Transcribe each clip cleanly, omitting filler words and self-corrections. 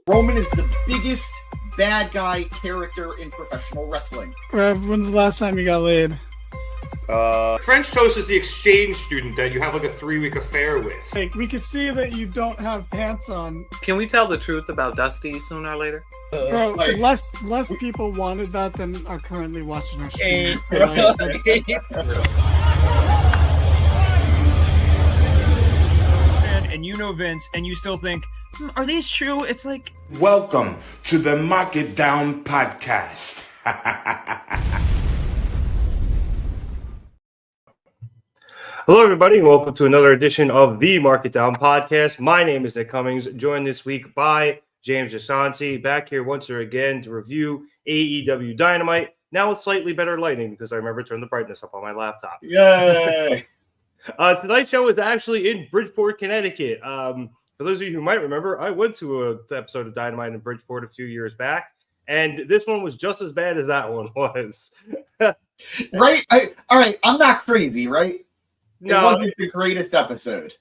Roman is the biggest bad guy character in professional wrestling. When's the last time you got laid? French Toast is the exchange student that you have like a 3-week affair with. Like, we can see that you don't have pants on. Can we tell the truth about Dusty sooner or later? Bro, less people wanted that than are currently watching our stream. And you know Vince, and you still think, are these true? It's like... Welcome to the Mark It Down podcast. Hello, everybody, and welcome to another edition of the Mark It Down podcast. My name is Nick Cummings, joined this week by James Jasanti, back here once again to review AEW Dynamite, now with slightly better lighting because I remember to turn the brightness up on my laptop. Yay! Tonight's show is actually in Bridgeport, Connecticut. For those of you who might remember, I went to an episode of Dynamite in Bridgeport a few years back, and this one was just as bad as that one was. Right? All right, I'm not crazy, right? No, it wasn't the greatest episode.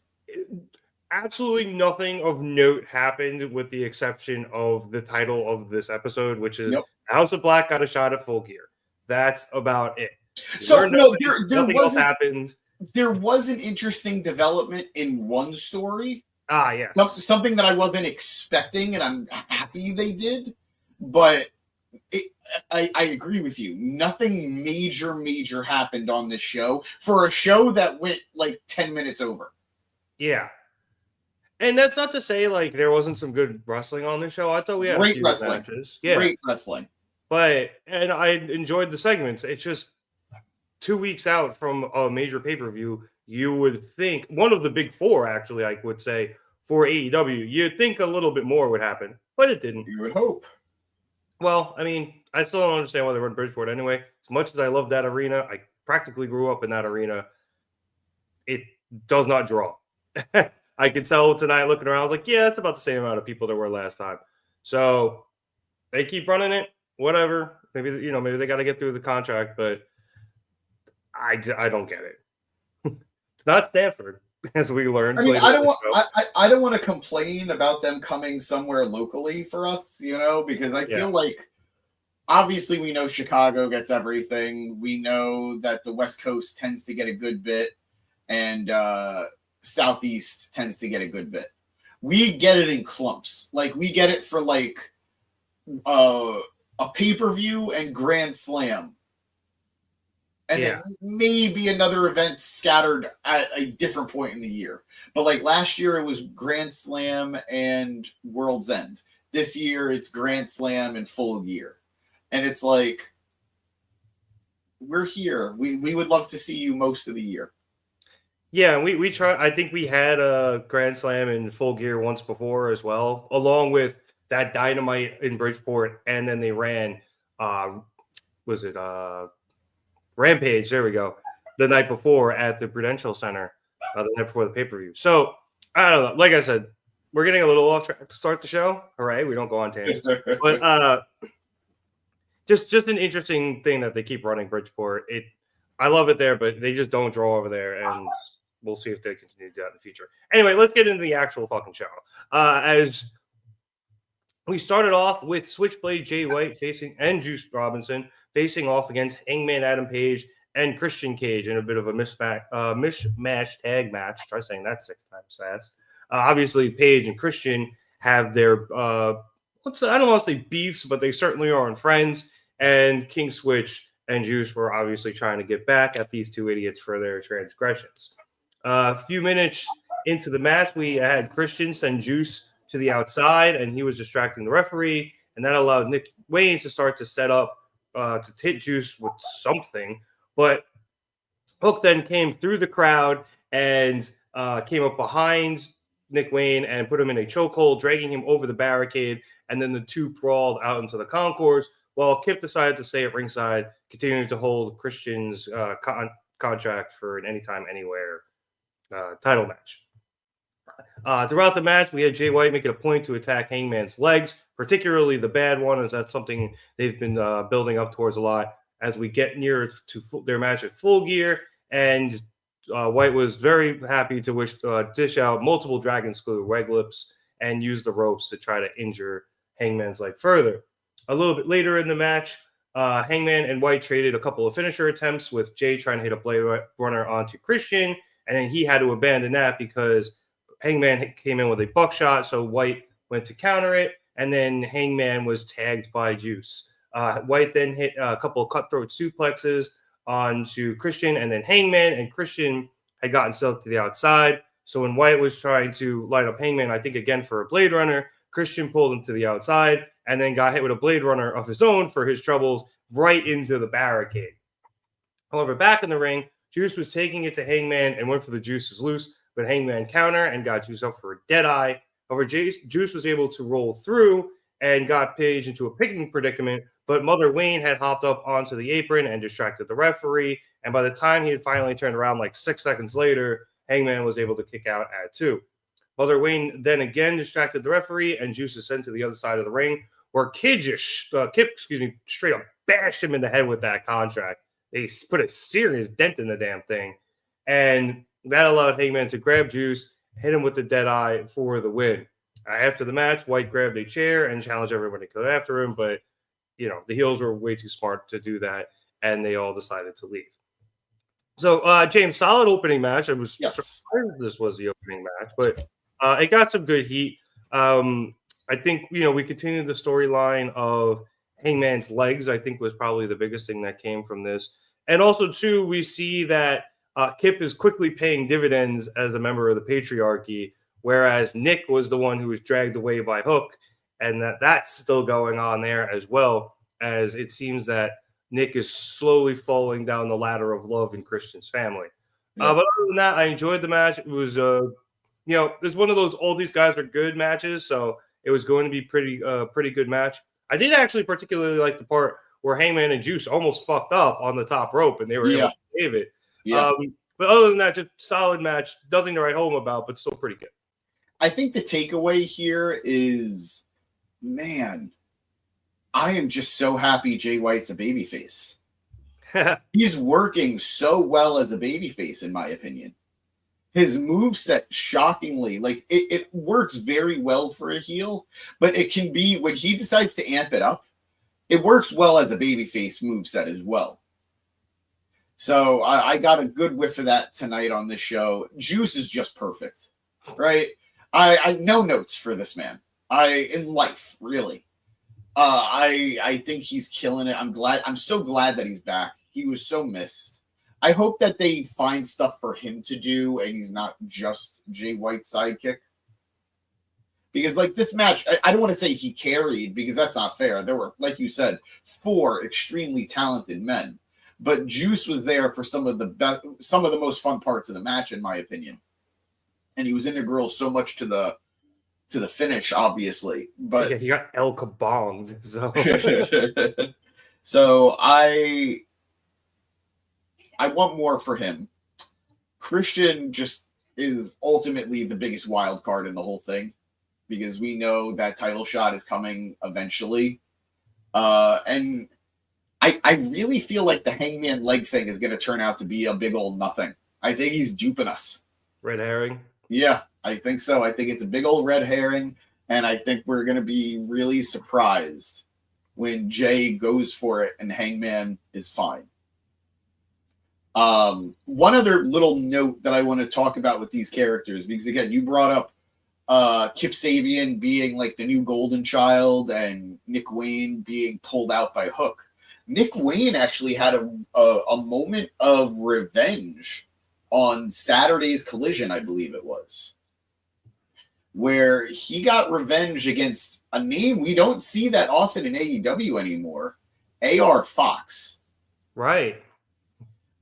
Absolutely nothing of note happened with the exception of the title of this episode, which is House of Black got a shot at Full Gear. That's about it. So, nothing else happened. There was an interesting development in one story. Ah, yes. Something that I wasn't expecting, and I'm happy they did. But I agree with you. Nothing major happened on this show for a show that went like 10 minutes over. Yeah. And that's not to say like there wasn't some good wrestling on this show. I thought we had great wrestling. Matches. Yeah. Great wrestling. And I enjoyed the segments. It's just 2 weeks out from a major pay-per-view, you would think one of the big four, actually, I would say, for AEW, you'd think a little bit more would happen, but it didn't. You would hope. Well, I mean, I still don't understand why they run Bridgeport anyway. As much as I love that arena, I practically grew up in that arena. It does not draw. I could tell tonight looking around, I was like, yeah, it's about the same amount of people there were last time. So they keep running it, whatever. Maybe they got to get through the contract, but I don't get it. It's not Stanford, as we learned. I mean, I don't want to complain about them coming somewhere locally for us, because I feel like obviously we know Chicago gets everything. We know that the West Coast tends to get a good bit, and Southeast tends to get a good bit. We get it in clumps. Like we get it for like a pay-per-view and Grand Slam. And then maybe another event scattered at a different point in the year. But like last year, it was Grand Slam and World's End. This year, it's Grand Slam and Full Gear. And it's like, we're here. We would love to see you most of the year. Yeah, we try. I think we had a Grand Slam and Full Gear once before as well, along with that Dynamite in Bridgeport. And then they ran, Rampage, there we go, the night before at the Prudential Center, the night before the pay-per-view. So, I don't know. Like I said, we're getting a little off track to start the show. Hooray, we don't go on tangents. But just an interesting thing that they keep running Bridgeport. I love it there, but they just don't draw over there, and we'll see if they continue to do that in the future. Anyway, let's get into the actual fucking show. As we started off with Switchblade Jay White and Juice Robinson facing off against Hangman Adam Page and Christian Cage in a bit of a mishmash tag match. Try saying that 6 times fast. Obviously, Page and Christian have their, I don't want to say beefs, but they certainly aren't friends. And King Switch and Juice were obviously trying to get back at these two idiots for their transgressions. A few minutes into the match, we had Christian send Juice to the outside, and he was distracting the referee, and that allowed Nick Wayne to start to set up to hit Juice with something, but Hook then came through the crowd and came up behind Nick Wayne and put him in a chokehold, dragging him over the barricade, and then the two crawled out into the concourse, while Kip decided to stay at ringside, continuing to hold Christian's contract for an anytime, anywhere title match. Throughout the match, we had Jay White making a point to attack Hangman's legs, particularly the bad one, as that's something they've been building up towards a lot as we get near to their match at Full Gear. And White was very happy to dish out multiple Dragon Screw leg lips and use the ropes to try to injure Hangman's leg further. A little bit later in the match, Hangman and White traded a couple of finisher attempts with Jay trying to hit a Blade Runner onto Christian, and then he had to abandon that because Hangman came in with a buckshot, so White went to counter it, and then Hangman was tagged by Juice. White then hit a couple of cutthroat suplexes onto Christian and then Hangman, and Christian had gotten himself to the outside. So when White was trying to line up Hangman, I think again for a Blade Runner, Christian pulled him to the outside and then got hit with a Blade Runner of his own for his troubles right into the barricade. However, back in the ring, Juice was taking it to Hangman and went for the Juice's loose, but Hangman counter and got Juice up for a dead eye. However, Juice was able to roll through and got Paige into a picking predicament, but Mother Wayne had hopped up onto the apron and distracted the referee, and by the time he had finally turned around like 6 seconds later, Hangman was able to kick out at 2. Mother Wayne then again distracted the referee, and Juice is sent to the other side of the ring, where Kip straight up bashed him in the head with that contract. They put a serious dent in the damn thing, and that allowed Hangman to grab Juice, hit him with the dead eye for the win. After the match, White grabbed a chair and challenged everyone to go after him, but the heels were way too smart to do that, and they all decided to leave. So, James, solid opening match. I was surprised this was the opening match, but it got some good heat. I think, we continued the storyline of Hangman's legs, I think was probably the biggest thing that came from this. And also, too, we see that Kip is quickly paying dividends as a member of the patriarchy, whereas Nick was the one who was dragged away by Hook, and that's still going on there as well, as it seems that Nick is slowly falling down the ladder of love in Christian's family. Yeah. But other than that, I enjoyed the match. It was, it's one of those all these guys are good matches, so it was going to be pretty good match. I did actually particularly like the part where Hangman and Juice almost fucked up on the top rope, and they were able to save it. Yeah. But other than that, just solid match. Nothing to write home about, but still pretty good. I think the takeaway here is, man, I am just so happy Jay White's a babyface. He's working so well as a babyface, in my opinion. His moveset, shockingly, it works very well for a heel, but it can be, when he decides to amp it up, it works well as a babyface moveset as well. So I got a good whiff of that tonight on this show. Juice is just perfect, right? I no notes for this man. In life, really. I think he's killing it. I'm so glad that he's back. He was so missed. I hope that they find stuff for him to do and he's not just Jay White's sidekick. Because this match, I don't want to say he carried, because that's not fair. There were, like you said, 4 extremely talented men. But Juice was there for some of the most fun parts of the match, in my opinion. And he was integral so much to the finish, obviously. But yeah, he got El Kabonged. So, so I want more for him. Christian just is ultimately the biggest wild card in the whole thing, because we know that title shot is coming eventually. And I really feel like the Hangman leg thing is going to turn out to be a big old nothing. I think he's duping us. Red herring? Yeah, I think so. I think it's a big old red herring, and I think we're going to be really surprised when Jay goes for it and Hangman is fine. One other little note that I want to talk about with these characters, because again, you brought up Kip Sabian being like the new golden child and Nick Wayne being pulled out by Hook. Nick Wayne actually had a moment of revenge on Saturday's Collision, I believe it was, where he got revenge against a name we don't see that often in AEW anymore, AR Fox. Right.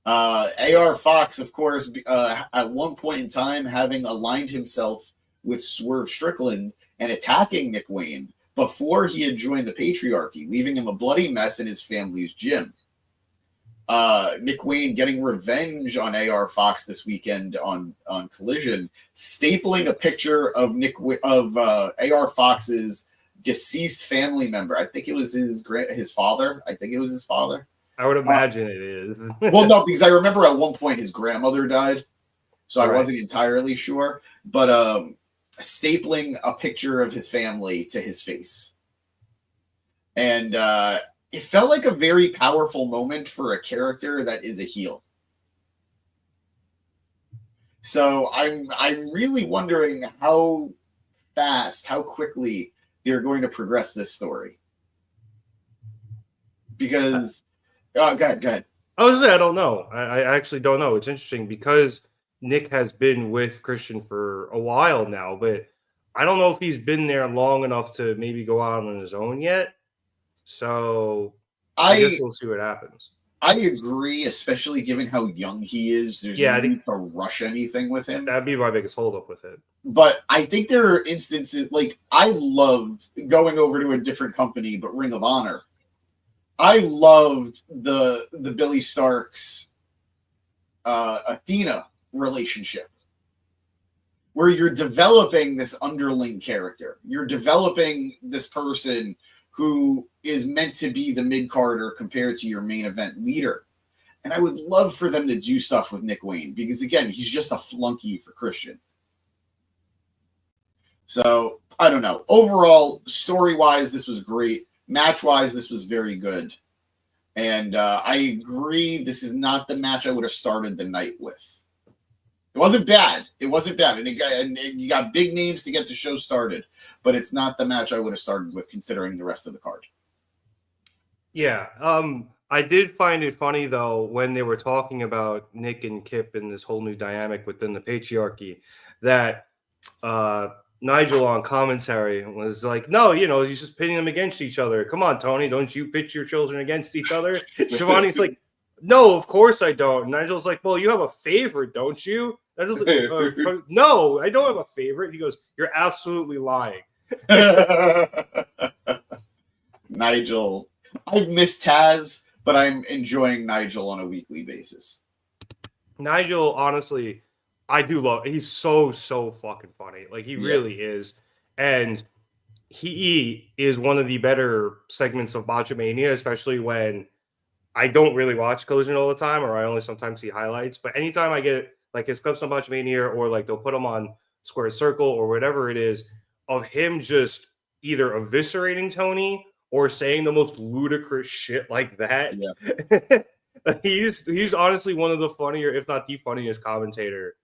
AR Fox, of course, at one point in time, having aligned himself with Swerve Strickland and attacking Nick Wayne before he had joined the patriarchy, leaving him a bloody mess in his family's gym. Nick Wayne getting revenge on AR Fox this weekend on Collision, stapling a picture of AR Fox's deceased family member. I think it was his father. I would imagine it is. Well, no, because I remember at one point his grandmother died, so I wasn't entirely sure. But stapling a picture of his family to his face. And it felt like a very powerful moment for a character that is a heel. So I'm really wondering how quickly they're going to progress this story. Because, go ahead. I was saying, I don't know. I actually don't know. It's interesting because Nick has been with Christian for a while now, but I don't know if he's been there long enough to maybe go out on his own yet. So I guess we'll see what happens. I agree, especially given how young he is. There's no need to rush anything with him. That'd be my biggest holdup with it. But I think there are instances, like I loved going over to a different company, but Ring of Honor. I loved the Billy Starks Athena relationship, where you're developing this underling character. You're developing this person who is meant to be the mid-carder compared to your main event leader. And I would love for them to do stuff with Nick Wayne because, again, he's just a flunky for Christian. So, I don't know. Overall, story-wise, this was great. Match-wise, this was very good. And I agree, this is not the match I would have started the night with. It wasn't bad. And you got big names to get the show started. But it's not the match I would have started with considering the rest of the card. Yeah. I did find it funny, though, when they were talking about Nick and Kip and this whole new dynamic within the patriarchy, that Nigel on commentary was like, no, he's just pitting them against each other. Come on, Tony, don't you pitch your children against each other? Shivani's like, no, of course I don't. And Nigel's like, well, you have a favorite, don't you? Nigel's like, no, I don't have a favorite. He goes, you're absolutely lying. Nigel. I've missed Taz, but I'm enjoying Nigel on a weekly basis. Nigel, honestly, I do love. He's so fucking funny. Like he really is, and he is one of the better segments of Botchamania, especially when I don't really watch Collision all the time, or I only sometimes see highlights. But anytime I get like his clips on Botchamania, or like they'll put him on Square Circle or whatever it is, of him just either eviscerating Tony or saying the most ludicrous shit like that. Yeah. He's honestly one of the funnier, if not the funniest commentator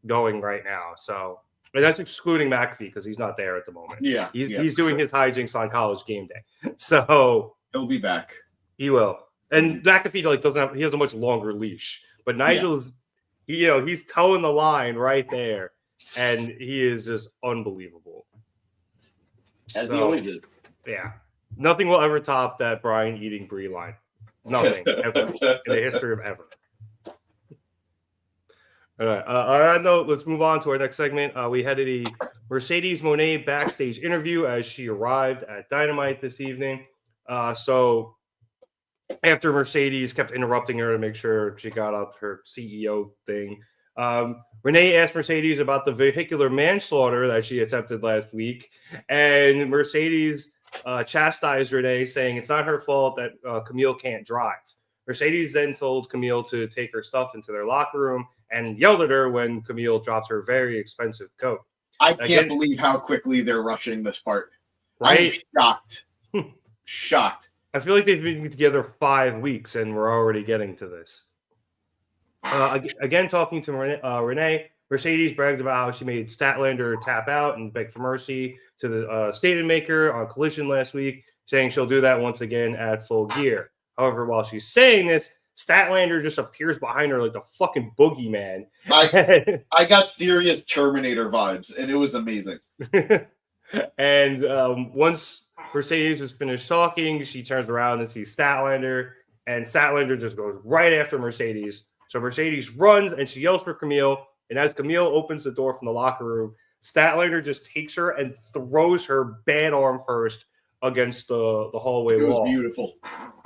going right now. So, and that's excluding McAfee because he's not there at the moment. Yeah, he's doing his hijinks on College Game Day. So he'll be back. He will. And McAfee he has a much longer leash, but Nigel's he's towing the line right there, and he is just unbelievable. As he always did. Yeah. Nothing will ever top that Brian eating Brie line. Nothing ever in the history of ever. All right. On that note, let's move on to our next segment. We had a Mercedes Monae backstage interview as she arrived at Dynamite this evening. So after Mercedes kept interrupting her to make sure she got out her CEO thing, Renee asked Mercedes about the vehicular manslaughter that she attempted last week, and Mercedes chastised Renee, saying it's not her fault that Camille can't drive. Mercedes then told Camille to take her stuff into their locker room and yelled at her when Camille dropped her very expensive coat. I can't believe how quickly they're rushing this part. Right? I'm shocked. I feel like they've been together 5 weeks and we're already getting to this. Again, talking to Renee, Mercedes bragged about how she made Statlander tap out and beg for mercy to the statement maker on Collision last week, saying she'll do that once again at Full Gear. However, while she's saying this, Statlander just appears behind her like the fucking boogeyman. I got serious Terminator vibes, and it was amazing. And once Mercedes is finished talking, she turns around and sees Statlander, and Statlander just goes right after Mercedes. So Mercedes runs, and she yells for Camille, and as Camille opens the door from the locker room, Statlander just takes her and throws her bad arm first against the hallway wall.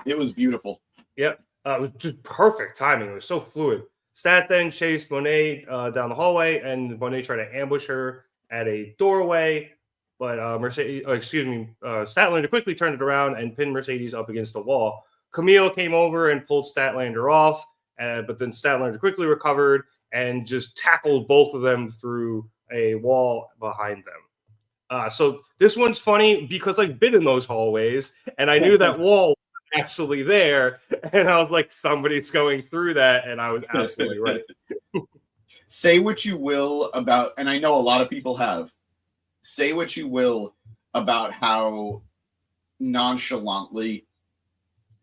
It was beautiful. Yep. It was just perfect timing. It was so fluid. Stat then chased Monae down the hallway, and Monae tried to ambush her at a doorway. But Statlander quickly turned it around and pinned Mercedes up against the wall. Camille came over and pulled Statlander off, but then Statlander quickly recovered and just tackled both of them through a wall behind them. So this one's funny because I've been in those hallways and I knew that wall was actually there, and I was like, somebody's going through that, and I was absolutely right. Say what you will about, and I know a lot of people have, say what you will about how nonchalantly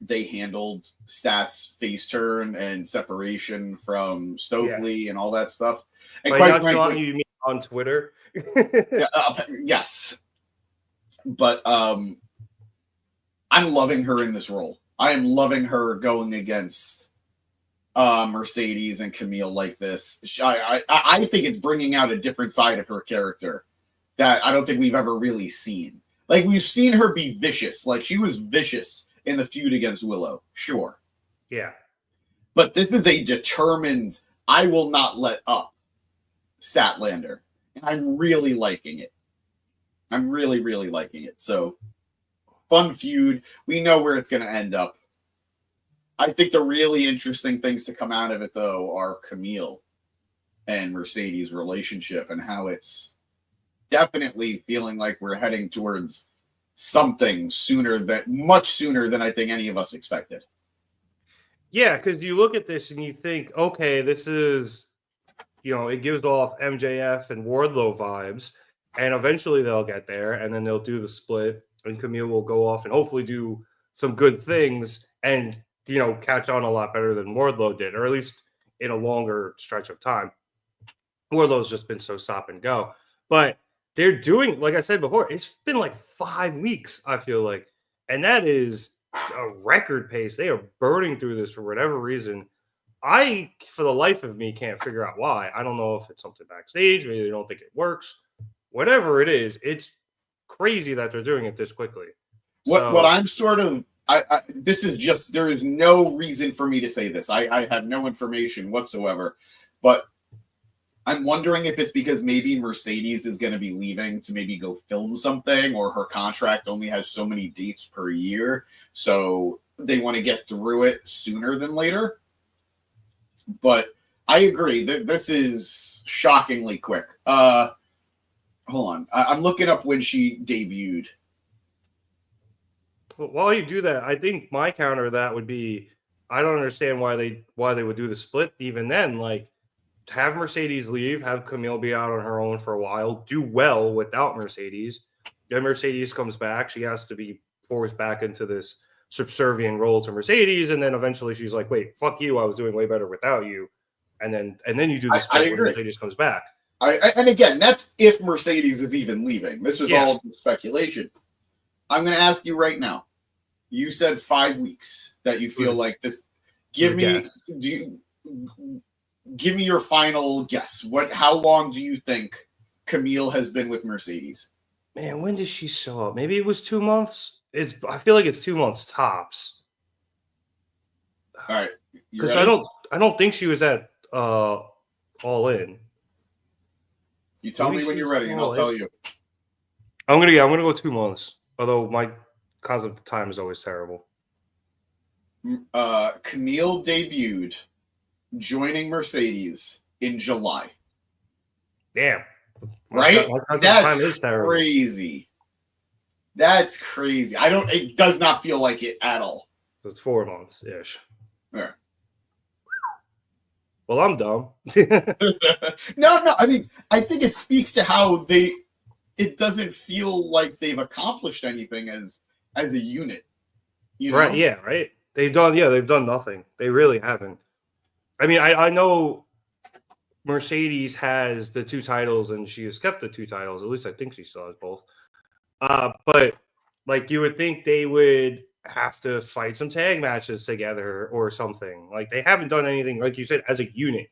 they handled Stat's face turn and separation from Stokely and all that stuff. And By quite frankly, you mean on Twitter? Yes. But I'm loving her in this role. I am loving her going against Mercedes and Camille like this. I think it's bringing out a different side of her character that I don't think we've ever really seen. Like, we've seen her be vicious. Like, she was vicious in the feud against Willow. Sure. Yeah. But this is a determined, I will not let up Statlander. And I'm really liking it. I'm really, really liking it. So, fun feud. We know where it's going to end up. I think the really interesting things to come out of it, though, are Camille and Mercedes' relationship and how it's definitely feeling like we're heading towards something much sooner than I think any of us expected. Yeah, because you look at this and you think, okay, this is, it gives off MJF and Wardlow vibes, and eventually they'll get there, and then they'll do the split, and Camille will go off and hopefully do some good things and, catch on a lot better than Wardlow did, or at least in a longer stretch of time. Wardlow's just been so stop and go. But they're doing, like I said before, it's been like 5 weeks, I feel like. And that is a record pace. They are burning through this for whatever reason. I, for the life of me, can't figure out why. I don't know if it's something backstage. Maybe they don't think it works. Whatever it is, it's crazy that they're doing it this quickly. What I'm sort of, this is just, there is no reason for me to say this. I have no information whatsoever. But I'm wondering if it's because maybe Mercedes is going to be leaving to maybe go film something, or her contract only has so many dates per year. So they want to get through it sooner than later. But I agree that this is shockingly quick. Hold on. I'm looking up when she debuted. Well, while you do that, I think my counter to that would be, I don't understand why they would do the split even then. Like, have Mercedes leave, have Camille be out on her own for a while, do well without Mercedes. Then Mercedes comes back. She has to be forced back into this subservient role to Mercedes, and then eventually she's like, wait, fuck you, I was doing way better without you. And then you do the split when Mercedes comes back. And again, that's if Mercedes is even leaving. This was all speculation. I'm going to ask you right now. You said 5 weeks that you feel like this. Give me your final guess. How long do you think Camille has been with Mercedes? Man, when did she show up? Maybe it was 2 months. I feel like it's 2 months tops. All right. Because I don't think she was at All In. You tell me when you're ready, and I'll tell you. I'm gonna go 2 months. Although my concept of time is always terrible. Camille debuted joining Mercedes in July. Damn. Right? That's crazy. That's crazy. It does not feel like it at all. So it's 4 months-ish. Yeah. Well, I'm dumb. No. I mean, I think it speaks to how it doesn't feel like they've accomplished anything as a unit. Right, yeah, right. They've done nothing. They really haven't. I mean, I know Mercedes has the 2 titles and she has kept the 2 titles. At least I think she still has both. But like, you would think they would have to fight some tag matches together or something. Like, they haven't done anything, like you said, as a unit.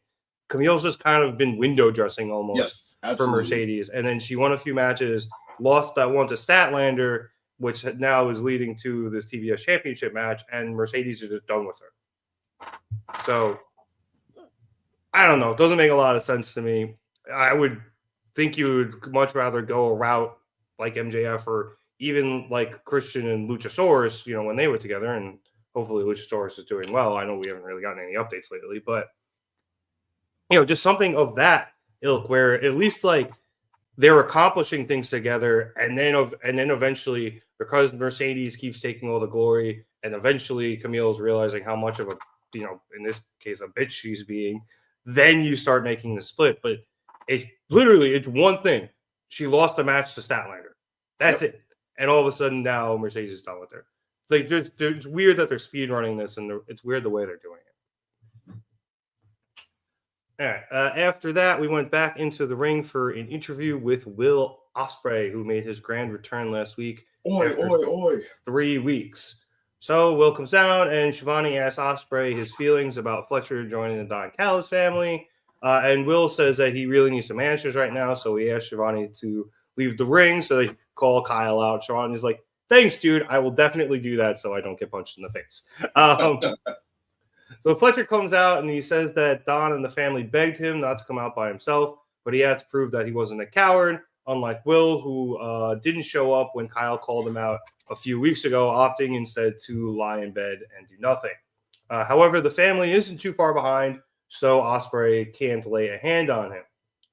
Camille's just kind of been window dressing almost for Mercedes. And then she won a few matches, lost that one to Statlander, which now is leading to this TBS championship match, and Mercedes is just done with her. So, I don't know. It doesn't make a lot of sense to me. I would think you would much rather go a route like MJF or even like Christian and Luchasaurus, when they were together, and hopefully Luchasaurus is doing well. I know we haven't really gotten any updates lately, but just something of that ilk where at least like they're accomplishing things together, and then eventually, because Mercedes keeps taking all the glory, and eventually Camille's realizing how much of a, in this case, a bitch she's being, then you start making the split. But it's one thing. She lost the match to Statlander. That's it. And all of a sudden now Mercedes is done with her. Like, it's weird that they're speed running this, and it's weird the way they're doing it. All right. After that, we went back into the ring for an interview with Will Ospreay, who made his grand return last week. Oi. 3 weeks. So Will comes down, and Shivani asks Ospreay his feelings about Fletcher joining the Don Callis family. And Will says that he really needs some answers right now, so he asks Shivani to leave the ring so they can call Kyle out. Shivani's like, thanks, dude. I will definitely do that so I don't get punched in the face. So Fletcher comes out and he says that Don and the family begged him not to come out by himself, but he had to prove that he wasn't a coward, unlike Will, who didn't show up when Kyle called him out a few weeks ago, opting instead to lie in bed and do nothing. However, the family isn't too far behind, so Ospreay can't lay a hand on him.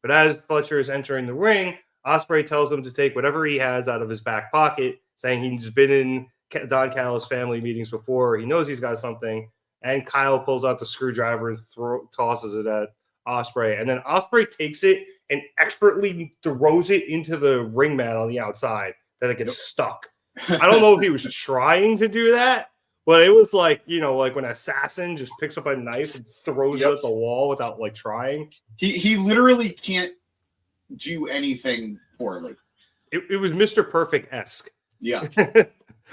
But as Fletcher is entering the ring, Ospreay tells him to take whatever he has out of his back pocket, saying he's been in Don Callis family meetings before. He knows he's got something. And Kyle pulls out the screwdriver and tosses it at Ospreay. And then Ospreay takes it and expertly throws it into the ring mat on the outside that it gets stuck. I don't know if he was trying to do that, but it was like, like when an assassin just picks up a knife and throws it at the wall without like trying. He literally can't do anything poorly. It was Mr. Perfect-esque. Yeah.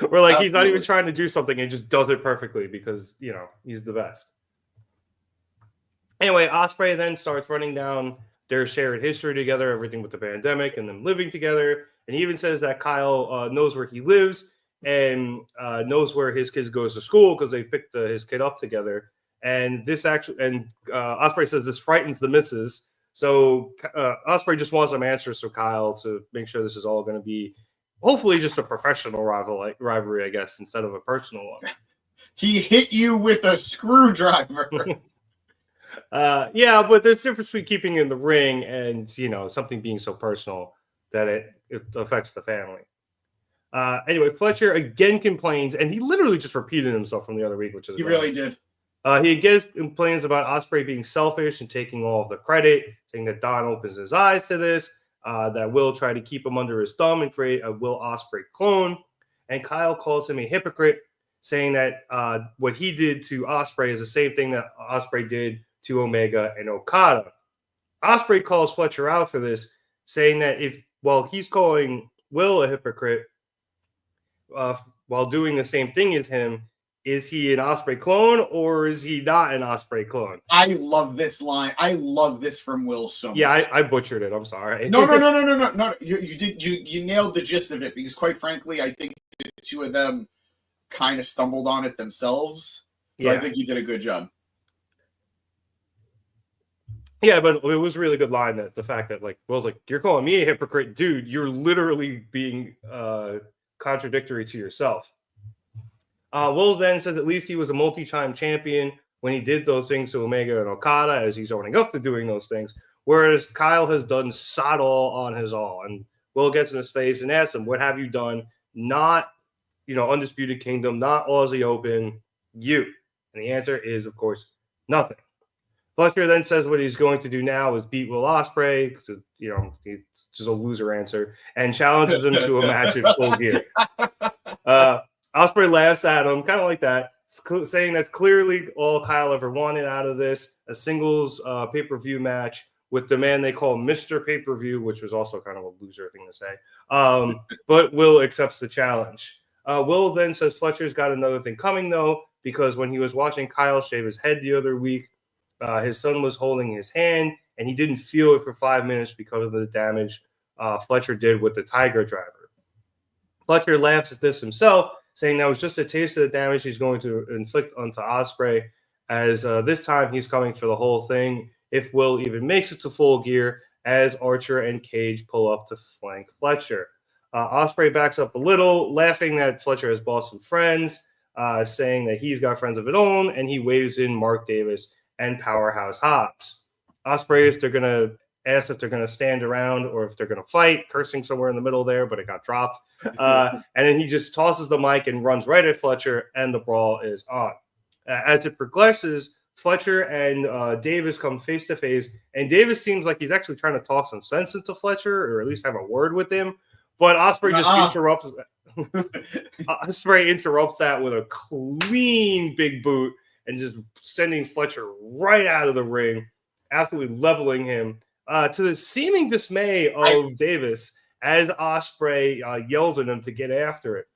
Where like he's not even trying to do something and just does it perfectly because he's the best. Anyway, Ospreay then starts running down their shared history together, everything with the pandemic and them living together. And he even says that Kyle knows where he lives and knows where his kid goes to school because they picked his kid up together. And Ospreay says this frightens the missus. So Ospreay just wants some answers from Kyle to make sure this is all going to be hopefully just a professional rivalry, I guess, instead of a personal one. He hit you with a screwdriver. Yeah, but there's a difference between keeping in the ring and, something being so personal that it affects the family. Anyway, Fletcher again complains, and he literally just repeated himself from the other week, which is really did. He again complains about Ospreay being selfish and taking all of the credit, saying that Don opens his eyes to this, that Will tried to keep him under his thumb and create a Will Ospreay clone. And Kyle calls him a hypocrite, saying that what he did to Ospreay is the same thing that Ospreay did to Omega and Okada. Ospreay calls Fletcher out for this, saying that while he's calling Will a hypocrite while doing the same thing as him, is he an Ospreay clone or is he not an Ospreay clone? I love this line. I love this from Will so much. Yeah, I butchered it. I'm sorry. No. You nailed the gist of it because, quite frankly, I think the two of them kind of stumbled on it themselves. So I think you did a good job. Yeah, but it was a really good line that the fact that like Will's like, you're calling me a hypocrite, dude. You're literally being contradictory to yourself. Will then says at least he was a multi-time champion when he did those things to Omega and Okada, as he's owning up to doing those things, whereas Kyle has done sod all on his all. And Will gets in his face and asks him, what have you done? Not, Undisputed Kingdom, not Aussie Open, you. And the answer is, of course, nothing. Fletcher then says what he's going to do now is beat Will Ospreay, because, it's just a loser answer, and challenges him to a match in full gear. Ospreay laughs at him, kind of like that, saying that's clearly all Kyle ever wanted out of this, a singles pay-per-view match with the man they call Mr. Pay-Per-View, which was also kind of a loser thing to say. But Will accepts the challenge. Will then says Fletcher's got another thing coming, though, because when he was watching Kyle shave his head the other week, his son was holding his hand, and he didn't feel it for 5 minutes because of the damage Fletcher did with the Tiger Driver. Fletcher laughs at this himself, saying that was just a taste of the damage he's going to inflict onto Ospreay, as this time he's coming for the whole thing, if Will even makes it to full gear, as Archer and Cage pull up to flank Fletcher. Ospreay backs up a little, laughing that Fletcher has bossed some friends, saying that he's got friends of his own, and he waves in Mark Davis and Powerhouse Hobbs. Ospreay is they're going to asked if they're going to stand around or if they're going to fight, cursing somewhere in the middle there, but it got dropped. And then he just tosses the mic and runs right at Fletcher, and the brawl is on. As it progresses, Fletcher and Davis come face to face, and Davis seems like he's actually trying to talk some sense into Fletcher, or at least have a word with him. But Ospreay just interrupts. Ospreay interrupts that with a clean big boot and just sending Fletcher right out of the ring, absolutely leveling him. To the seeming dismay of Davis, as Ospreay yells at him to get after it.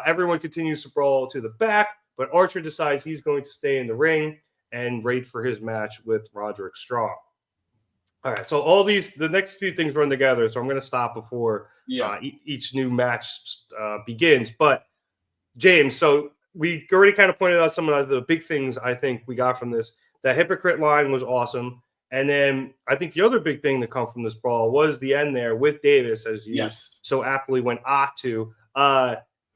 Everyone continues to brawl to the back, but Archer decides he's going to stay in the ring and wait for his match with Roderick Strong. All right, so the next few things run together, so I'm going to stop before each new match begins. But, James, so we already kind of pointed out some of the big things I think we got from this. That hypocrite line was awesome. And then I think the other big thing that come from this brawl was the end there with Davis, as you so aptly went to.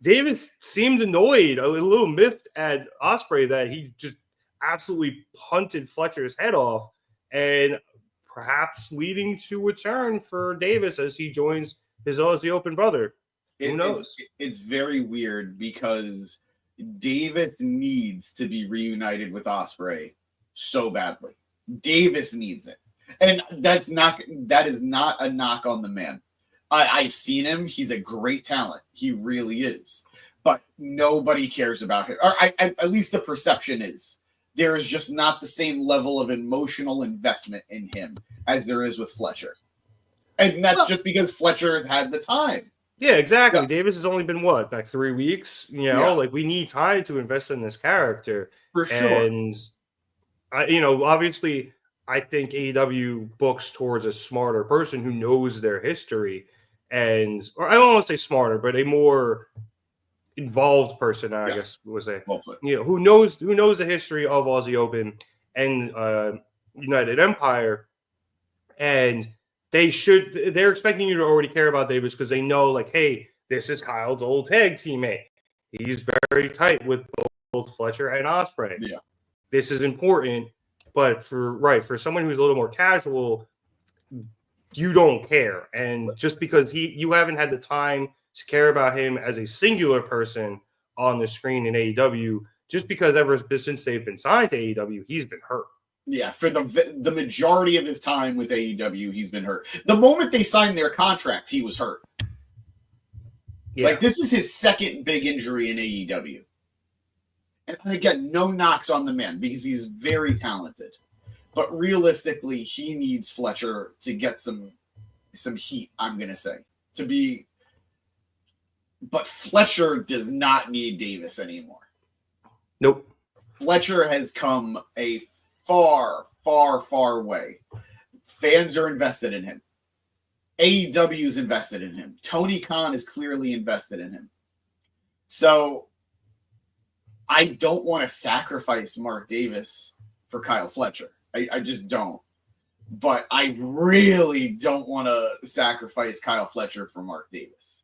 Davis seemed annoyed, a little miffed at Ospreay that he just absolutely punted Fletcher's head off, and perhaps leading to a turn for Davis as he joins his Aussie Open brother. Who knows? It's very weird because Davis needs to be reunited with Ospreay so badly. Davis needs it. And that is not a knock on the man. I've seen him. He's a great talent. He really is. But nobody cares about him. Or at least the perception is. There is just not the same level of emotional investment in him as there is with Fletcher. And that's just because Fletcher has had the time. Yeah, exactly. Yeah. Davis has only been, like 3 weeks? Like we need time to invest in this character. For sure. And obviously, I think AEW books towards a smarter person who knows their history, or I don't want to say smarter, but a more involved person, I guess would say, who knows the history of Aussie Open and United Empire, and they're expecting you to already care about Davis because they know, like, hey, this is Kyle's old tag teammate. He's very tight with both Fletcher and Ospreay. Yeah. This is important, but for someone who's a little more casual, you don't care. And just because you haven't had the time to care about him as a singular person on the screen in AEW, just because ever since they've been signed to AEW, he's been hurt. Yeah, for the majority of his time with AEW, he's been hurt. The moment they signed their contract, he was hurt. Yeah. Like, this is his second big injury in AEW. And again, no knocks on the man because he's very talented. But realistically, he needs Fletcher to get some heat, I'm going to say. But Fletcher does not need Davis anymore. Nope. Fletcher has come a far, far, far way. Fans are invested in him. AEW is invested in him. Tony Khan is clearly invested in him. So I don't want to sacrifice Mark Davis for Kyle Fletcher. I just don't. But I really don't want to sacrifice Kyle Fletcher for Mark Davis.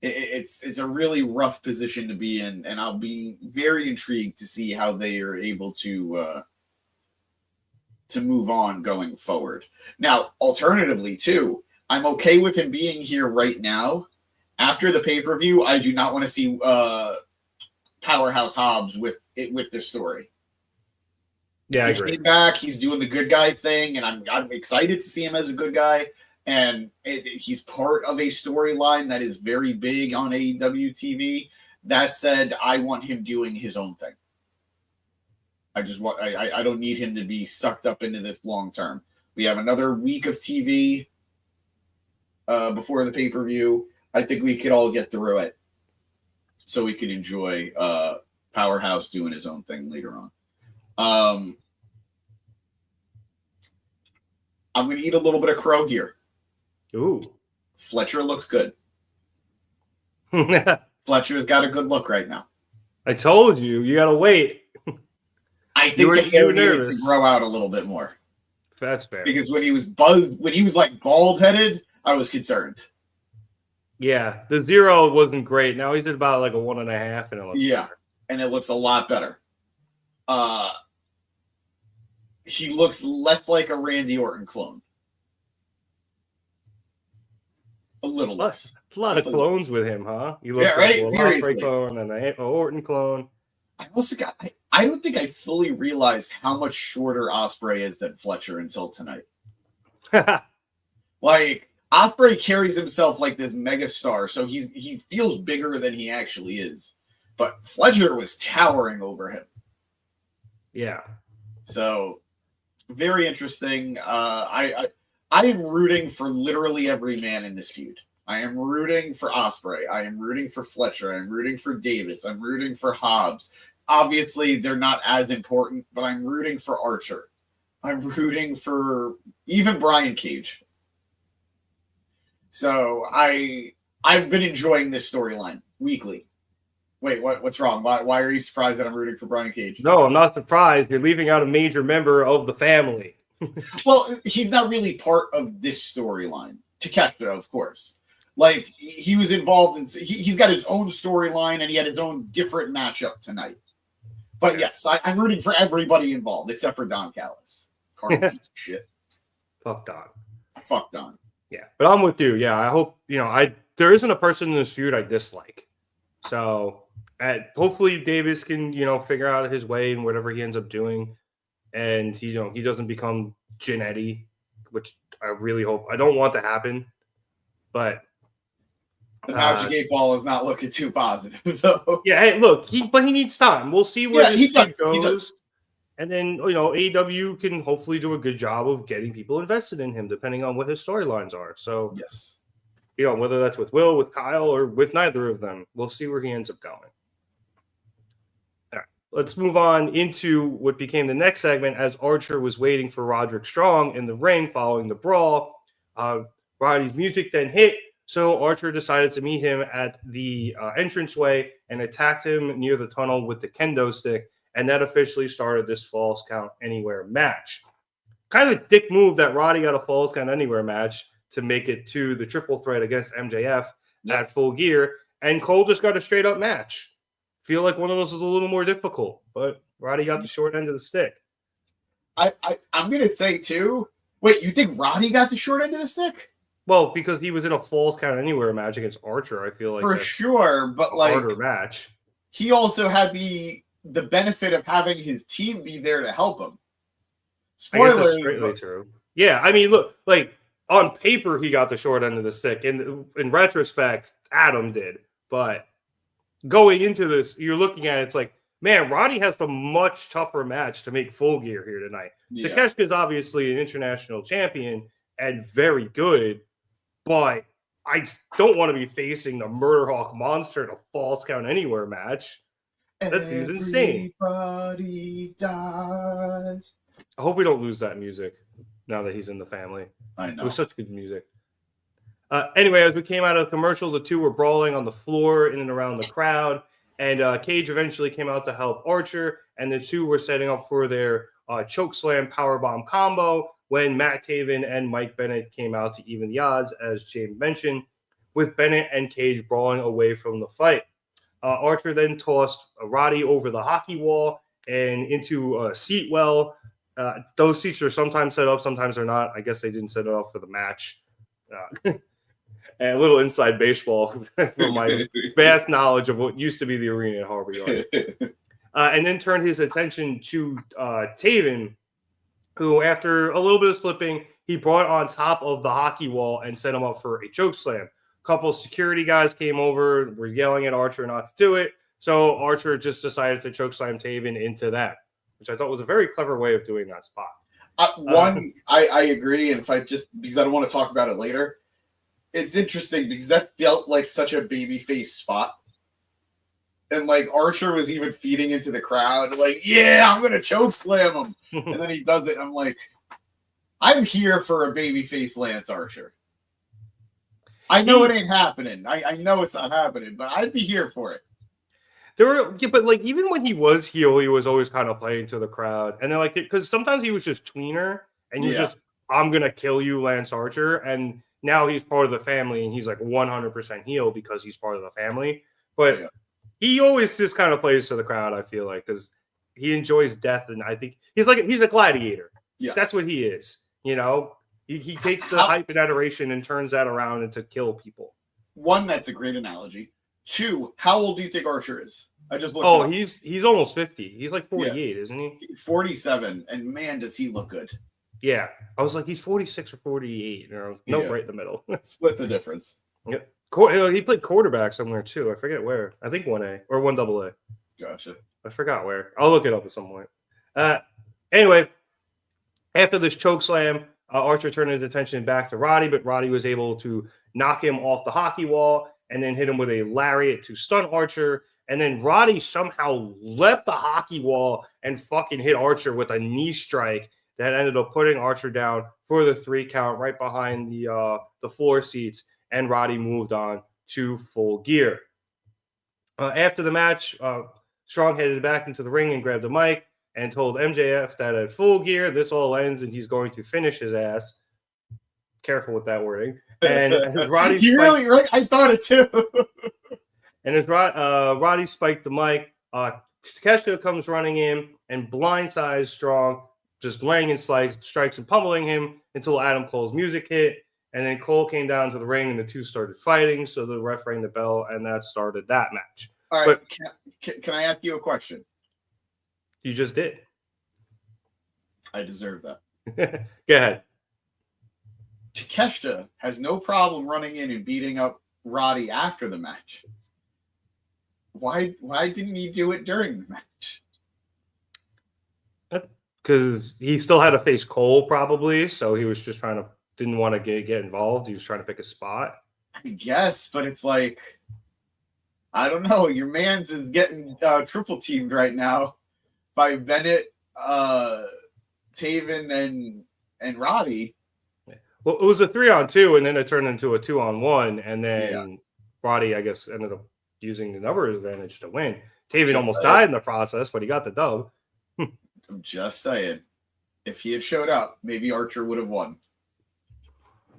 It's a really rough position to be in, and I'll be very intrigued to see how they are able to move on going forward. Now, alternatively, too, I'm okay with him being here right now. After the pay-per-view, I do not want to see Powerhouse Hobbs with this story. Yeah, I he agree. Came back. He's doing the good guy thing, and I'm excited to see him as a good guy. And he's part of a storyline that is very big on AEW TV. That said, I want him doing his own thing. I don't need him to be sucked up into this long term. We have another week of TV before the pay-per-view. I think we could all get through it so we could enjoy Powerhouse doing his own thing later on. I'm going to eat a little bit of crow here. Ooh. Fletcher looks good. Fletcher's got a good look right now. I told you. You got to wait. I think the hair needed to grow out a little bit more. That's fair. Because when he was like bald-headed, I was concerned. Yeah, the 0 wasn't great. Now he's at about like a 1.5, and it looks better. And it looks a lot better. he looks less like a Randy Orton clone. A little less. A lot of clones with him, huh? You look Yeah, right? like an Osprey clone and an Orton clone. I also got. I don't think I fully realized how much shorter Ospreay is than Fletcher until tonight. Like Ospreay carries himself like this mega star, so he feels bigger than he actually is. But Fletcher was towering over him. Yeah. So very interesting. I am rooting for literally every man in this feud. I am rooting for Ospreay. I am rooting for Fletcher. I'm rooting for Davis. I'm rooting for Hobbs. Obviously, they're not as important, but I'm rooting for Archer. I'm rooting for even Brian Cage. So I've been enjoying this storyline weekly. Wait, what's wrong? Why are you surprised that I'm rooting for Brian Cage? No, I'm not surprised. You're leaving out a major member of the family. Well, he's not really part of this storyline. Takeshita, of course. Like, he was involved in... He's got his own storyline, and he had his own different matchup tonight. But yes, I'm rooting for everybody involved, except for Don Callis. Piece of shit. Fuck Don. Fuck Don. Yeah, but I'm with you. Yeah, I hope, there isn't a person in this feud I dislike. So, hopefully Davis can, figure out his way and whatever he ends up doing. And, he doesn't become Jannetty, which I really hope. I don't want to happen, but... The Magic 8 Ball is not looking too positive. So. Yeah, hey, look, he needs time. We'll see where this feud goes. He does. And then, AEW can hopefully do a good job of getting people invested in him, depending on what his storylines are. So, yes. Whether that's with Will, with Kyle, or with neither of them, we'll see where he ends up going. All right, let's move on into what became the next segment as Archer was waiting for Roderick Strong in the ring following the brawl. Roddy's music then hit, so Archer decided to meet him at the entranceway and attacked him near the tunnel with the kendo stick, and that officially started this Falls Count Anywhere match. Kind of a dick move that Roddy got a Falls Count Anywhere match to make it to the triple threat against MJF at Full Gear, and Cole just got a straight-up match. Feel like one of those was a little more difficult, but Roddy got the short end of the stick. I'm going to say, too, wait, you think Roddy got the short end of the stick? Well, because he was in a Falls Count Anywhere match against Archer, I feel like for sure, but like harder match. He also had the benefit of having his team be there to help him. Spoilers. I guess that's straightly true. Yeah, I mean, look, like on paper, he got the short end of the stick. In retrospect, Adam did. But going into this, you're looking at it, it's like, man, Roddy has the much tougher match to make Full Gear here tonight. Yeah. Takeshita is obviously an international champion and very good, but I don't want to be facing the Murderhawk Monster in a Falls Count Anywhere match. That seems insane. Everybody dies. I hope we don't lose that music now that he's in the family. I know. It was such good music. Anyway, as we came out of the commercial, the two were brawling on the floor in and around the crowd, and Cage eventually came out to help Archer, and the two were setting up for their chokeslam powerbomb combo when Matt Taven and Mike Bennett came out to even the odds, as James mentioned, with Bennett and Cage brawling away from the fight. Archer then tossed Roddy over the hockey wall and into a seat well. Those seats are sometimes set up, sometimes they're not. I guess they didn't set it up for the match. And a little inside baseball from my vast knowledge of what used to be the arena at Harbor Yard. And then turned his attention to Taven, who, after a little bit of slipping, he brought on top of the hockey wall and set him up for a chokeslam. A couple of security guys came over, were yelling at Archer not to do it, so Archer just decided to chokeslam Taven into that, which I thought was a very clever way of doing that spot. I agree, and because I don't want to talk about it later, it's interesting because that felt like such a babyface spot. And like Archer was even feeding into the crowd, like, yeah, I'm going to choke slam him. And then he does it. And I'm like, I'm here for a babyface Lance Archer. I know it ain't happening. I know it's not happening, but I'd be here for it. But like, even when he was heel, he was always kind of playing to the crowd. And then like, because sometimes he was just tweener and he's just, I'm going to kill you, Lance Archer. And now he's part of the family and he's like 100% heel because he's part of the family. But he always just kind of plays to the crowd, I feel like, because he enjoys death. And I think he's a gladiator. Yes. That's what he is. You know, he takes the hype and adoration and turns that around into kill people. One, that's a great analogy. Two, how old do you think Archer is? I just looked. Oh, he's almost 50. He's like 48, isn't he? 47, and man, does he look good. Yeah, I was like, he's 46 or 48. And I was right in the middle. Split the difference. Yep. He played quarterback somewhere too. I forget where. I think 1A or 1AA. Gotcha. I forgot where. I'll look it up at some point. Anyway, after this choke slam, Archer turned his attention back to Roddy, but Roddy was able to knock him off the hockey wall and then hit him with a lariat to stun Archer. And then Roddy somehow leapt the hockey wall and fucking hit Archer with a knee strike that ended up putting Archer down for the 3 count right behind the floor seats. And Roddy moved on to Full Gear. After the match, Strong headed back into the ring and grabbed the mic and told MJF that at Full Gear, this all ends and he's going to finish his ass. Careful with that wording. And as Roddy really right? I thought it too. And as Roddy spiked the mic, Takeshita comes running in and blindsides Strong, just laying in strikes and pummeling him until Adam Cole's music hit. And then Cole came down to the ring and the two started fighting. So the ref rang the bell and that started that match. All right. But, can I ask you a question? You just did. I deserve that. Go ahead. Takeshita has no problem running in and beating up Roddy after the match. Why didn't he do it during the match? Because he still had to face Cole probably. So he was just didn't want to get involved. He was trying to pick a spot. I guess, but it's like, I don't know. Your man's is getting triple teamed right now by Bennett, Taven, and Roddy. Well, it was a 3-on-2, and then it turned into a 2-on-1, and then Roddy, I guess, ended up using the numbers advantage to win. Taven almost died in the process, but he got the dub. I'm just saying, if he had showed up, maybe Archer would have won.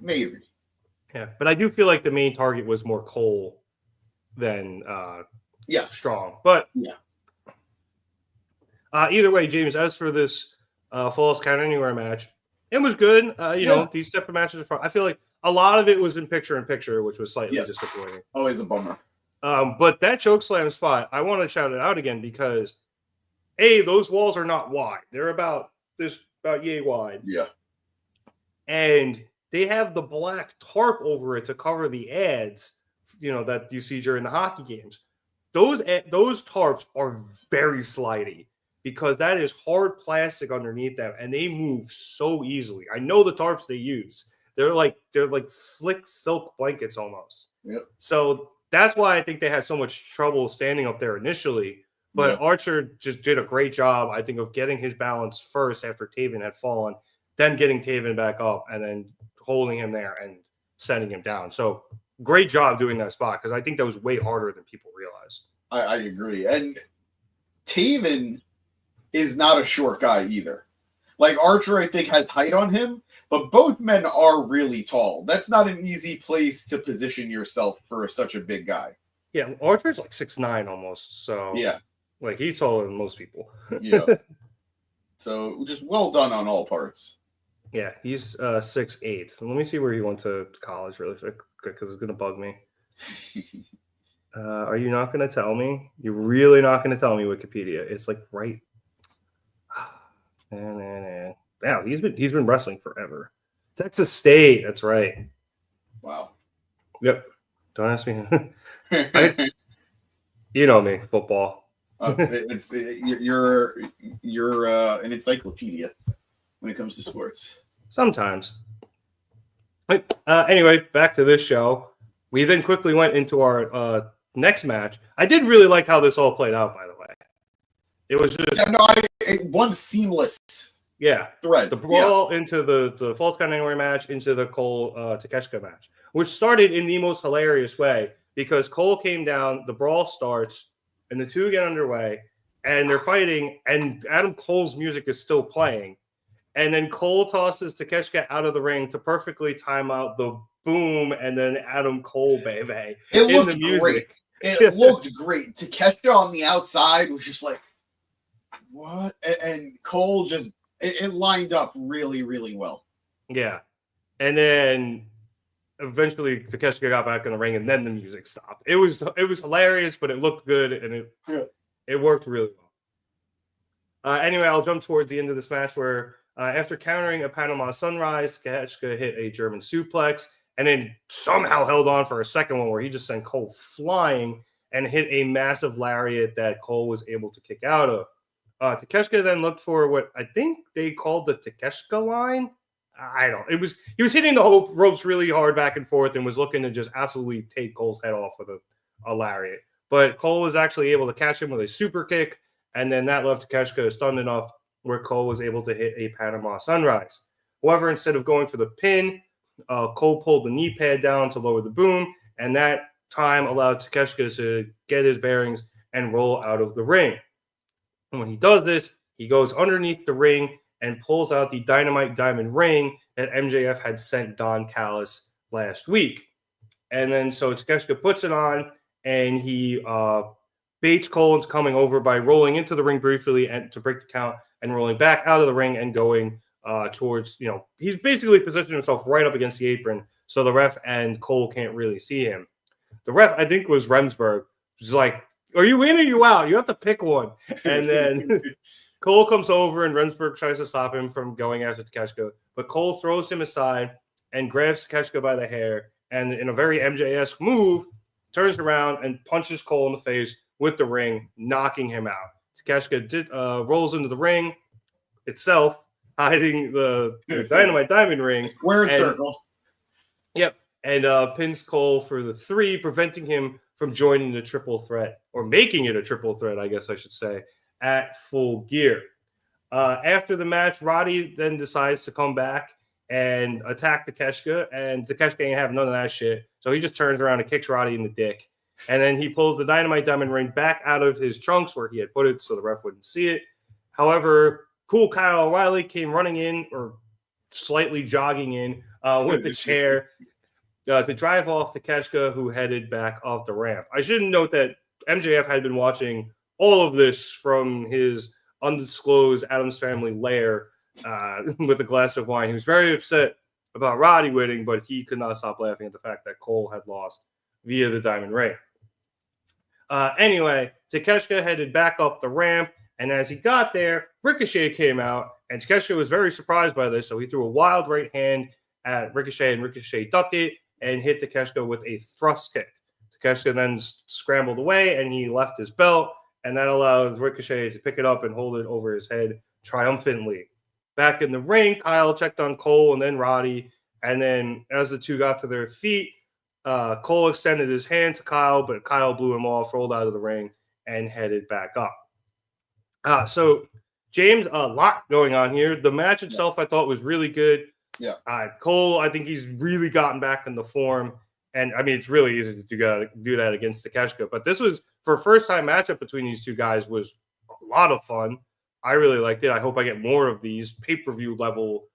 Maybe. Yeah, but I do feel like the main target was more Cole than Strong. But either way, James, as for this Falls Count Anywhere match, it was good. You know, these type of matches are fun. I feel like a lot of it was in picture-in-picture, which was slightly disappointing. Always a bummer. But that chokeslam spot, I want to shout it out again because, those walls are not wide. They're about yay wide. Yeah. And they have the black tarp over it to cover the ads, you know, that you see during the hockey games. Those tarps are very slidey because that is hard plastic underneath them, and they move so easily. I know the tarps they use. They're like slick silk blankets almost. Yep. So that's why I think they had so much trouble standing up there initially. But Archer just did a great job, I think, of getting his balance first after Taven had fallen, then getting Taven back up, and then holding him there and sending him down. So great job doing that spot because I think that was way harder than people realize. I agree. And Taven is not a short guy either. Like Archer, I think, has height on him, but both men are really tall. That's not an easy place to position yourself for such a big guy. Yeah, Archer's like 6'9" almost. So like he's taller than most people. Yeah. So just well done on all parts. Yeah, he's 6'8". So let me see where he went to college really quick because it's gonna bug me. Are you not gonna tell me? You're really not gonna tell me Wikipedia? It's like right. Yeah, he's been wrestling forever. Texas State, that's right. Wow. Yep. Don't ask me. You know me, football. You're an encyclopedia when it comes to sports. Sometimes. Anyway, back to this show. We then quickly went into our next match. I did really like how this all played out, by the way. It was just one seamless thread. The brawl into the Falls Count Anywhere match, into the Cole Takeshita match, which started in the most hilarious way because Cole came down, the brawl starts, and the two get underway, and they're fighting, and Adam Cole's music is still playing. And then Cole tosses Takeshita out of the ring to perfectly time out the boom, and then Adam Cole, baby. It looked great. It looked great. Takeshita on the outside was just like, what? And Cole just, it lined up really, really well. Yeah. And then eventually Takeshita got back in the ring, and then the music stopped. It was hilarious, but it looked good, and it worked really well. Anyway, I'll jump towards the end of this match where after countering a Panama Sunrise, Takeshita hit a German suplex and then somehow held on for a second one where he just sent Cole flying and hit a massive lariat that Cole was able to kick out of. Takeshita then looked for what I think they called the Takeshita line. He was hitting the whole ropes really hard back and forth and was looking to just absolutely take Cole's head off with a lariat. But Cole was actually able to catch him with a super kick, and then that left Takeshita stunned enough where Cole was able to hit a Panama Sunrise. However, instead of going for the pin, Cole pulled the knee pad down to lower the boom, and that time allowed Takeshita to get his bearings and roll out of the ring. And when he does this, he goes underneath the ring and pulls out the Dynamite Diamond ring that MJF had sent Don Callis last week. And then so Takeshita puts it on, and he baits Cole into coming over by rolling into the ring briefly and to break the count and rolling back out of the ring and going towards, he's basically positioned himself right up against the apron so the ref and Cole can't really see him. The ref, I think, was Remsburg. He's like, are you in or you out? You have to pick one. And then Cole comes over and Remsburg tries to stop him from going after Takeshita, but Cole throws him aside and grabs Takeshita by the hair and in a very MJ-esque move, turns around and punches Cole in the face with the ring, knocking him out. Takeshita rolls into the ring itself, hiding the Dynamite Diamond ring. Squared circle. Yep. And pins Cole for the 3, preventing him from joining the triple threat, or making it a triple threat, I guess I should say, at Full Gear. After the match, Rody then decides to come back and attack Takeshita, and Takeshita ain't have none of that shit. So he just turns around and kicks Rody in the dick. And then he pulls the Dynamite Diamond ring back out of his trunks where he had put it so the ref wouldn't see it. However, cool Kyle O'Reilly came running in, or slightly jogging in, with the chair to drive off Takeshita, who headed back off the ramp. I should note that MJF had been watching all of this from his undisclosed Addams Family lair with a glass of wine. He was very upset about Roddy winning, but he could not stop laughing at the fact that Cole had lost via the Diamond Ring. Anyway, Takeshita headed back up the ramp, and as he got there, Ricochet came out, and Takeshita was very surprised by this, so he threw a wild right hand at Ricochet, and Ricochet ducked it and hit Takeshita with a thrust kick. Takeshita then scrambled away, and he left his belt, and that allowed Ricochet to pick it up and hold it over his head triumphantly. Back in the ring, Kyle checked on Cole and then Roddy, and then as the two got to their feet, Cole extended his hand to Kyle, but Kyle blew him off, rolled out of the ring, and headed back up. So, James, a lot going on here. The match itself, I thought, was really good. Yeah. Cole, I think he's really gotten back into form. And, I mean, it's really easy to do that against Takeshita. But this was, for a first-time matchup between these two guys, was a lot of fun. I really liked it. I hope I get more of these pay-per-view level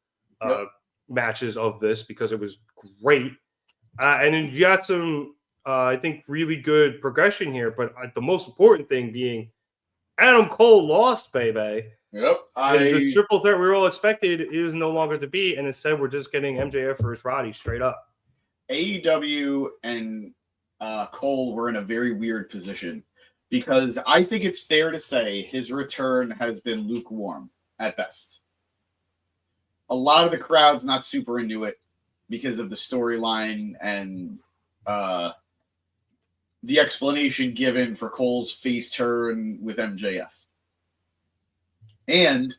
matches of this because it was great. And then you got some, I think, really good progression here. But the most important thing being Adam Cole lost, baby. Yep. The triple threat we were all expected is no longer to be. And instead, we're just getting MJF versus Roddy straight up. AEW and Cole were in a very weird position because I think it's fair to say his return has been lukewarm at best. A lot of the crowd's not super into it because of the storyline and the explanation given for Cole's face turn with MJF. And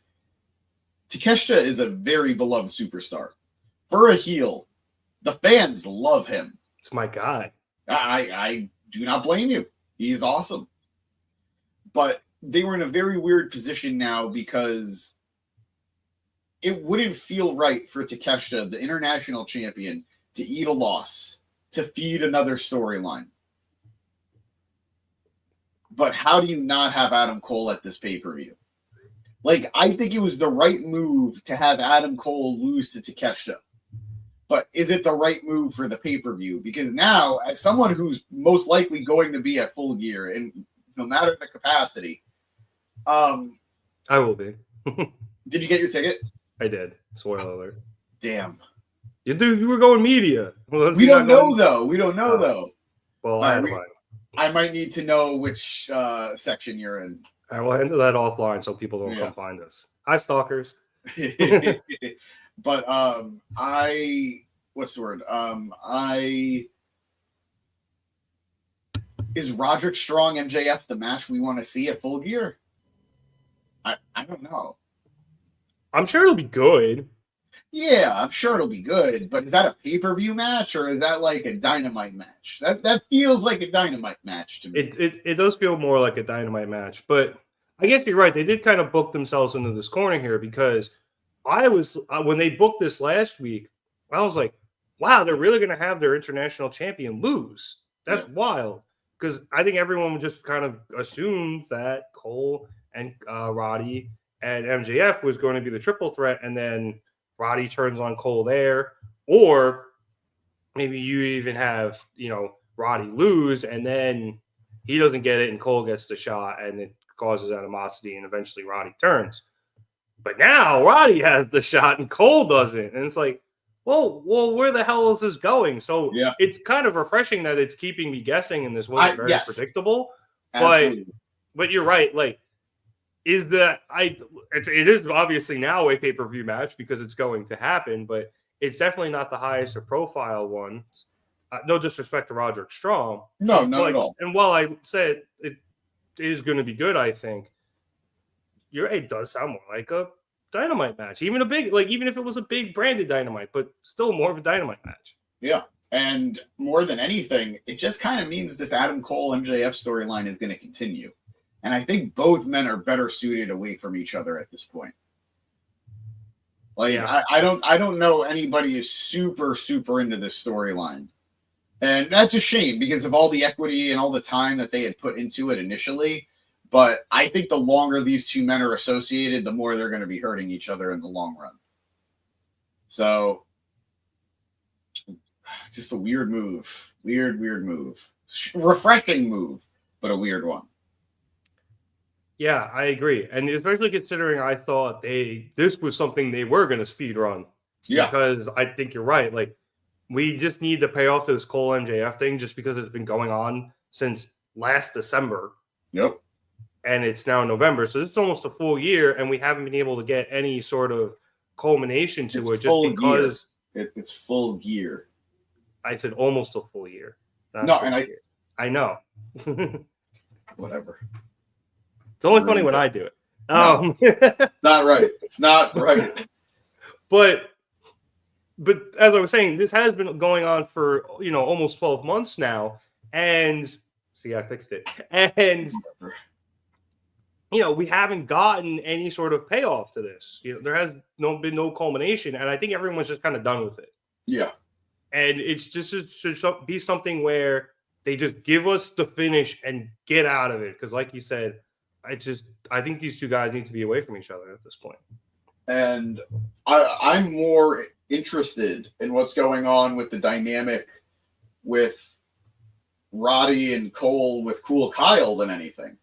Takeshita is a very beloved superstar. For a heel, the fans love him. It's my guy. I do not blame you. He's awesome. But they were in a very weird position now because it wouldn't feel right for Takeshita, the international champion, to eat a loss, to feed another storyline. But how do you not have Adam Cole at this pay-per-view? Like, I think it was the right move to have Adam Cole lose to Takeshita. But is it the right move for the pay-per-view? Because now, as someone who's most likely going to be at Full Gear, and no matter the capacity, I will be. Did you get your ticket? I did. Spoiler alert. Damn. You were going media. Well, We don't know though. We don't know though. Well, I might need to know which section you're in. I will handle that offline so people don't come find us. Hi, stalkers. But what's the word? Is Roderick Strong MJF the match we want to see at Full Gear? I don't know. I'm sure it'll be good. Yeah, I'm sure it'll be good. But is that a pay-per-view match or is that like a Dynamite match? That feels like a Dynamite match to me. It does feel more like a Dynamite match, but I guess you're right. They did kind of book themselves into this corner here because when they booked this last week, I was like, wow, they're really going to have their international champion lose. That's wild. Because I think everyone just kind of assumed that Cole and Roddy and MJF was going to be the triple threat, and then Roddy turns on Cole there. Or maybe you even have, Roddy lose, and then he doesn't get it, and Cole gets the shot, and it causes animosity, and eventually Roddy turns. But now Roddy has the shot, and Cole doesn't. And it's like, well, where the hell is this going? So it's kind of refreshing that it's keeping me guessing, and this wasn't very predictable. But you're right. Like, it is obviously now a pay-per-view match because it's going to happen, but it's definitely not the highest profile one. No disrespect to Roderick Strong. No, not at all. And while I said it is going to be good, I think it does sound more like a Dynamite match, even if it was a big branded Dynamite, but still more of a Dynamite match. Yeah, and more than anything, it just kind of means this Adam Cole MJF storyline is going to continue, and I think both men are better suited away from each other at this point. Like, I don't know anybody is super into this storyline, and that's a shame because of all the equity and all the time that they had put into it initially. But I think the longer these two men are associated, the more they're going to be hurting each other in the long run. So, just a weird move. Weird move. Refreshing move, but a weird one. Yeah, I agree. And especially considering I thought this was something they were going to speed run. Yeah. Because I think you're right. Like, we just need to pay off to this Cole MJF thing just because it's been going on since last December. Yep. And it's now November, so it's almost a full year, and we haven't been able to get any sort of culmination to it just because it's full gear. I said almost a full year. I know. Whatever. It's only funny when I do it. No, not right. It's not right. But as I was saying, this has been going on for almost 12 months now, and see, I fixed it, and. We haven't gotten any sort of payoff to this. There has been no culmination, and I think everyone's just kind of done with it. Yeah. And it should be something where they just give us the finish and get out of it. Because like you said, I think these two guys need to be away from each other at this point. And I'm more interested in what's going on with the dynamic with Roddy and Cole with Cool Kyle than anything.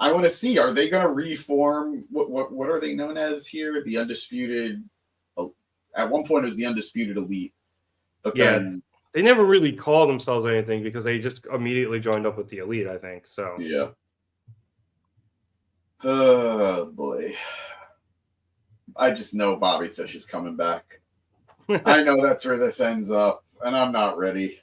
I want to see, are they going to reform? What are they known as here? The Undisputed. At one point, it was the Undisputed Elite. But then, they never really called themselves anything because they just immediately joined up with the Elite, I think. So yeah. Oh boy, I just know Bobby Fish is coming back. I know that's where this ends up, and I'm not ready.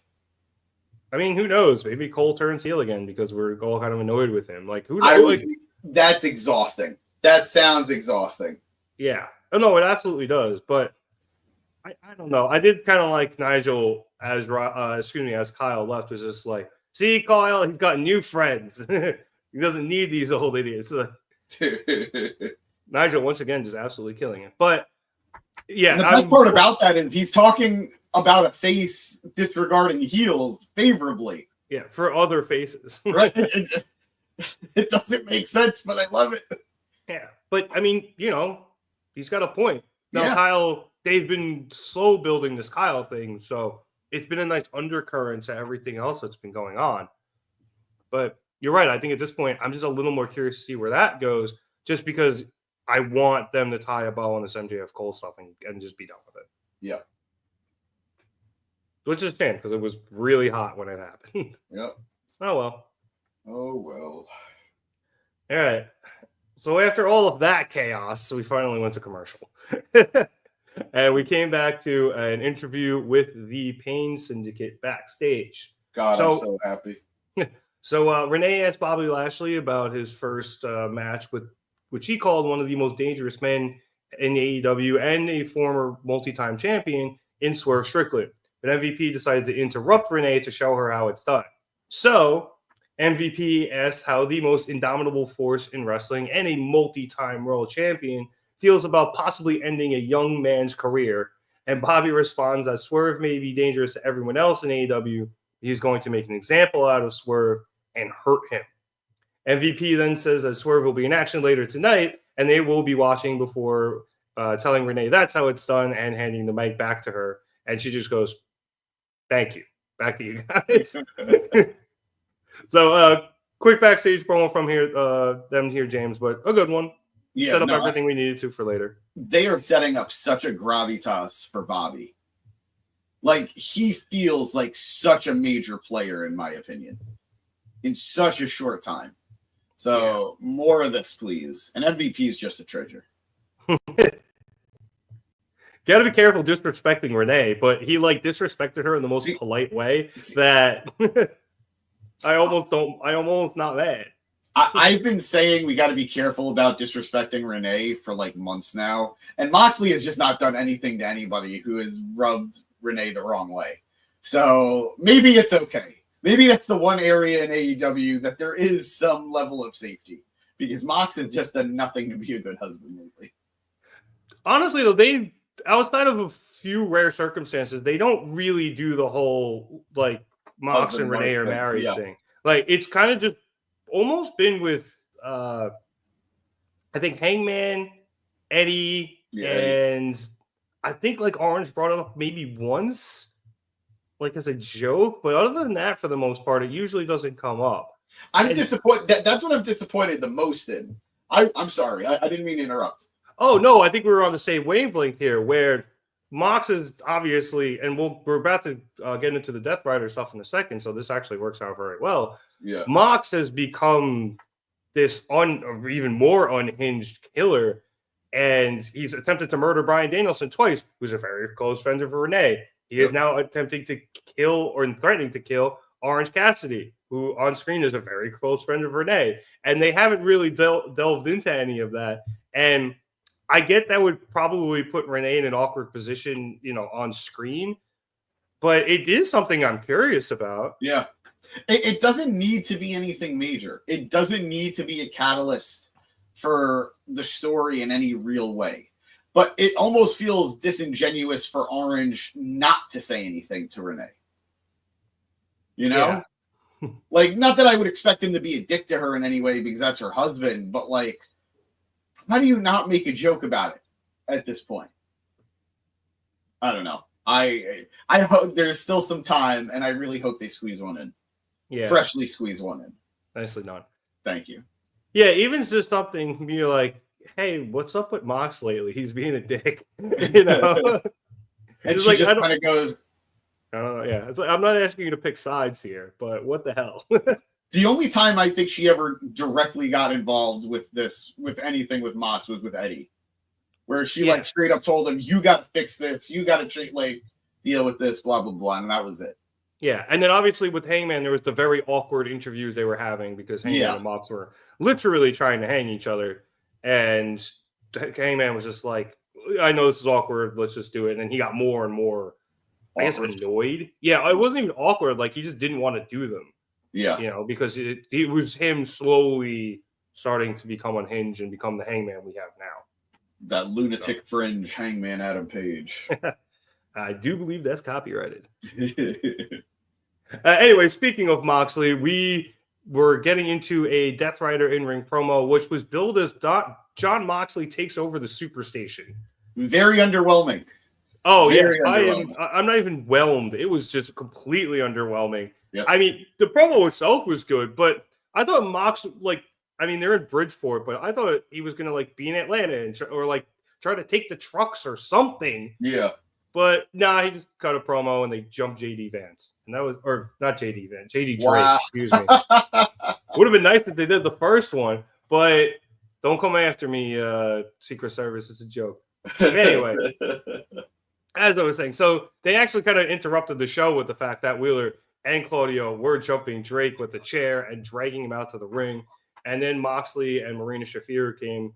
I mean, who knows? Maybe Cole turns heel again because we're all kind of annoyed with him. Like, who knows? That's exhausting. That sounds exhausting. Yeah. Oh, no, it absolutely does. But I don't know. I did kind of like Nigel as Kyle left was just like, see, Kyle, he's got new friends. He doesn't need these old idiots. Nigel, once again, just absolutely killing it. But yeah, and the best part about that is he's talking about a face disregarding heels favorably. Yeah, for other faces. Right. It doesn't make sense, but I love it. Yeah, but I mean, he's got a point. Now, Kyle, they've been slow building this Kyle thing, so it's been a nice undercurrent to everything else that's been going on. But you're right. I think at this point, I'm just a little more curious to see where that goes, just because I want them to tie a bow on this MJF Cole stuff and just be done with it. Yeah. Which is a shame because it was really hot when it happened. Yep. Oh, well. Oh, well. All right. So after all of that chaos, we finally went to commercial. And we came back to an interview with the Pain Syndicate backstage. God, I'm so happy. So Renee asked Bobby Lashley about his first match with which he called one of the most dangerous men in AEW and a former multi-time champion in Swerve Strickland. But MVP decided to interrupt Renee to show her how it's done. So MVP asked how the most indomitable force in wrestling and a multi-time world champion feels about possibly ending a young man's career. And Bobby responds that Swerve may be dangerous to everyone else in AEW. He's going to make an example out of Swerve and hurt him. MVP then says that Swerve will be in action later tonight, and they will be watching before telling Renee that's how it's done and handing the mic back to her. And she just goes, thank you. Back to you guys. So quick backstage promo from them here, James, but a good one. Yeah, set up everything we needed to for later. They are setting up such a gravitas for Bobby. Like, he feels like such a major player, in my opinion, in such a short time. So more of this, please. And MVP is just a treasure. Got to be careful disrespecting Renee, but he disrespected her in the most polite way that I almost not mad. I've been saying we got to be careful about disrespecting Renee for months now. And Moxley has just not done anything to anybody who has rubbed Renee the wrong way. So maybe it's okay. Maybe that's the one area in AEW that there is some level of safety, because Mox has just done nothing to be a good husband lately. Honestly, though, outside of a few rare circumstances, they don't really do the whole Mox and Renee are married thing. It's kind of just almost been with I think Hangman, Eddie, and I think Orange brought it up maybe once, as a joke, but other than that, for the most part, it usually doesn't come up. I'm disappointed. That's what I'm disappointed the most in. I'm sorry. I didn't mean to interrupt. Oh, no, I think we were on the same wavelength here, where Mox is obviously, and we're about to get into the Death Rider stuff in a second, so this actually works out very well. Yeah, Mox has become this even more unhinged killer, and he's attempted to murder Bryan Danielson twice, who's a very close friend of Renee. He is now attempting to kill or threatening to kill Orange Cassidy, who on screen is a very close friend of Renee. And they haven't really delved into any of that. And I get that would probably put Renee in an awkward position, on screen. But it is something I'm curious about. Yeah. It doesn't need to be anything major. It doesn't need to be a catalyst for the story in any real way. But it almost feels disingenuous for Orange not to say anything to Renee. Yeah. Not that I would expect him to be a dick to her in any way because that's her husband, but how do you not make a joke about it at this point? I don't know. I hope there's still some time, and I really hope they squeeze one in. Yeah. Freshly squeeze one in. Nicely done. Thank you. Yeah, even just something you're like, hey, what's up with Mox lately? He's being a dick, And she just kind of goes, yeah. It's I'm not asking you to pick sides here, but what the hell? The only time I think she ever directly got involved with anything with Mox was with Eddie, where she straight up told him, you got to fix this. You got to deal with this, blah, blah, blah. And that was it. Yeah. And then obviously with Hangman, there was the very awkward interviews they were having because Hangman and Mox were literally trying to hang each other. And Hangman was just like, I know this is awkward. Let's just do it. And then he got more and more, I guess, annoyed. Yeah, it wasn't even awkward. He just didn't want to do them. Yeah. Because it was him slowly starting to become unhinged and become the Hangman we have now. That lunatic fringe Hangman Adam Page. I do believe that's copyrighted. Anyway, speaking of Moxley, we were getting into a Death Rider in-ring promo, which was billed as John Moxley takes over the SuperStation. Very underwhelming. Oh, yes. I'm not even whelmed. It was just completely underwhelming. Yep. I mean, the promo itself was good, but I thought Mox, I mean, they're in Bridgeport, but I thought he was going to like be in Atlanta or like try to take the trucks or something. Yeah. But nah, he just cut a promo and they jumped JD Vance. And that was, or not JD Vance, JD Drake, Wow. excuse me. Would have been nice if they did the first one, but don't come after me, Secret Service. It's a joke. Anyway, as I was saying, so they actually kind of interrupted the show with the fact that Wheeler and Claudio were jumping Drake with a chair and dragging him out to the ring. And then Moxley and Marina Shafir came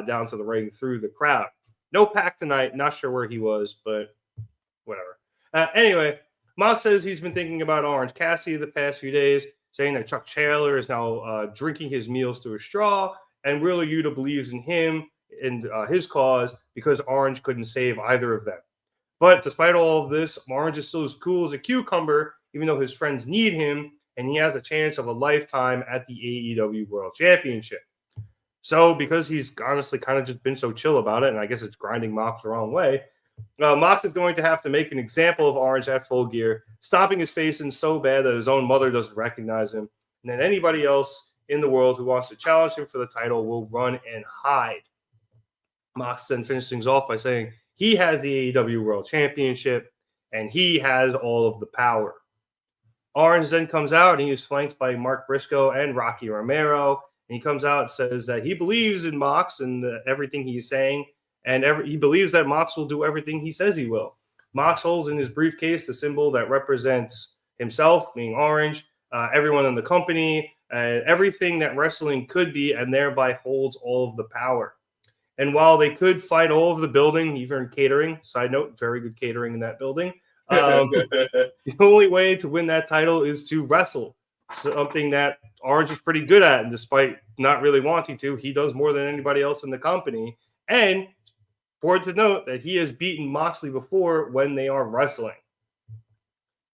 down to the ring through the crowd. No Pac tonight. Not sure where he was, but whatever. Anyway, Mox says he's been thinking about Orange Cassidy the past few days, saying that Chuck Taylor is now drinking his meals through a straw, and Wheeler Yuta believes in him and his cause because Orange couldn't save either of them. But despite all of this, Orange is still as cool as a cucumber, even though his friends need him, and he has a chance of a lifetime at the AEW World Championship. So because he's honestly kind of just been so chill about it, and I guess it's grinding Mox the wrong way, Mox is going to have to make an example of Orange at Full Gear, stomping his face in so bad that his own mother doesn't recognize him, and then anybody else in the world who wants to challenge him for the title will run and hide. Mox then finishes things off by saying he has the AEW World Championship, and he has all of the power. Orange then comes out, and he is flanked by Mark Briscoe and Rocky Romero. And he comes out and says that he believes in Mox and everything he's saying, and he believes that Mox will do everything he says he will. Mox holds in his briefcase the symbol that represents himself, being orange, everyone in the company, everything that wrestling could be, and thereby holds all of the power. And while they could fight all over the building, even catering, side note, very good catering in that building, the only way to win that title is to wrestle, something that Orange is pretty good at, and despite not really wanting to, he does more than anybody else in the company. And important to note that he has beaten Moxley before when they are wrestling.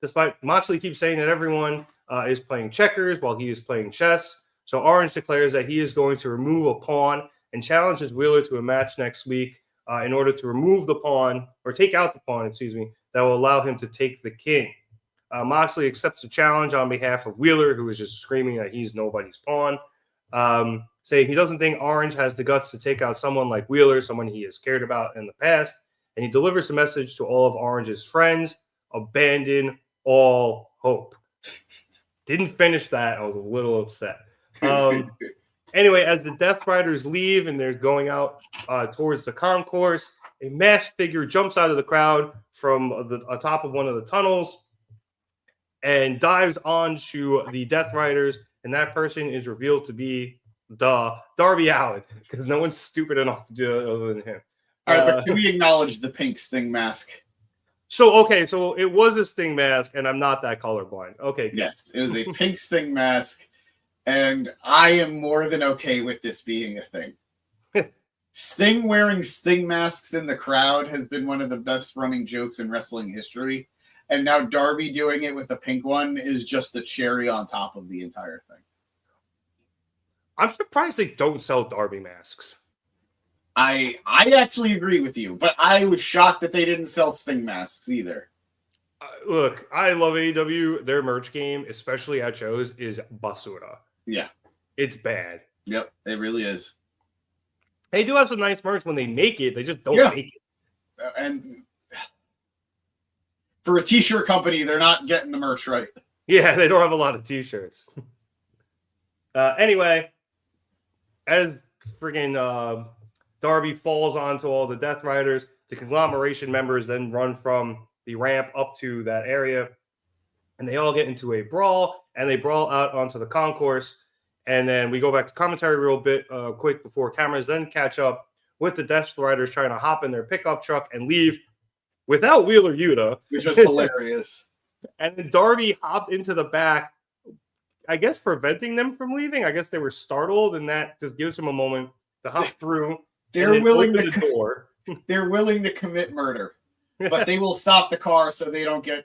Despite Moxley keeps saying that everyone is playing checkers while he is playing chess, so Orange declares that he is going to remove a pawn and challenges Wheeler to a match next week in order to remove the pawn, or take out the pawn, that will allow him to take the king. Moxley accepts the challenge on behalf of Wheeler, who is just screaming that he's nobody's pawn, saying he doesn't think Orange has the guts to take out someone like Wheeler, someone he has cared about in the past, and he delivers a message to all of Orange's friends: abandon all hope. Didn't finish that. I was a little upset. Anyway, as the Death Riders leave and they're going out towards the concourse, a masked figure jumps out of the crowd from the top of one of the tunnels and dives onto the Death Riders, and that person is revealed to be Darby Allin, because no one's stupid enough to do it other than him. All right, but can we acknowledge the pink Sting mask? So it was a Sting mask, and I'm not that colorblind. Okay. Yes, it was a pink Sting mask, and I am more than okay with this being a thing. Sting wearing Sting masks in the crowd has been one of the best running jokes in wrestling history. And now Darby doing it with a pink one is just the cherry on top of the entire thing. I'm surprised they don't sell Darby masks. I actually agree with you, but I was shocked that they didn't sell Sting masks either. Look, I love AEW. Their merch game, especially at shows, is basura. Yeah. It's bad. Yep, it really is. They do have some nice merch when they make it. They just don't make it. And for a t-shirt company, they're not getting the merch right. Yeah, they don't have a lot of t-shirts. Anyway, as friggin' Darby falls onto all the Death Riders, the conglomeration members then run from the ramp up to that area, and they all get into a brawl, and they brawl out onto the concourse. And then we go back to commentary real bit quick before cameras then catch up with the Death Riders trying to hop in their pickup truck and leave without Wheeler Yuta. Which was hilarious. And then Darby hopped into the back, I guess preventing them from leaving. I guess they were startled, and that just gives them a moment to hop through. They're willing to the door. They're willing to commit murder, but they will stop the car so they don't get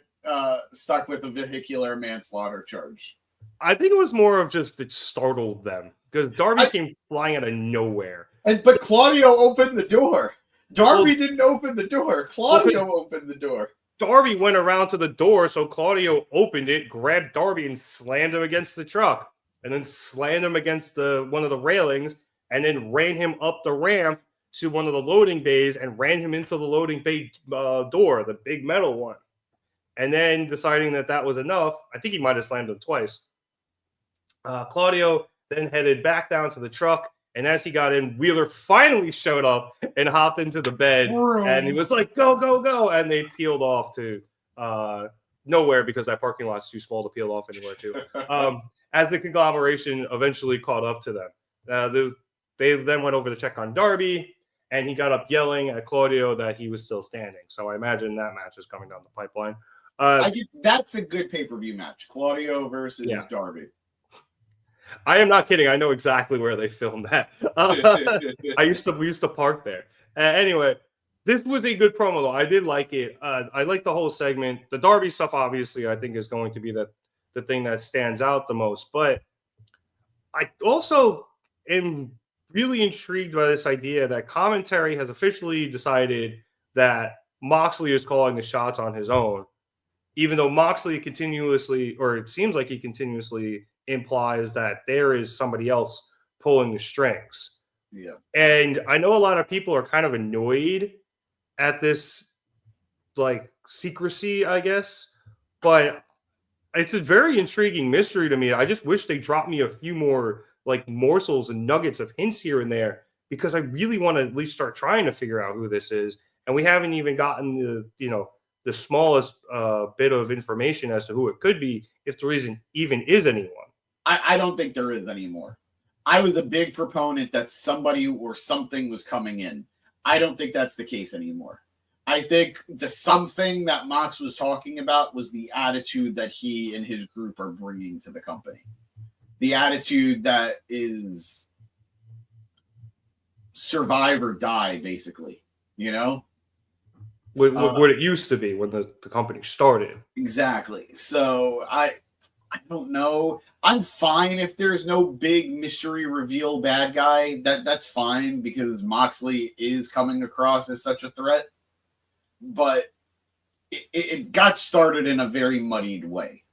stuck with a vehicular manslaughter charge. I think it was more of just it startled them because Darby came flying out of nowhere. But Claudio opened the door. Darby didn't open the door. Claudio opened the door. Darby went around to the door, so Claudio opened it, grabbed Darby, and slammed him against the truck. and then slammed him against one of the railings, and then ran him up the ramp to one of the loading bays and ran him into the loading bay door, the big metal one. And then deciding that was enough, I think he might have slammed him twice. Claudio then headed back down to the truck, and as he got in, Wheeler finally showed up and hopped into the bed, and he was like, go, go, go, and they peeled off to nowhere because that parking lot's too small to peel off anywhere too. As the conglomeration eventually caught up to them. They then went over to check on Darby, and he got up yelling at Claudio that he was still standing. So I imagine that match is coming down the pipeline. That's a good pay-per-view match. Claudio versus Darby. I am not kidding. I know exactly where they filmed that. We used to park there. Anyway, this was a good promo, though. I did like it. I like the whole segment. The Darby stuff, obviously, I think is going to be the thing that stands out the most. But I also am really intrigued by this idea that commentary has officially decided that Moxley is calling the shots on his own, even though Moxley continuously, or it seems like he continuously implies that there is somebody else pulling the strings. Yeah. And I know a lot of people are kind of annoyed at this like secrecy, I guess, but it's a very intriguing mystery to me. I just wish they dropped me a few more like morsels and nuggets of hints here and there, because I really want to at least start trying to figure out who this is. And we haven't even gotten the smallest bit of information as to who it could be, if there even is anyone. I don't think there is anymore. I was a big proponent that somebody or something was coming in. I don't think that's the case anymore. I think the something that Mox was talking about was the attitude that he and his group are bringing to the company. The attitude that is survive or die, basically, you know? What it used to be when the company started. Exactly. So I don't know. I'm fine if there's no big mystery reveal bad guy. That's fine, because Moxley is coming across as such a threat. But it got started in a very muddied way.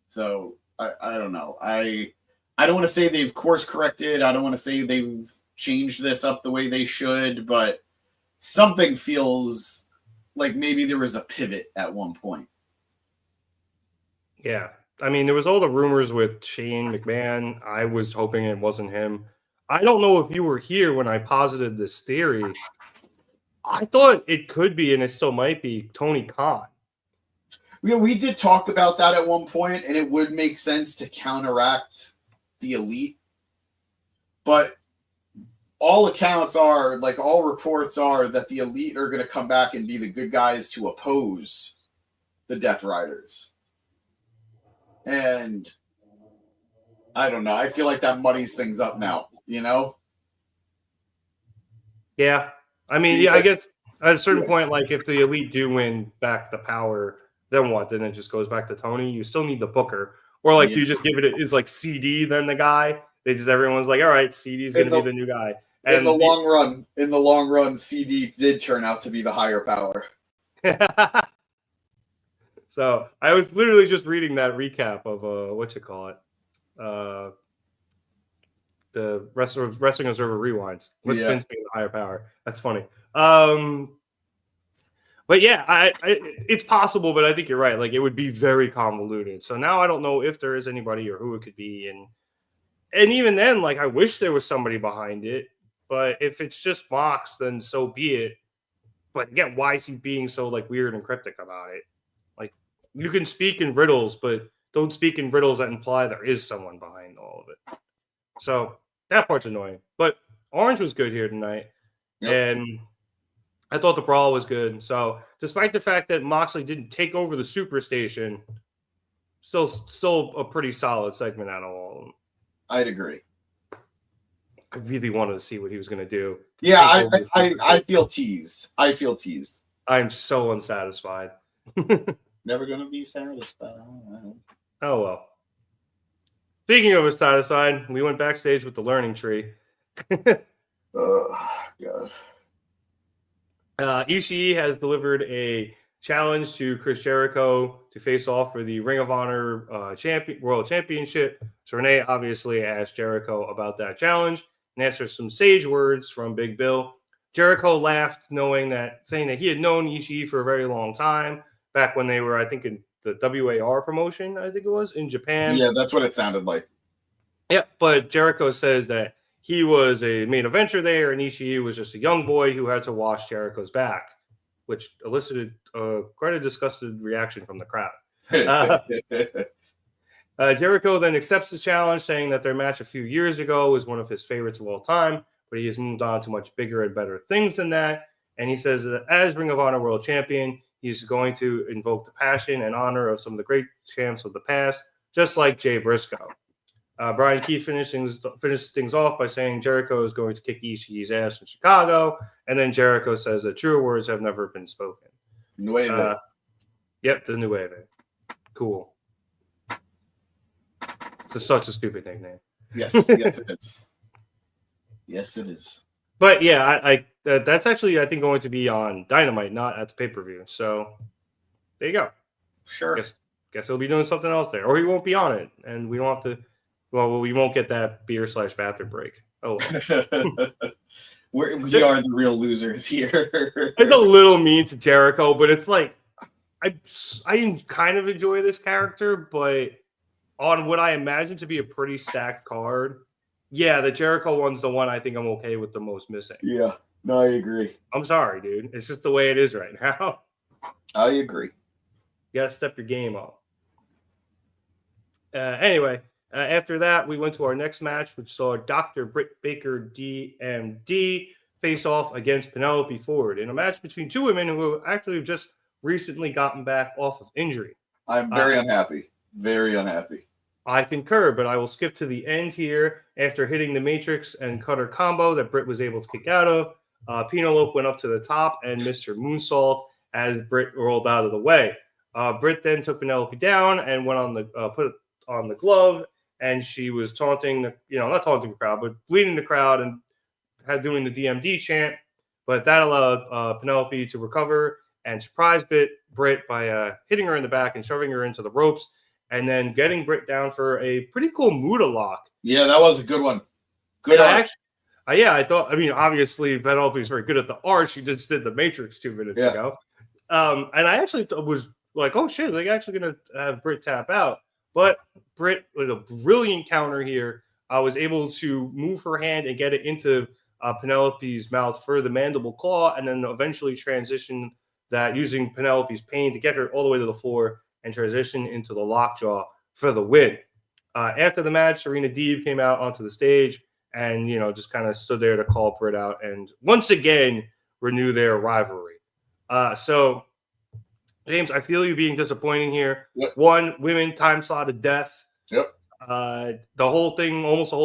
So I don't know. I don't want to say they've course corrected. I don't want to say they've changed this up the way they should, but something feels like maybe there was a pivot at one point. Yeah. I mean, there was all the rumors with Shane McMahon. I was hoping it wasn't him. I don't know if you were here when I posited this theory. I thought it could be, and it still might be, Tony Khan. Yeah, we did talk about that at one point, and it would make sense to counteract the Elite. But all accounts are, like all reports are, that the Elite are going to come back and be the good guys to oppose the Death Riders. And I don't know. I feel like that muddies things up now, you know? Yeah. I mean, yeah, I guess at a certain point, like if the Elite do win back the power, then what? Then it just goes back to Tony. You still need the booker. Or like, do you just give it is like CD then the guy? Everyone's like, all right, CD's going to be the new guy. And in the long run, CD did turn out to be the higher power. So I was literally just reading that recap of the Wrestling Observer Rewinds with Vince being the higher power. That's funny. But yeah, it's possible, but I think you're right. Like, it would be very convoluted. So now I don't know if there is anybody or who it could be, and even then, like, I wish there was somebody behind it. But if it's just Mox, then so be it. But again, why is he being so like weird and cryptic about it? Like, you can speak in riddles, but don't speak in riddles that imply there is someone behind all of it. So that part's annoying. But Orange was good here tonight. Yep. And I thought the brawl was good. So despite the fact that Moxley didn't take over the SuperStation, still a pretty solid segment out of all of them. I'd agree. I really wanted to see what he was going to do. Yeah, I feel teased. I'm so unsatisfied. Never going to be satisfied. Oh, well. Speaking of unsatisfied, we went backstage with the learning tree. Oh, God. Ishii has delivered a challenged to Chris Jericho to face off for the Ring of Honor World Championship. So Renee obviously asked Jericho about that challenge and asked for some sage words from Big Bill. Jericho laughed, saying that he had known Ishii for a very long time, back when they were, I think, in the WAR promotion, I think it was, in Japan. Yeah, that's what it sounded like. Yeah, but Jericho says that he was a main eventer there, and Ishii was just a young boy who had to wash Jericho's back, which elicited quite a disgusted reaction from the crowd. Jericho then accepts the challenge, saying that their match a few years ago was one of his favorites of all time, but he has moved on to much bigger and better things than that. And he says that as Ring of Honor World Champion, he's going to invoke the passion and honor of some of the great champs of the past, just like Jay Briscoe. Brian Keith finishes things off by saying Jericho is going to kick Ishii's ass in Chicago, and then Jericho says that truer words have never been spoken. Nueve. Yep, the Nueve. Cool. It's such a stupid nickname. Yes, it is. Yes, it is. But yeah, that's actually, I think, going to be on Dynamite, not at the pay-per-view. So there you go. Sure. Guess he'll be doing something else there, or he won't be on it, and we don't have to. Well, we won't get that beer/bathroom break. Oh, well. we are the real losers here. It's a little mean to Jericho, but it's like I kind of enjoy this character, but on what I imagine to be a pretty stacked card, yeah, the Jericho one's the one I think I'm okay with the most missing. Yeah, no, I agree. I'm sorry, dude. It's just the way it is right now. I agree. You gotta step your game up. Anyway. After that, we went to our next match, which saw Dr. Britt Baker D.M.D. face off against Penelope Ford in a match between two women who actually have just recently gotten back off of injury. I'm very unhappy. Very unhappy. I concur, but I will skip to the end here. After hitting the Matrix and Cutter combo that Britt was able to kick out of, Penelope went up to the top and missed her moonsault as Britt rolled out of the way. Britt then took Penelope down and went on put on the glove. And she was taunting, not taunting the crowd, but leading the crowd and doing the D.M.D. chant. But that allowed Penelope to recover and surprise Britt by hitting her in the back and shoving her into the ropes, and then getting Britt down for a pretty cool Muda lock. Yeah, that was a good one. Good art. I thought, obviously Penelope's very good at the art. She just did the Matrix 2 minutes ago. And I actually was like, oh shit, they're actually going to have Britt tap out. But Britt, with a brilliant counter here, was able to move her hand and get it into Penelope's mouth for the mandible claw, and then eventually transition that using Penelope's pain to get her all the way to the floor and transition into the lockjaw for the win. After the match, Serena Deeb came out onto the stage and, just kind of stood there to call Britt out and once again renew their rivalry. So James, I feel you being disappointing here. Yep. One, women time slot of death. Yep. Almost the whole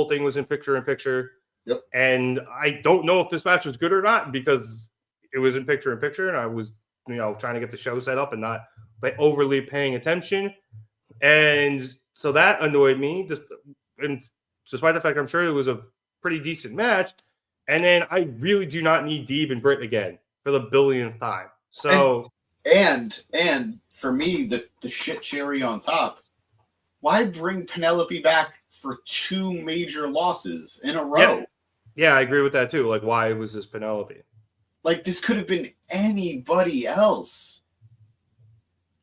thing was in picture-in-picture. Yep. And I don't know if this match was good or not because it was in picture-in-picture, and I was, trying to get the show set up and not overly paying attention. And so that annoyed me, despite the fact I'm sure it was a pretty decent match. And then I really do not need Deeb and Britt again for the billionth time. So. And for me, the shit cherry on top, why bring Penelope back for two major losses in a row? Yeah, I agree with that too. Like, why was this Penelope? Like, this could have been anybody else.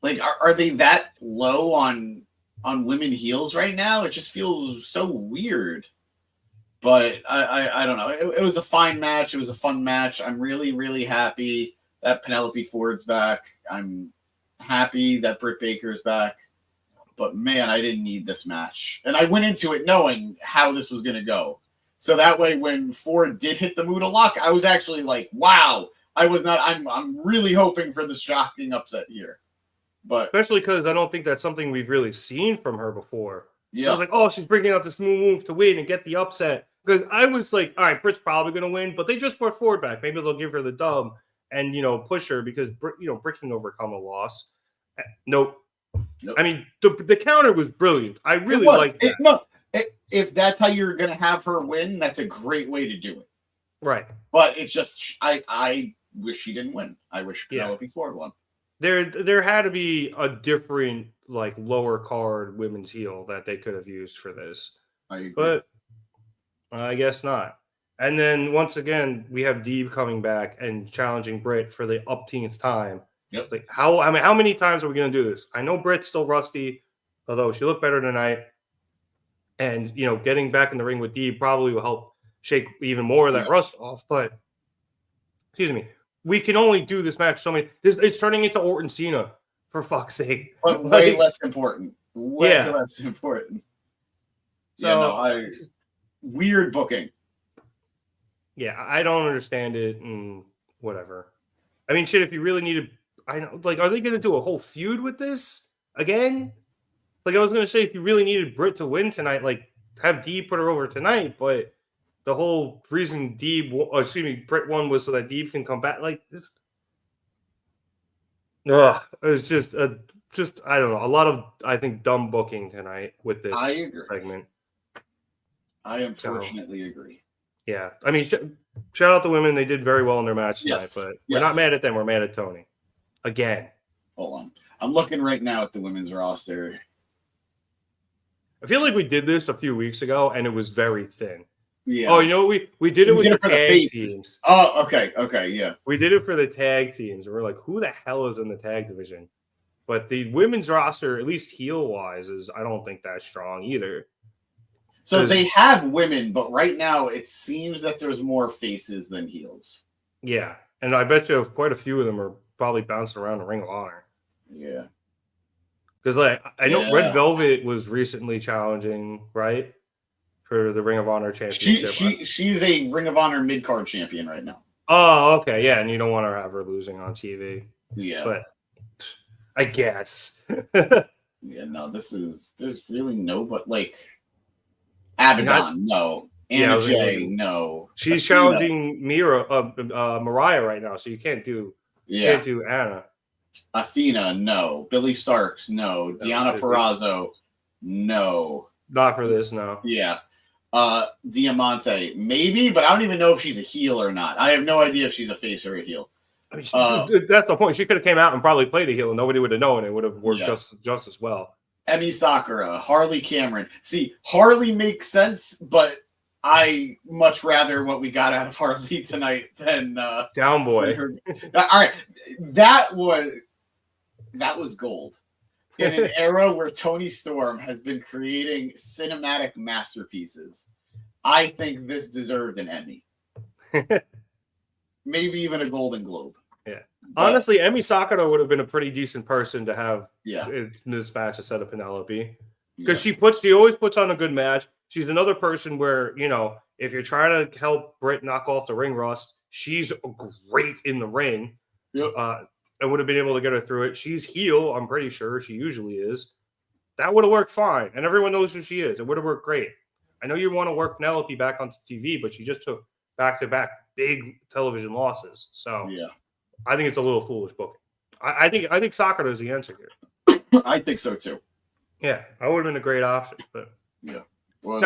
Like, are they that low on women heels right now? It just feels so weird. But I don't know. It was a fine match. It was a fun match. I'm really, really happy that Penelope Ford's back. I'm happy that Britt Baker's back. But, man, I didn't need this match. And I went into it knowing how this was going to go. So that way, when Ford did hit the Muda lock, I was actually like, wow. I'm really hoping for the shocking upset here. But especially because I don't think that's something we've really seen from her before. Yeah. So I was like, oh, she's bringing out this new move to win and get the upset. Because I was like, all right, Britt's probably going to win, but they just brought Ford back. Maybe they'll give her the dub and, push her because, Britt can overcome a loss. Nope. I mean, the counter was brilliant. I really liked that. If that's how you're going to have her win, that's a great way to do it. Right. But it's just, I wish she didn't win. I wish Penelope Ford won. There had to be a different like lower card women's heel that they could have used for this. I agree. But I guess not. And then once again, we have Deeb coming back and challenging Britt for the upteenth time. Yep. It's like how many times are we going to do this? I know Britt's still rusty, although she looked better tonight. And getting back in the ring with Deeb probably will help shake even more of that rust off. But excuse me, we can only do this match so many. It's turning into Orton Cena, for fuck's sake. But way less important. Way less important. So weird booking. Yeah, I don't understand it and whatever. I mean, shit, if you really needed, are they going to do a whole feud with this again? Like I was going to say, if you really needed Britt to win tonight, like have Deeb put her over tonight, but the whole reason Britt won was so that Deeb can come back. Like this, it was just I don't know, a lot of I think dumb booking tonight with this segment. I unfortunately agree. Yeah, I mean, shout out the women; they did very well in their match tonight. But we're not mad at them; we're mad at Tony again. Hold on, I'm looking right now at the women's roster. I feel like we did this a few weeks ago, and it was very thin. Yeah. Oh, you know what? We did it with the tag teams. Oh, okay, yeah. We did it for the tag teams. And we're like, who the hell is in the tag division? But the women's roster, at least heel-wise, I don't think that's strong either. So they have women, but right now it seems that there's more faces than heels. Yeah, and I bet you quite a few of them are probably bouncing around the Ring of Honor. Yeah. Because I know Red Velvet was recently challenging, right? For the Ring of Honor championship. She's a Ring of Honor mid-card champion right now. Oh, okay, yeah, and you don't want to have her losing on TV. Yeah. But I guess. Yeah, no, there's really no, but like Abaddon, no. Anna Jay, no. She's challenging Mariah right now, so you can't do Anna. Athena, no. Billy Starks, no. Deonna Purrazzo, no. Not for this, no. Yeah. Diamante, maybe, but I don't even know if she's a heel or not. I have no idea if she's a face or a heel. I mean, that's the point. She could have came out and probably played a heel, and nobody would have known. It would have worked just as well. Emi Sakura, Harley Cameron. See, Harley makes sense, but I much rather what we got out of Harley tonight than Down Boy. All right, that was gold. In an era where Tony Storm has been creating cinematic masterpieces, I think this deserved an Emmy. Maybe even a Golden Globe. Yeah. But honestly, Emi Sakura would have been a pretty decent person to have in this match instead of Penelope. Because she always puts on a good match. She's another person where, if you're trying to help Britt knock off the ring rust, she's great in the ring. Yep. I would have been able to get her through it. She's heel, I'm pretty sure. She usually is. That would have worked fine. And everyone knows who she is. It would have worked great. I know you want to work Penelope back onto TV, but she just took back-to-back big television losses. So I think it's a little foolish booking. I think Sakura is the answer here. I think so too. Yeah, that would have been a great option. But no,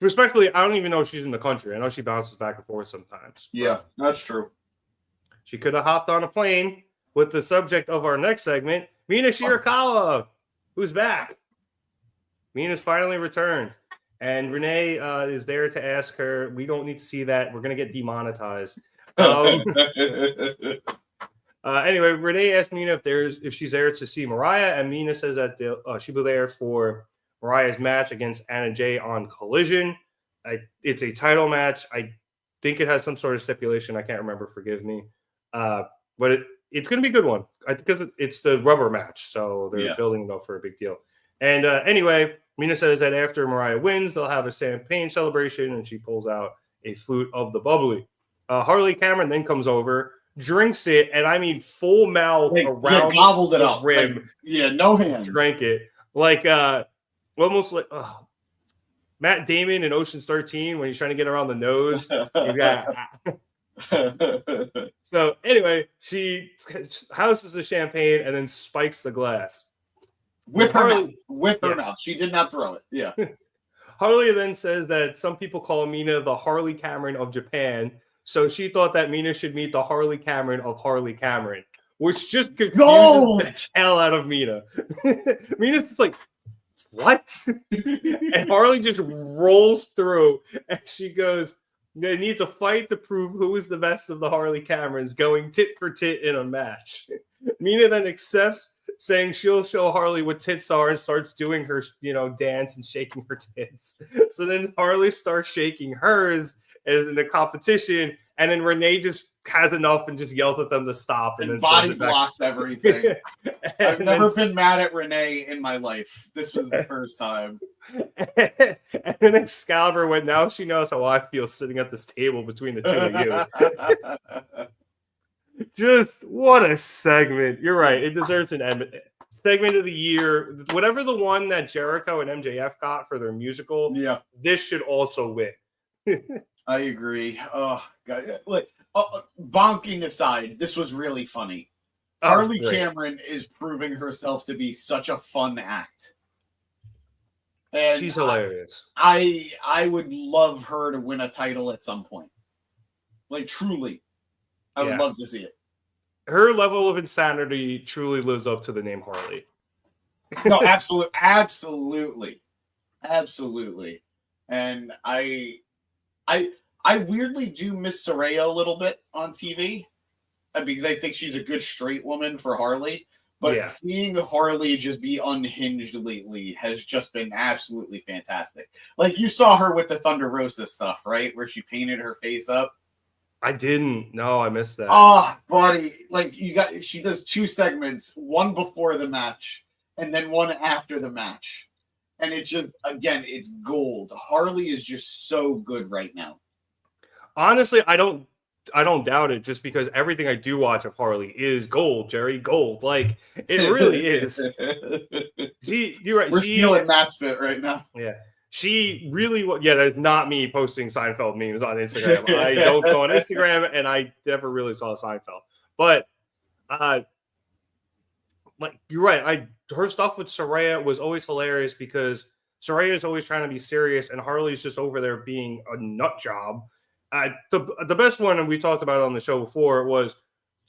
respectfully, I don't even know if she's in the country. I know she bounces back and forth sometimes. Yeah, that's true. She could have hopped on a plane with the subject of our next segment, Mina Shirakawa, who's back. Mina's finally returned. And Renee is there to ask her, we don't need to see that. We're going to get demonetized. Anyway, Renee asked Mina if she's there to see Mariah, and Mina says that she'll be there for Mariah's match against Anna Jay on Collision. It's a title match. I think it has some sort of stipulation. I can't remember. Forgive me. But it's going to be a good one. Because it's the rubber match, so they're building it up for a big deal. And anyway, Mina says that after Mariah wins, they'll have a champagne celebration, and she pulls out a flute of the bubbly. Harley Cameron then comes over, drinks it, and I mean full mouth around gobbled it the up. rim. No hands. Drank it. Like, almost like Matt Damon in Ocean's 13 when he's trying to get around the nose. So anyway, she houses the champagne and then spikes the glass. With her mouth. She did not throw it. Yeah. Harley then says that some people call Mina the Harley Cameron of Japan. So she thought that Mina should meet the Harley Cameron of Harley Cameron. which just confuses Gold! the hell out of Mina. Mina's just like, what? And Harley just rolls through, and she goes, they need to fight to prove who is the best of the Harley Camerons, going tit for tit in a match. Mina then accepts, saying she'll show Harley what tits are, and starts doing her, dance and shaking her tits. So then Harley starts shaking hers as in the competition, and then Renee just has enough and just yells at them to stop, and then body blocks everything. I've never been mad at Renee in my life. This was the first time. And then Excalibur went, now she knows how I feel sitting at this table between the two of you. Just what a segment. You're right. It deserves an segment of the year. Whatever the one that Jericho and MJF got for their musical, this should also win. I agree. Oh, God. Look, bonking aside, this was really funny. Harley Cameron is proving herself to be such a fun act. And she's hilarious. I would love her to win a title at some point. Like, truly. I would love to see it. Her level of insanity truly lives up to the name Harley. No, absolutely. And I weirdly do miss Saraya a little bit on TV because I think she's a good straight woman for Harley. But seeing Harley just be unhinged lately has just been absolutely fantastic. Like, you saw her with the Thunder Rosa stuff, right? Where she painted her face up. I didn't. No, I missed that. Oh, buddy. Like, she does 2 segments, one before the match and then one after the match. And it's just, again, it's gold. Harley is just so good right now. Honestly, I don't doubt it, just because everything I do watch of Harley is gold, Jerry. Gold. Like, it really is. You're right. We're stealing Matt's bit right now. Yeah. She really, that is not me posting Seinfeld memes on Instagram. I don't go on Instagram, and I never really saw Seinfeld. But, like, you're right. Her stuff with Saraya was always hilarious because Saraya is always trying to be serious, and Harley's just over there being a nut job. The best one, and we talked about it on the show before, was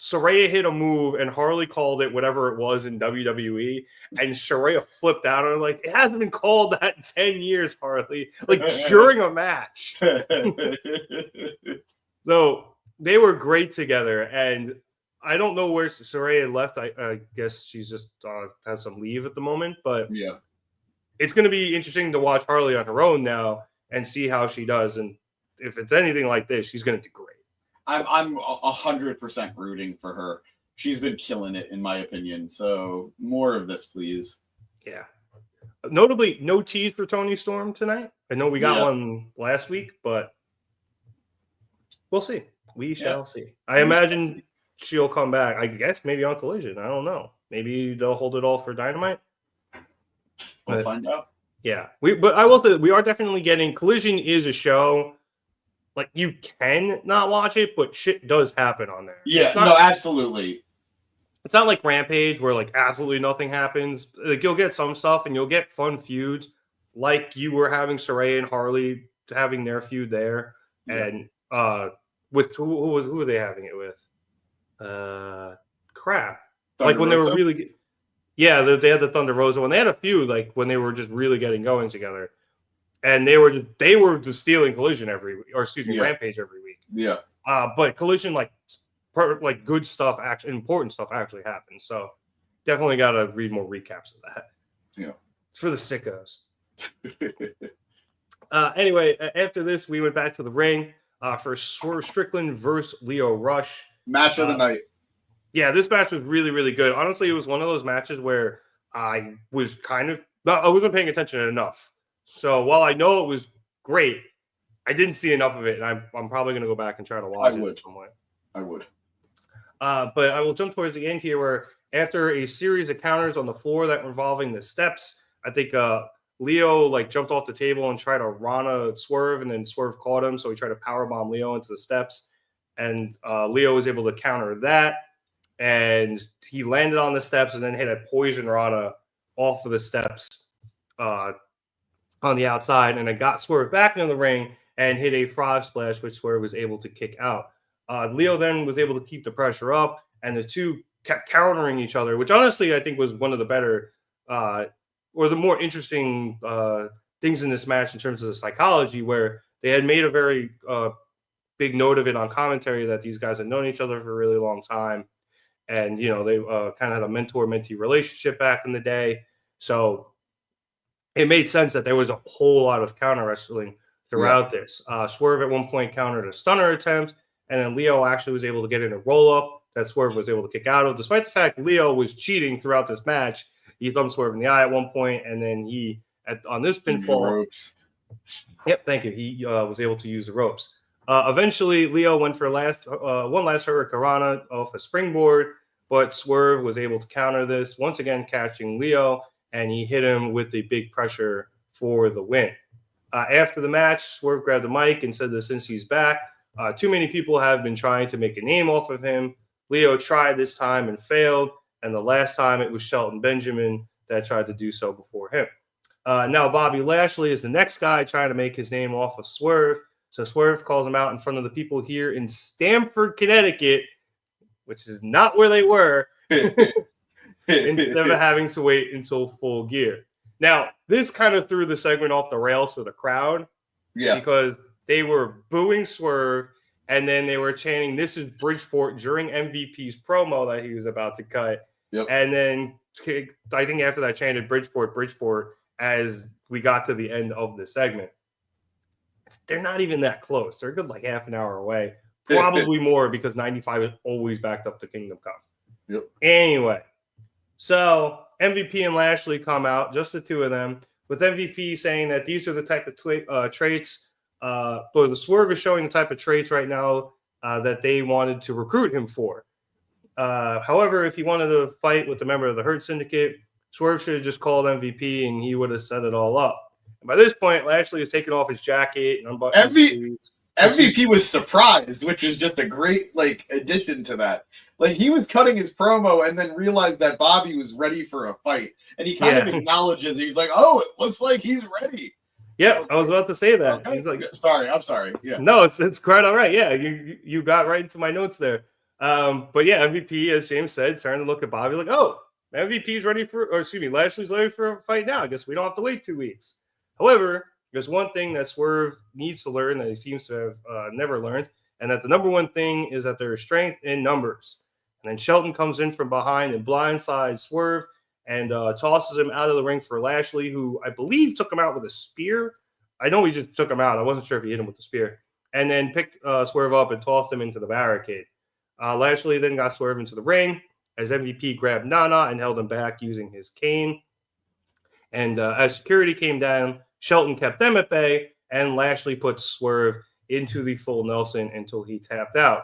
Saraya hit a move and Harley called it whatever it was in WWE, and Saraya flipped out and like, it hasn't been called that in 10 years, Harley, like during a match. So they were great together, and I don't know where Saraya left. I guess she's just has some leave at the moment, but it's going to be interesting to watch Harley on her own now and see how she does. And if it's anything like this, she's going to do great. I'm 100% rooting for her. She's been killing it, in my opinion. So more of this, please. Yeah. Notably, no tease for Toni Storm tonight. I know we got one last week, but we'll see. We shall see. I imagine she'll come back. I guess maybe on Collision. I don't know. Maybe they'll hold it all for Dynamite. We'll find out. Yeah. But I will say, we are definitely getting Collision is a show. Like, you can not watch it, but shit does happen on there. Yeah, absolutely. It's not like Rampage where, like, absolutely nothing happens. Like, you'll get some stuff, and you'll get fun feuds, like you were having Saraya and Harley having their feud there. And with who are they having it with? Crap. Thunder like, when Rosa? they were really good. Yeah, they had the Thunder Rosa one. They had a feud, like, when they were just really getting going together. And they were just stealing Collision every week, or excuse me, Rampage every week. Yeah. But Collision, like good stuff, actually important stuff actually happens. So definitely got to read more recaps of that. Yeah. It's for the sickos. Anyway, after this, we went back to the ring for Swerve Strickland versus Lio Rush. Match of the night. Yeah, this match was really, really good. Honestly, it was one of those matches where I wasn't paying attention enough. So while I know it was great, I didn't see enough of it, and I'm probably going to go back and try to watch it in some way. I would. But I will jump towards the end here, where after a series of counters on the floor that were involving the steps, I think Lio jumped off the table and tried to Rana Swerve, and then Swerve caught him, so he tried to powerbomb Lio into the steps, and Lio was able to counter that, and he landed on the steps and then hit a poison Rana off of the steps on the outside, and it got Swerve back into the ring and hit a frog splash, which Swerve was able to kick out. Lio then was able to keep the pressure up, and the two kept countering each other, which honestly I think was one of the better or the more interesting things in this match in terms of the psychology, where they had made a very big note of it on commentary that these guys had known each other for a really long time. And, you know, they kind of had a mentor-mentee relationship back in the day. So it made sense that there was a whole lot of counter wrestling throughout this. Swerve at one point countered a stunner attempt, and then Leo actually was able to get in a roll-up that Swerve was able to kick out of, despite the fact Leo was cheating throughout this match. He thumbed Swerve in the eye at one point, and then he, on this pinfall... Yep, thank you. He was able to use the ropes. Eventually, Leo went for one last Hurricanrana off a springboard, but Swerve was able to counter this, once again catching Leo, and he hit him with the big pressure for the win. After the match, Swerve grabbed the mic and said that since he's back, too many people have been trying to make a name off of him. Leo tried this time and failed, and the last time it was Shelton Benjamin that tried to do so before him. Now Bobby Lashley is the next guy trying to make his name off of Swerve. So Swerve calls him out in front of the people here in Stamford, Connecticut, which is not where they were, instead of having to wait until Full Gear. Now, this kind of threw the segment off the rails for the crowd. Because they were booing Swerve, and then they were chanting, "This is Bridgeport," during MVP's promo that he was about to cut. And then I think after that chanted Bridgeport, Bridgeport, as we got to the end of the segment. They're not even that close. They're good like half an hour away. Probably more, because 95 is always backed up to Kingdom Come. Anyway, so MVP and Lashley come out, just the two of them, with MVP saying that these are the type of traits, or the Swerve is showing the type of traits right now that they wanted to recruit him for. However, if he wanted to fight with a member of the Hurt Syndicate, Swerve should have just called MVP and he would have set it all up. And by this point, Lashley has taken off his jacket and unbuttoned his sleeves. MVP was surprised, which is just a great addition to that. Like, he was cutting his promo and then realized that Bobby was ready for a fight, and he kind of acknowledges it. He's like, "Oh, it looks like he's ready." Yeah, I was about to say that. Okay. He's like, I'm sorry. Yeah, no, it's quite all right. Yeah, you got right into my notes there. But yeah, MVP, as James said, turned to look at Bobby like, "Oh, MVP's ready Lashley's ready for a fight now. I guess we don't have to wait 2 weeks." However, there's one thing that Swerve needs to learn that he seems to have never learned, and that the number one thing is that there is strength in numbers. And then Shelton comes in from behind and blindsides Swerve and tosses him out of the ring for Lashley, who I believe took him out with a spear. I know he just took him out. I wasn't sure if he hit him with the spear. And then picked Swerve up and tossed him into the barricade. Lashley then got Swerve into the ring as MVP grabbed Nana and held him back using his cane. And as security came down, Shelton kept them at bay, and Lashley put Swerve into the full Nelson until he tapped out.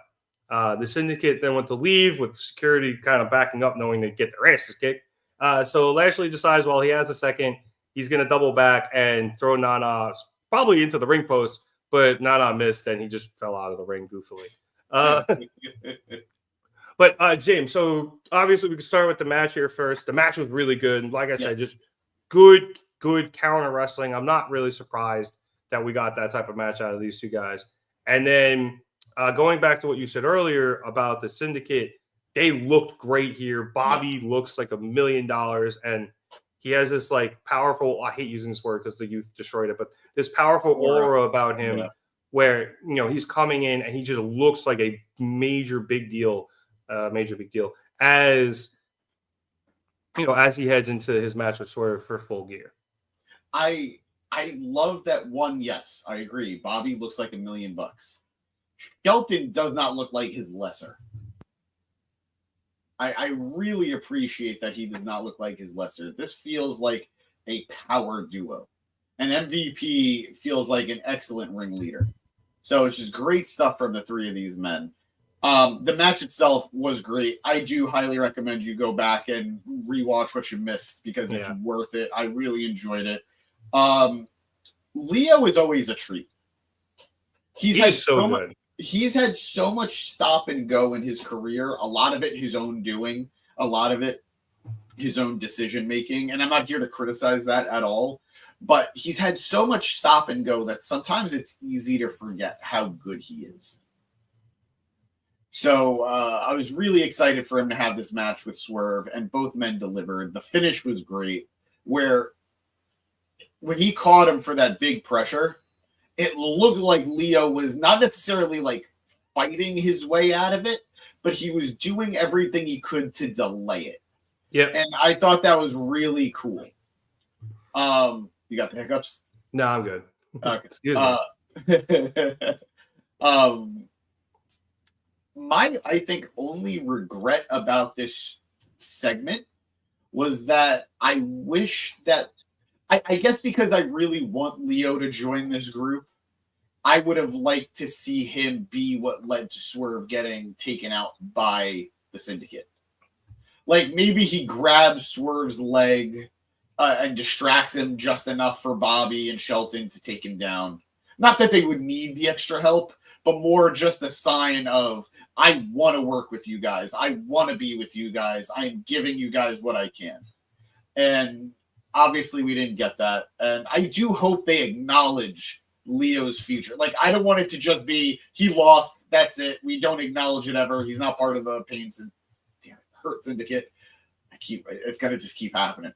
The Syndicate then went to leave, with security kind of backing up, knowing they'd get their asses kicked. So Lashley decides, while he has a second, he's going to double back and throw Nana probably into the ring post, but Nana missed, and he just fell out of the ring goofily. But James, so obviously we can start with the match here first. The match was really good. Like I said, just good counter wrestling. I'm not really surprised that we got that type of match out of these two guys. And then going back to what you said earlier about the Syndicate, they looked great here. Bobby looks like $1 million, and he has this powerful, I hate using this word because the youth destroyed it, but this powerful aura about him where, he's coming in and he just looks like a major big deal as he heads into his match with Swerve for Full Gear. I love that one. Yes, I agree. Bobby looks like $1 million. Shelton does not look like his lesser. I really appreciate that he does not look like his lesser. This feels like a power duo. And MVP feels like an excellent ringleader. So it's just great stuff from the three of these men. The match itself was great. I do highly recommend you go back and rewatch what you missed, because it's worth it. I really enjoyed it. Leo is always a treat. He's had so much stop and go in his career. A lot of it his own doing, a lot of it his own decision making. And I'm not here to criticize that at all, but he's had so much stop and go that sometimes it's easy to forget how good he is. So I was really excited for him to have this match with Swerve, and both men delivered. The finish was great, where when he caught him for that big pressure, it looked like Leo was not necessarily like fighting his way out of it, but he was doing everything he could to delay it. Yeah. And I thought that was really cool. You got the hiccups? No, I'm good. Okay. Excuse me. My, I think, only regret about this segment was that I wish that I guess because I really want Leo to join this group, I would have liked to see him be what led to Swerve getting taken out by the Syndicate. Like maybe he grabs Swerve's leg and distracts him just enough for Bobby and Shelton to take him down. Not that they would need the extra help, but more just a sign of, I want to work with you guys. I want to be with you guys. I'm giving you guys what I can. And obviously we didn't get that. And I do hope they acknowledge Leo's future. Like, I don't want it to just be, he lost, that's it. We don't acknowledge it ever. He's not part of the Pain and Hurt Syndicate. It's going to just keep happening.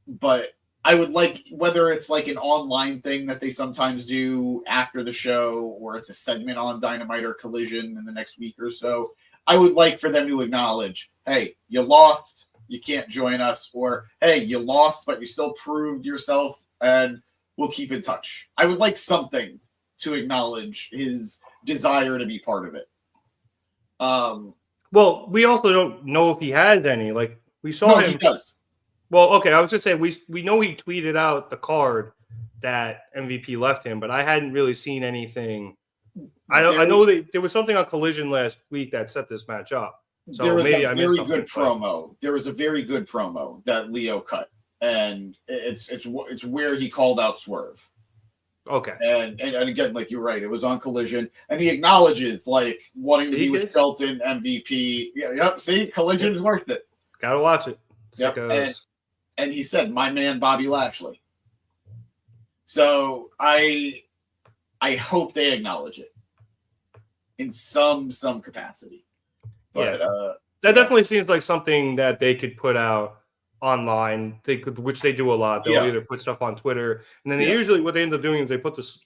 But I would like, whether it's like an online thing that they sometimes do after the show, or it's a segment on Dynamite or Collision in the next week or so, I would like for them to acknowledge, hey, you lost, you can't join us, or hey, you lost, but you still proved yourself, and we'll keep in touch. I would like something to acknowledge his desire to be part of it. Well, we also don't know if he has any. Like, we saw him. He does. Well, okay, I was just saying, we know he tweeted out the card that MVP left him, but I hadn't really seen anything. I know that there was something on Collision last week that set this match up. So there was maybe a I very missed good something. promo. There was a very good promo that Leo cut, and it's where he called out Swerve. Okay. And again, like you're right, it was on Collision, and he acknowledges like wanting to be with Shelton, MVP. Yeah, yep. See, Collision's worth it. Gotta watch it. Yep. And he said, "My man, Bobby Lashley." So I hope they acknowledge it in some capacity. But, that definitely seems like something that they could put out online. They could, which they do a lot. They'll either put stuff on Twitter, and then they usually what they end up doing is they put this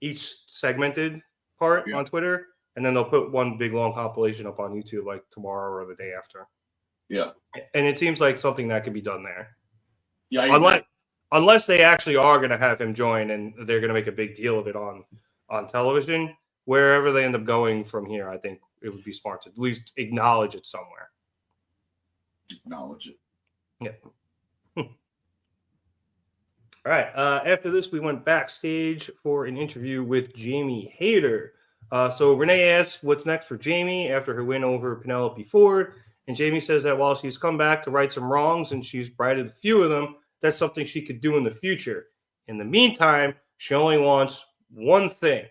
each segmented part on Twitter, and then they'll put one big long compilation up on YouTube like tomorrow or the day after. Yeah, and it seems like something that could be done there. Yeah, unless they actually are going to have him join and they're going to make a big deal of it on television. Wherever they end up going from here, I think it would be smart to at least acknowledge it somewhere. Acknowledge it. Yeah. All right. After this, we went backstage for an interview with Jamie Hayter. So Renee asks what's next for Jamie after her win over Penelope Ford. And Jamie says that while she's come back to right some wrongs and she's righted a few of them, that's something she could do in the future. In the meantime, she only wants one thing.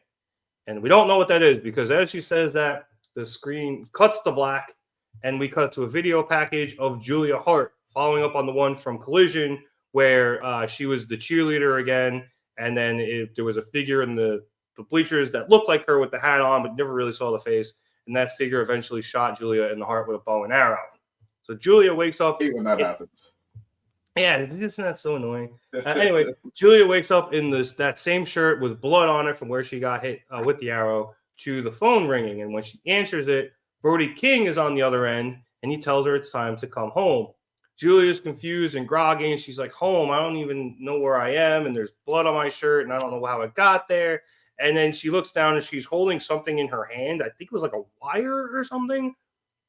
And we don't know what that is because as she says that, the screen cuts to black and we cut to a video package of Julia Hart following up on the one from Collision where she was the cheerleader again. And then there was a figure in the bleachers that looked like her with the hat on, but never really saw the face. And that figure eventually shot Julia in the heart with a bow and arrow. So Julia wakes up. I hate when that happens. Yeah, isn't that so annoying? Anyway, Julia wakes up in that same shirt with blood on it from where she got hit with the arrow to the phone ringing. And when she answers it, Brody King is on the other end, and he tells her it's time to come home. Julia's confused and groggy, and she's like, home? I don't even know where I am, and there's blood on my shirt, and I don't know how it got there. And then she looks down, and she's holding something in her hand. I think it was like a wire or something.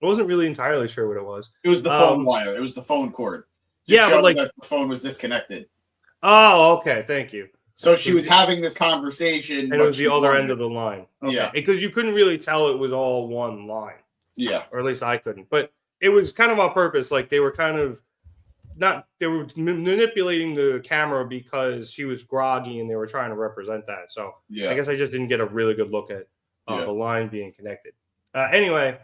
I wasn't really entirely sure what it was. It was the phone wire. It was the phone cord. But like the phone was disconnected. Oh, okay. Thank you. So she was having this conversation. And it was the other end of the line. Okay. Yeah. Because you couldn't really tell it was all one line. Yeah. Or at least I couldn't. But it was kind of on purpose. Like they were kind of they were manipulating the camera because she was groggy and they were trying to represent that. So I guess I just didn't get a really good look at the line being connected. Anyway,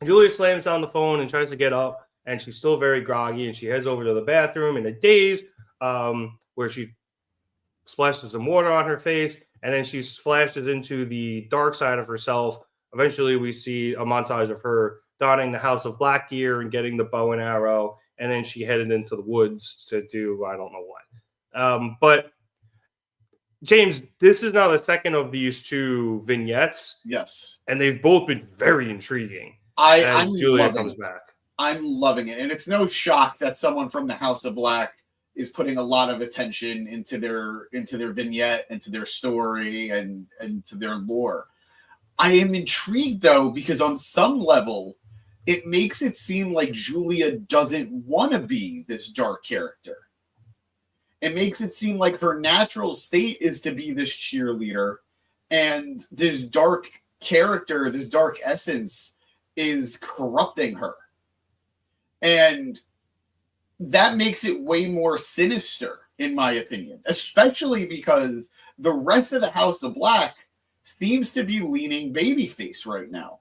Julia slams down the phone and tries to get up. And she's still very groggy, and she heads over to the bathroom in a daze, where she splashes some water on her face, and then she flashes into the dark side of herself. Eventually, we see a montage of her donning the House of Black gear and getting the bow and arrow, and then she headed into the woods to do I don't know what. But James, this is now the second of these two vignettes. Yes. And they've both been very intriguing. I'm Julia loving comes it. back. I'm loving it. And it's no shock that someone from the House of Black is putting a lot of attention into their vignette, into their story, and to their lore. I am intrigued, though, because on some level, it makes it seem like Julia doesn't want to be this dark character. It makes it seem like her natural state is to be this cheerleader, and this dark character, this dark essence, is corrupting her. And that makes it way more sinister, in my opinion, especially because the rest of the House of Black seems to be leaning babyface right now.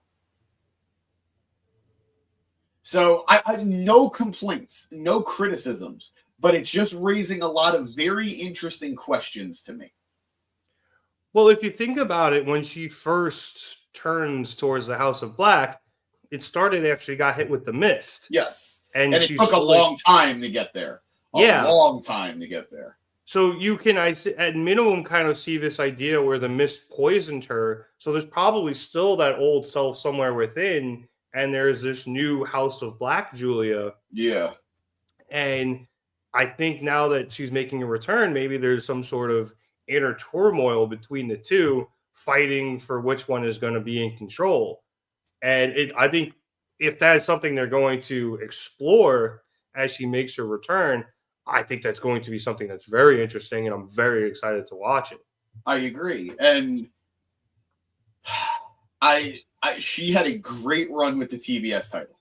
So I no complaints, no criticisms, but it's just raising a lot of very interesting questions to me. Well, if you think about it, when she first turns towards the House of Black, it started after she got hit with the mist. Yes. And it took a long time to get there. A long time to get there. So you can, at minimum, kind of see this idea where the mist poisoned her. So there's probably still that old self somewhere within, and there's this new House of Black Julia. Yeah. And I think now that she's making a return, maybe there's some sort of inner turmoil between the two, fighting for which one is going to be in control. And I think if that is something they're going to explore as she makes her return, I think that's going to be something that's very interesting, and I'm very excited to watch it. I agree. And she had a great run with the TBS title.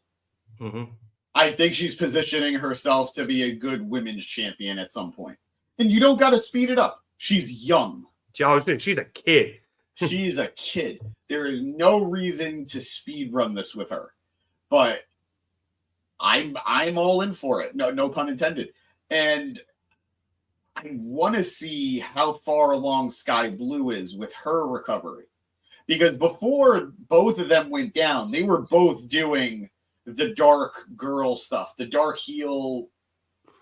Mm-hmm. I think she's positioning herself to be a good women's champion at some point. And you don't got to speed it up. She's young. She's a kid. She's a kid. There is no reason to speed run this with her. But I'm all in for it. No pun intended. And I want to see how far along Sky Blue is with her recovery. Because before both of them went down, they were both doing the dark girl stuff, the dark heel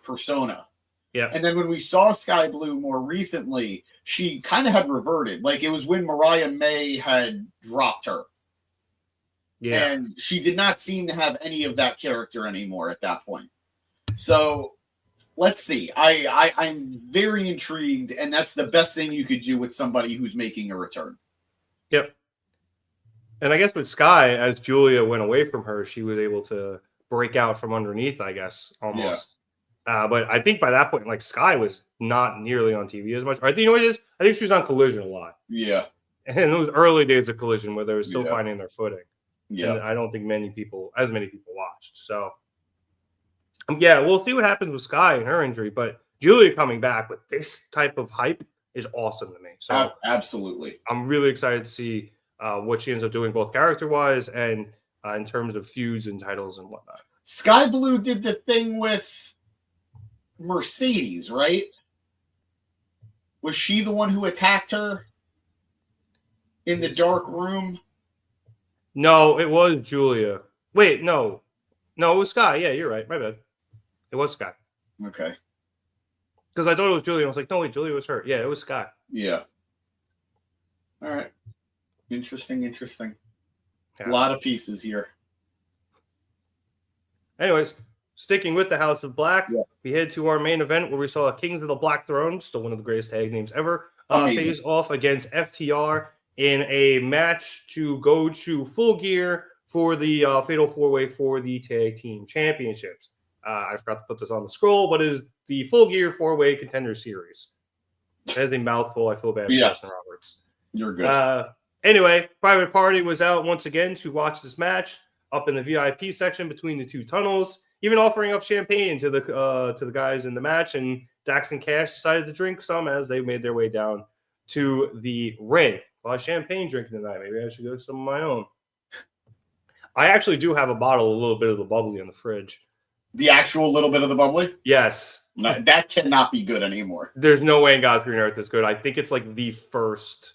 persona. Yeah. And then when we saw Sky Blue more recently, she kind of had reverted. Like it was when Mariah May had dropped her. Yeah. And she did not seem to have any of that character anymore at that point. So let's see. I'm very intrigued, and that's the best thing you could do with somebody who's making a return. Yep. And I guess with Sky, as Julia went away from her, she was able to break out from underneath, I guess, almost. Yeah. But I think by that point, like Sky was not nearly on TV as much. Or, you know what it is? I think she was on Collision a lot. Yeah. And it was early days of Collision where they were still finding their footing. Yeah. And I don't think many people watched. So, yeah, we'll see what happens with Sky and her injury. But Julia coming back with this type of hype is awesome to me. So absolutely. I'm really excited to see what she ends up doing, both character-wise and in terms of feuds and titles and whatnot. Sky Blue did the thing with Mercedes, right? Was she the one who attacked her in the dark room? No, it was Julia. Wait, no, it was Sky. Yeah, you're right. My bad. It was Sky. Okay. Because I thought it was Julia. I was like, no, wait, Julia was her. Yeah, it was Sky. Yeah. All right. Interesting. Yeah. A lot of pieces here. Anyways, sticking with the House of Black, we head to our main event where we saw Kings of the Black Throne, still one of the greatest tag names ever, face off against FTR in a match to go to Full Gear for the Fatal 4-Way for the Tag Team Championships. I forgot to put this on the scroll, but it is the Full Gear 4-Way Contender Series. That is a mouthful. I feel bad for Justin Roberts. You're good. Anyway, Private Party was out once again to watch this match up in the VIP section between the two tunnels, even offering up champagne to the guys in the match. And Dax and Cash decided to drink some as they made their way down to the ring. A lot of champagne drinking tonight. Maybe I should go some of my own. I actually do have a bottle, a little bit of the bubbly in the fridge. The actual little bit of the bubbly? Yes. No, that cannot be good anymore. There's no way in God's green earth it's good. I think it's like the first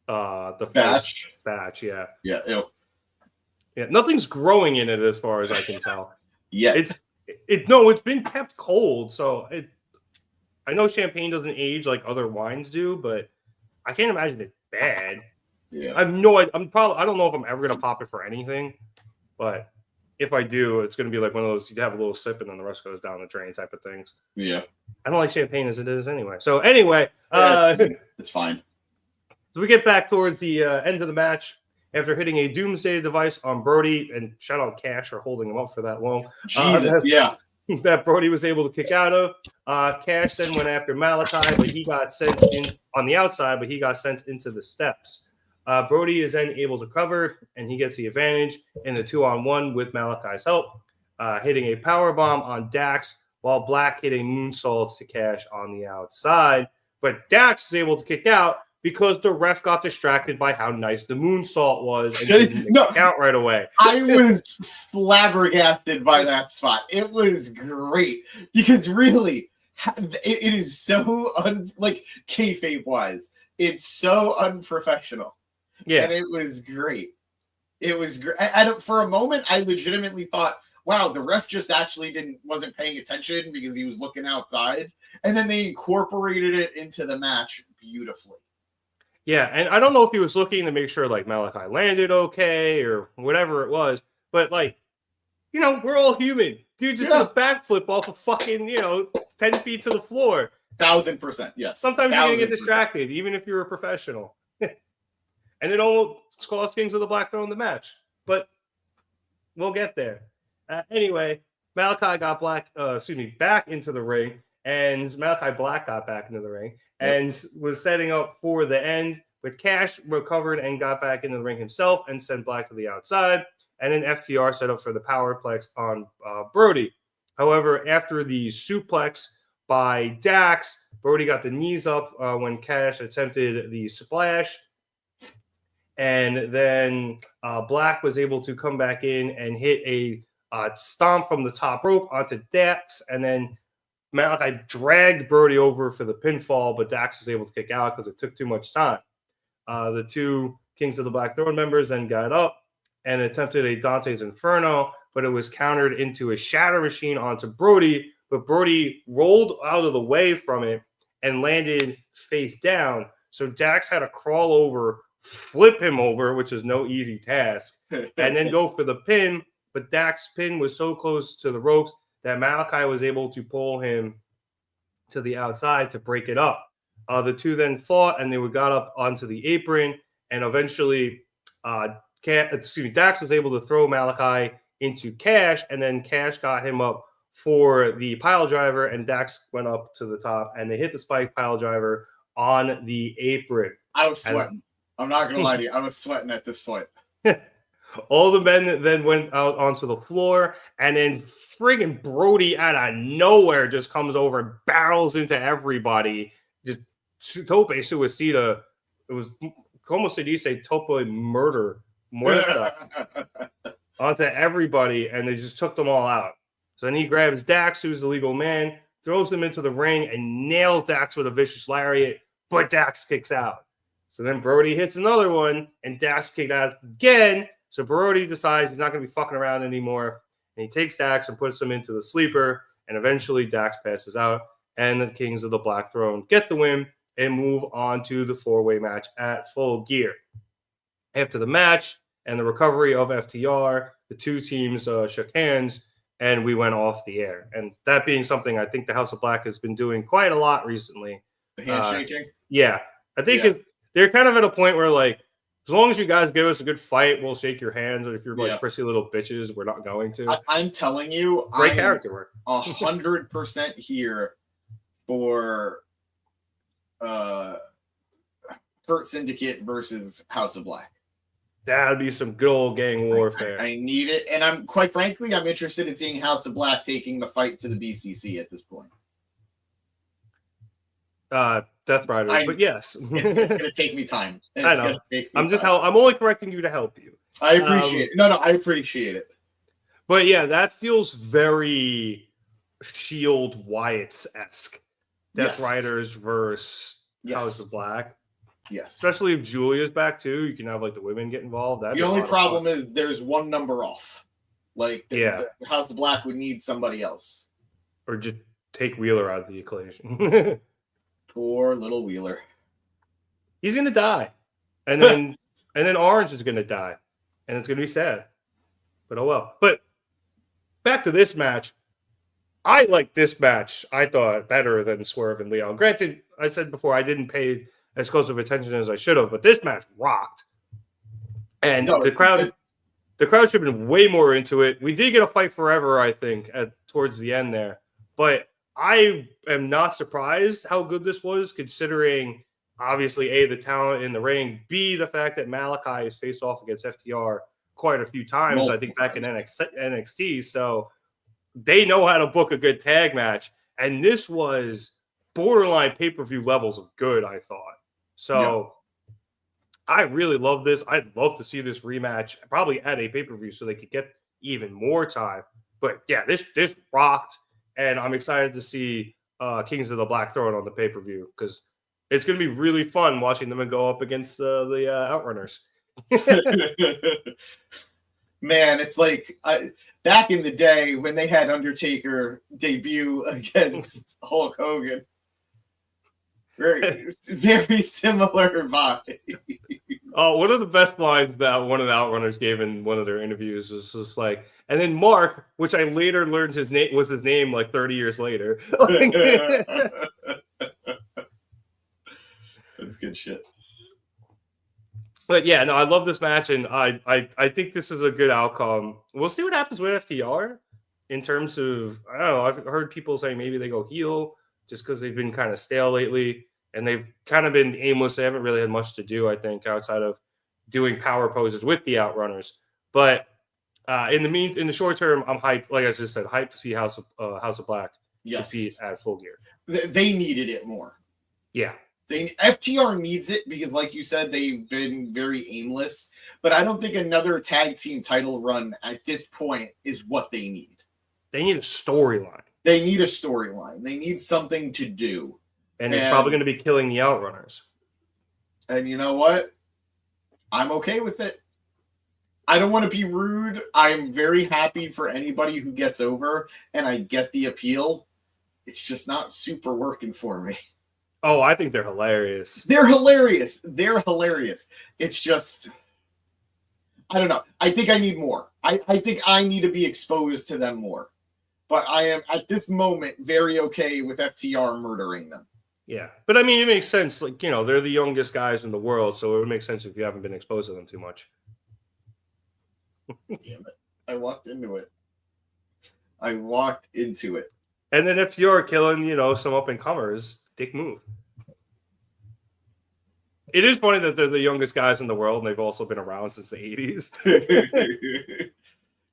batch. Yeah. Yeah. Ew. Yeah. Nothing's growing in it as far as I can tell. Yeah. It's been kept cold, so I know champagne doesn't age like other wines do, but I can't imagine it's bad. Yeah. I have no idea. I don't know if I'm ever gonna pop it for anything, but if I do, it's gonna be like one of those you have a little sip and then the rest goes down the drain type of things. Yeah. I don't like champagne as it is anyway. So anyway, it's fine. So we get back towards the end of the match after hitting a doomsday device on Brody, and shout out Cash for holding him up for that long. Jesus, that Brody was able to kick out of. Cash then went after Malachi, but he got sent in on the outside, but he got sent into the steps. Brody is then able to cover, and he gets the advantage in the 2-on-1 with Malachi's help, hitting a power bomb on Dax, while Black hitting moonsaults to Cash on the outside. But Dax is able to kick out because the ref got distracted by how nice the moonsault was and didn't kick out right away. I was flabbergasted by that spot. It was great because really, it is so kayfabe wise, it's so unprofessional. Yeah, and it was great. It was great. For a moment, I legitimately thought, wow, the ref just actually wasn't paying attention because he was looking outside, and then they incorporated it into the match beautifully. Yeah, and I don't know if he was looking to make sure like Malachi landed okay or whatever it was, but we're all human. Dude just did a backflip off of fucking 10 feet to the floor. 1000%, yes. Sometimes you're gonna get distracted, even if you're a professional. And it almost cost Kings of the Black Throne the match, but we'll get there. Anyway, Malachi got back into the ring, and Malachi Black got back into the ring and was setting up for the end. But Cash recovered and got back into the ring himself and sent Black to the outside. And then FTR set up for the powerplex on Brody. However, after the suplex by Dax, Brody got the knees up when Cash attempted the splash. And then Black was able to come back in and hit a stomp from the top rope onto Dax. And then Malachi dragged Brody over for the pinfall, but Dax was able to kick out because it took too much time. The two Kings of the Black Throne members then got up and attempted a Dante's Inferno, but it was countered into a Shatter Machine onto Brody. But Brody rolled out of the way from it and landed face down. So Dax had to crawl over, flip him over, which is no easy task, and then go for the pin. But Dax's pin was so close to the ropes that Malachi was able to pull him to the outside to break it up. The two then fought, and they got up onto the apron, and eventually Dax was able to throw Malachi into Cash, and then Cash got him up for the pile driver, and Dax went up to the top, and they hit the spike pile driver on the apron. I was sweating. I'm not going to lie to you. I was sweating at this point. All the men then went out onto the floor, and then friggin' Brody out of nowhere just comes over and barrels into everybody. Just tope suicida. It was como se dice tope murder. Muerta. Onto everybody, and they just took them all out. So then he grabs Dax, who's the legal man, throws him into the ring, and nails Dax with a vicious lariat, but Dax kicks out. So then Brody hits another one, and Dax kicked out again. So Brody decides he's not going to be fucking around anymore, and he takes Dax and puts him into the sleeper, and eventually Dax passes out, and the Kings of the Black Throne get the win and move on to the four-way match at Full Gear. After the match and the recovery of FTR, the two teams shook hands, and we went off the air. And that being something I think the House of Black has been doing quite a lot recently. The handshaking? Yeah. I think they're kind of at a point where, like, as long as you guys give us a good fight, we'll shake your hands. Or if you're like prissy little bitches, we're not going to. I'm telling you, great character work. 100% here for Hurt Syndicate versus House of Black. That'd be some good old gang warfare. I need it, and I'm quite frankly, I'm interested in seeing House of Black taking the fight to the BCC at this point. Death Riders, but yes, it's going to take me time. I know. I'm only correcting you to help you. I appreciate it. No, I appreciate it. But yeah, that feels very Shield Wyatt's-esque. Death Riders versus House of Black. Yes. Especially if Julia's back too, you can have like the women get involved. The only problem is there's one number off. Like the House of Black would need somebody else. Or just take Wheeler out of the equation. Poor little Wheeler. He's gonna die. And then Orange is gonna die. And it's gonna be sad. But oh well. But back to this match. I like this match, I thought, better than Swerve and Leon. Granted, I said before I didn't pay as close of attention as I should have, but this match rocked. And the crowd should have been way more into it. We did get a fight forever, I think, towards the end there. But I am not surprised how good this was, considering, obviously, A, the talent in the ring, B, the fact that Malachi has faced off against FTR quite a few times, I think, back in NXT. So they know how to book a good tag match. And this was borderline pay-per-view levels of good, I thought. So I really love this. I'd love to see this rematch, probably at a pay-per-view, so they could get even more time. But yeah, this rocked, and I'm excited to see Kings of the Black throw it on the pay-per-view, because it's going to be really fun watching them go up against the Outrunners. Man, it's like back in the day when they had Undertaker debut against Hulk Hogan. Very similar vibe. Oh, one of the best lines that one of the Outrunners gave in one of their interviews was just like, and then Mark, which I later learned his name like 30 years later. That's good shit. But yeah, no, I love this match, and I think this is a good outcome. We'll see what happens with FTR in terms of, I don't know, I've heard people say maybe they go heel just because they've been kind of stale lately, and they've kind of been aimless. They haven't really had much to do, I think, outside of doing power poses with the Outrunners. But in the short term, I'm hyped. Like I just said, hyped to see House of Black compete at Full Gear. They needed it more. Yeah. FTR needs it because, like you said, they've been very aimless. But I don't think another tag team title run at this point is what they need. They need a storyline. They need a storyline. They need something to do. And it's probably going to be killing the Outrunners. And you know what? I'm okay with it. I don't want to be rude. I'm very happy for anybody who gets over, and I get the appeal. It's just not super working for me. Oh, I think they're hilarious. They're hilarious. It's just, I don't know. I think I need more. I think I need to be exposed to them more. But I am, at this moment, very okay with FTR murdering them. Yeah. But I mean, it makes sense. Like, you know, they're the youngest guys in the world, so it would make sense if you haven't been exposed to them too much. Damn it. I walked into it. And then FTR killing, you know, some up-and-comers, dick move. It is funny that they're the youngest guys in the world, and they've also been around since the 80s.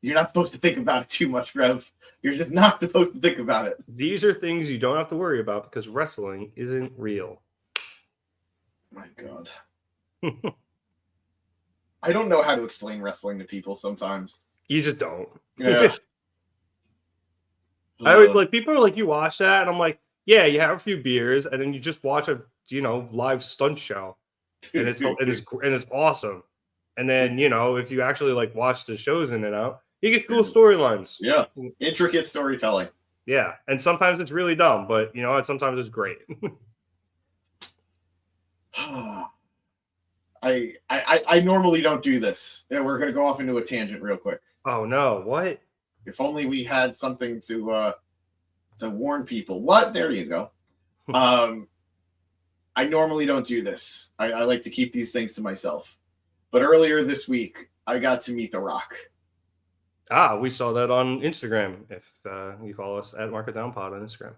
You're not supposed to think about it too much, Rev. You're just not supposed to think about it. These are things you don't have to worry about because wrestling isn't real. My God. I don't know how to explain wrestling to people sometimes. You just don't. Yeah. I always like, people are like, you watch that? And I'm like, yeah, you have a few beers, and then you just watch a, you know, live stunt show. And it's awesome. And then, you know, if you actually like watch the shows in and out, you get cool storylines. Yeah. Intricate storytelling. Yeah. And sometimes it's really dumb, but you know, sometimes it's great. I normally don't do this. Yeah, we're gonna go off into a tangent real quick. Oh no, what? If only we had something to warn people. What? There you go. I normally don't do this. I like to keep these things to myself. But earlier this week, I got to meet The Rock. We saw that on Instagram. If you follow us at Mark It Down Pod on Instagram.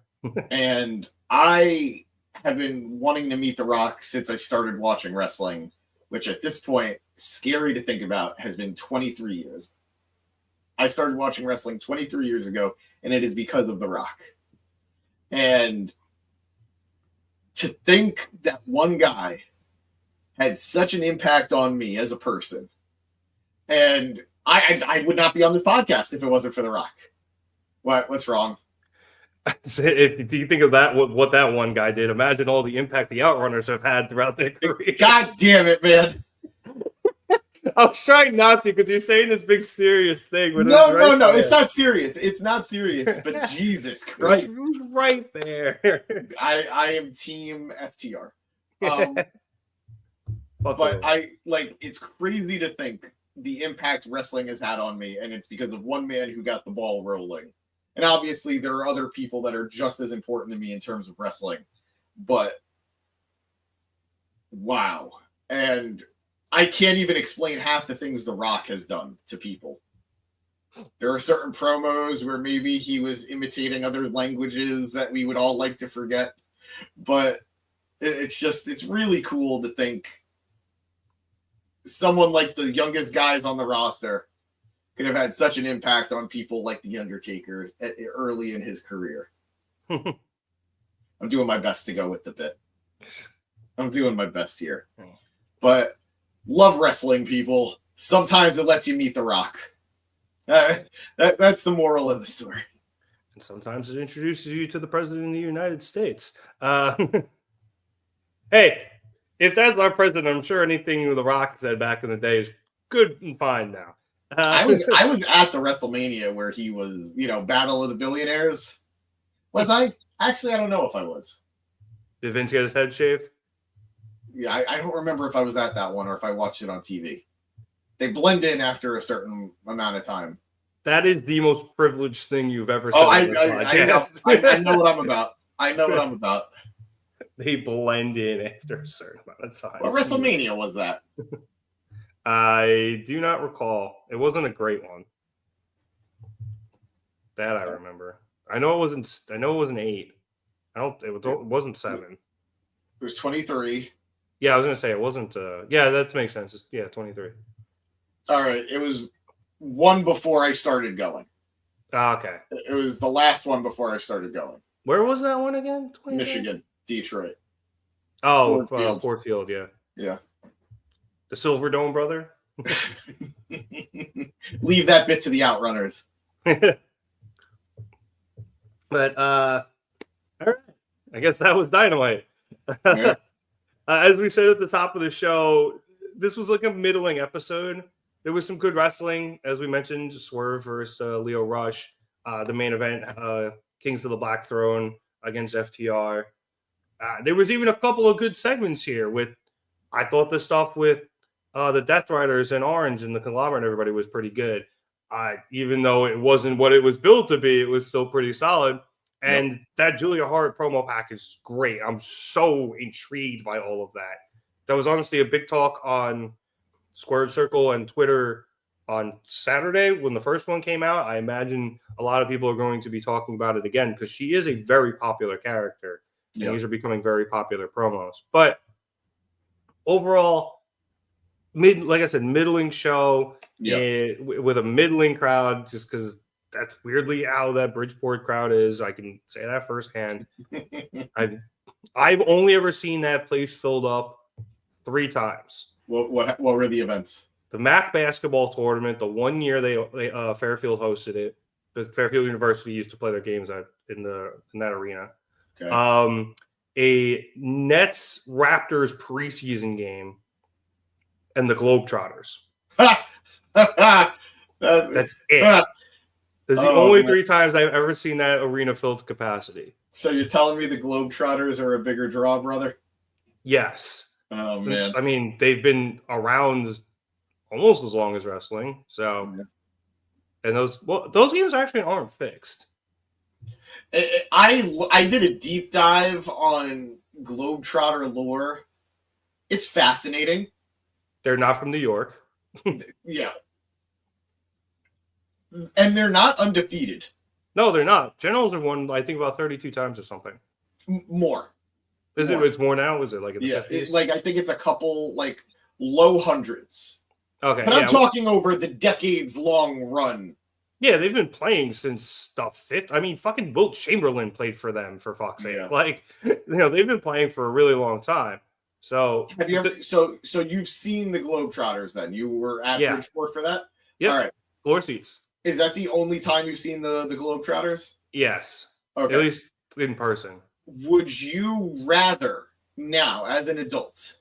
And I have been wanting to meet The Rock since I started watching wrestling, which at this point, scary to think about, has been 23 years. I started watching wrestling 23 years ago, and it is because of The Rock. And to think that one guy had such an impact on me as a person, and I would not be on this podcast if it wasn't for The Rock. What's wrong? If you think of that, what that one guy did, imagine all the impact the Outrunners have had throughout their career. God damn it, man. I was trying not to because you're saying this big serious thing. But No. It's not serious. It's not serious. But Jesus Christ, it's right there. I am Team FTR. But it's crazy to think the impact wrestling has had on me, and it's because of one man who got the ball rolling. And obviously, there are other people that are just as important to me in terms of wrestling. But wow, and I can't even explain half the things The Rock has done to people. There are certain promos where maybe he was imitating other languages that we would all like to forget. But it's really cool to think someone like the youngest guys on the roster could have had such an impact on people like The Undertaker early in his career. I'm doing my best to go with the bit. I'm doing my best here. But love wrestling, people. Sometimes it lets you meet The Rock. That's the moral of the story. And sometimes it introduces you to the President of the United States. Hey, if that's our president, I'm sure anything The Rock said back in the day is good and fine now. I was at the WrestleMania where he was, Battle of the Billionaires. Was I? Actually, I don't know if I was. Did Vince get his head shaved? Yeah, I don't remember if I was at that one or if I watched it on TV. They blend in after a certain amount of time. That is the most privileged thing you've ever said. Oh, I know what I'm about. I know what I'm about. They blend in after a certain amount of time. What WrestleMania was that? I do not recall. It wasn't a great one. That I remember. I know it wasn't 8. It wasn't 7. It was 23. Yeah, I was gonna say it wasn't. Yeah, that makes sense. 23. All right, it was one before I started going. Okay. It was the last one before I started going. Where was that one again? 23? Michigan, Detroit. Oh, Ford Field. Yeah. Yeah. The Silver Dome, brother. Leave that bit to the Outrunners. But all right, I guess that was Dynamite. Yeah. As we said at the top of the show, this was like a middling episode. There was some good wrestling, as we mentioned, Swerve versus Leo Rush. The main event, Kings of the Black Throne against FTR. There was even a couple of good segments here. I thought the stuff with the Death Riders and Orange and the Conglomerate and everybody was pretty good. Even though it wasn't what it was built to be, it was still pretty solid. And that Julia Hart promo package is great. I'm so intrigued by all of that. That was honestly a big talk on Squared Circle and Twitter on Saturday when the first one came out. I imagine a lot of people are going to be talking about it again because she is a very popular character. And these are becoming very popular promos. But overall, like I said, middling show with a middling crowd just because that's weirdly how that Bridgeport crowd is. I can say that firsthand. I've only ever seen that place filled up 3 times. What were the events? The MAC basketball tournament. The 1 year they Fairfield hosted it because Fairfield University used to play their games in that arena. Okay. A Nets Raptors preseason game, and the Globetrotters. That's it. That's the only 3 times I've ever seen that arena filled to capacity. So you're telling me the Globetrotters are a bigger draw, brother? Yes. Oh, man. I mean, they've been around almost as long as wrestling. So, and those games actually aren't fixed. I did a deep dive on Globetrotter lore. It's fascinating. They're not from New York. Yeah. And they're not undefeated. No, they're not. Generals have won, I think, about 32 times or something. More. Is it? It's more now? Is it like in the 50s? I think it's a couple, low hundreds. Okay. But I'm talking over the decades-long run. Yeah, they've been playing since the 5th. I mean, fucking Wilt Chamberlain played for them, for fuck's sake. Yeah. They've been playing for a really long time. So have you ever? So you've seen the Globetrotters then? You were at Bridgeport for that? Yep. All right. Floor seats. Is that the only time you've seen the Globetrotters? Yes. Okay. At least in person. Would you rather, now as an adult,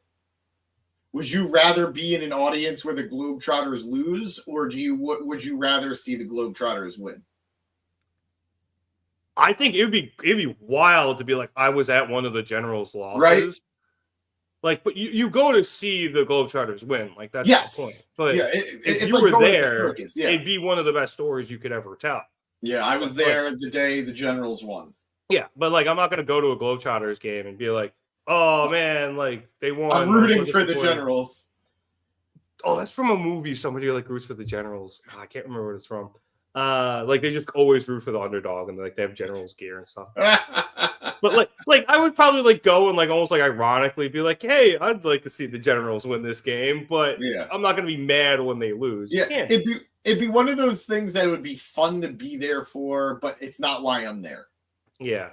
would you rather be in an audience where the Globetrotters lose, or would you rather see the Globetrotters win? I think it'd be wild to be like, I was at one of the Generals' losses. Right. Like, but you go to see the Globetrotters win. Like, that's Yes. the point. But Yeah, if it's you like were going to the there, circus, yeah. it'd be one of the best stories you could ever tell. Yeah, I was there the day the Generals won. Yeah, but like, I'm not going to go to a Globetrotters game and be like, oh man, like they won. I'm rooting for the Generals. Oh, that's from a movie. Somebody like roots for the Generals. Oh, I can't remember what it's from. Like they just always root for the underdog, and like they have Generals gear and stuff. But like I would probably like go and like almost like ironically be like, hey, I'd like to see the Generals win this game, but yeah, I'm not going to be mad when they lose. Yeah, it'd be one of those things that would be fun to be there for, but it's not why I'm there. Yeah.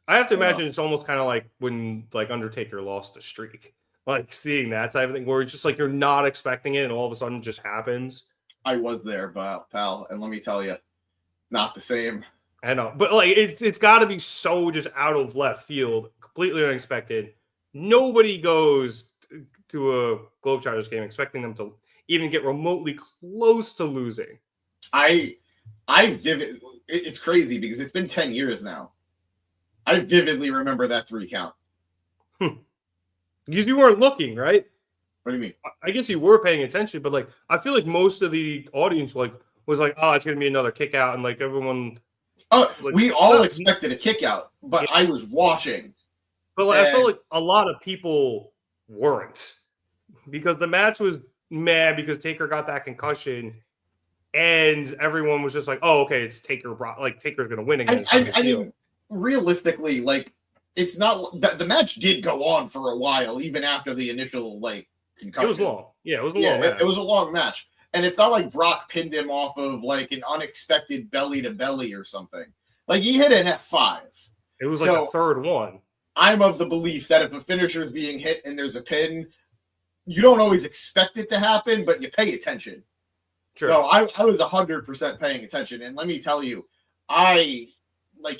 I have to imagine it's almost kind of like when like Undertaker lost a streak, like seeing that type of thing where it's just like you're not expecting it and all of a sudden it just happens. I was there, pal, and let me tell you, not the same. I know, but like it's got to be so just out of left field, completely unexpected. Nobody goes to a Globetrotters game expecting them to even get remotely close to losing. It's crazy because it's been 10 years now. I vividly remember that 3 count. You weren't looking, right? What do you mean? I guess you were paying attention, but like I feel like most of the audience was like, oh, it's gonna be another kick out, and like everyone. Oh, we all expected a kick out, but yeah. I was watching. But like, I felt like a lot of people weren't, because the match was mad because Taker got that concussion, and everyone was just like, "Oh, okay, it's Taker. Like Taker's gonna win again." I mean, realistically, like it's not the match did go on for a while, even after the initial like concussion. It was long. Yeah, it was a long match. It was a long match. And it's not like Brock pinned him off of like an unexpected belly to belly or something. Like he hit an F5. It was like a third one. I'm of the belief that if a finisher is being hit and there's a pin, you don't always expect it to happen, but you pay attention. Sure. So I was 100% paying attention. And let me tell you,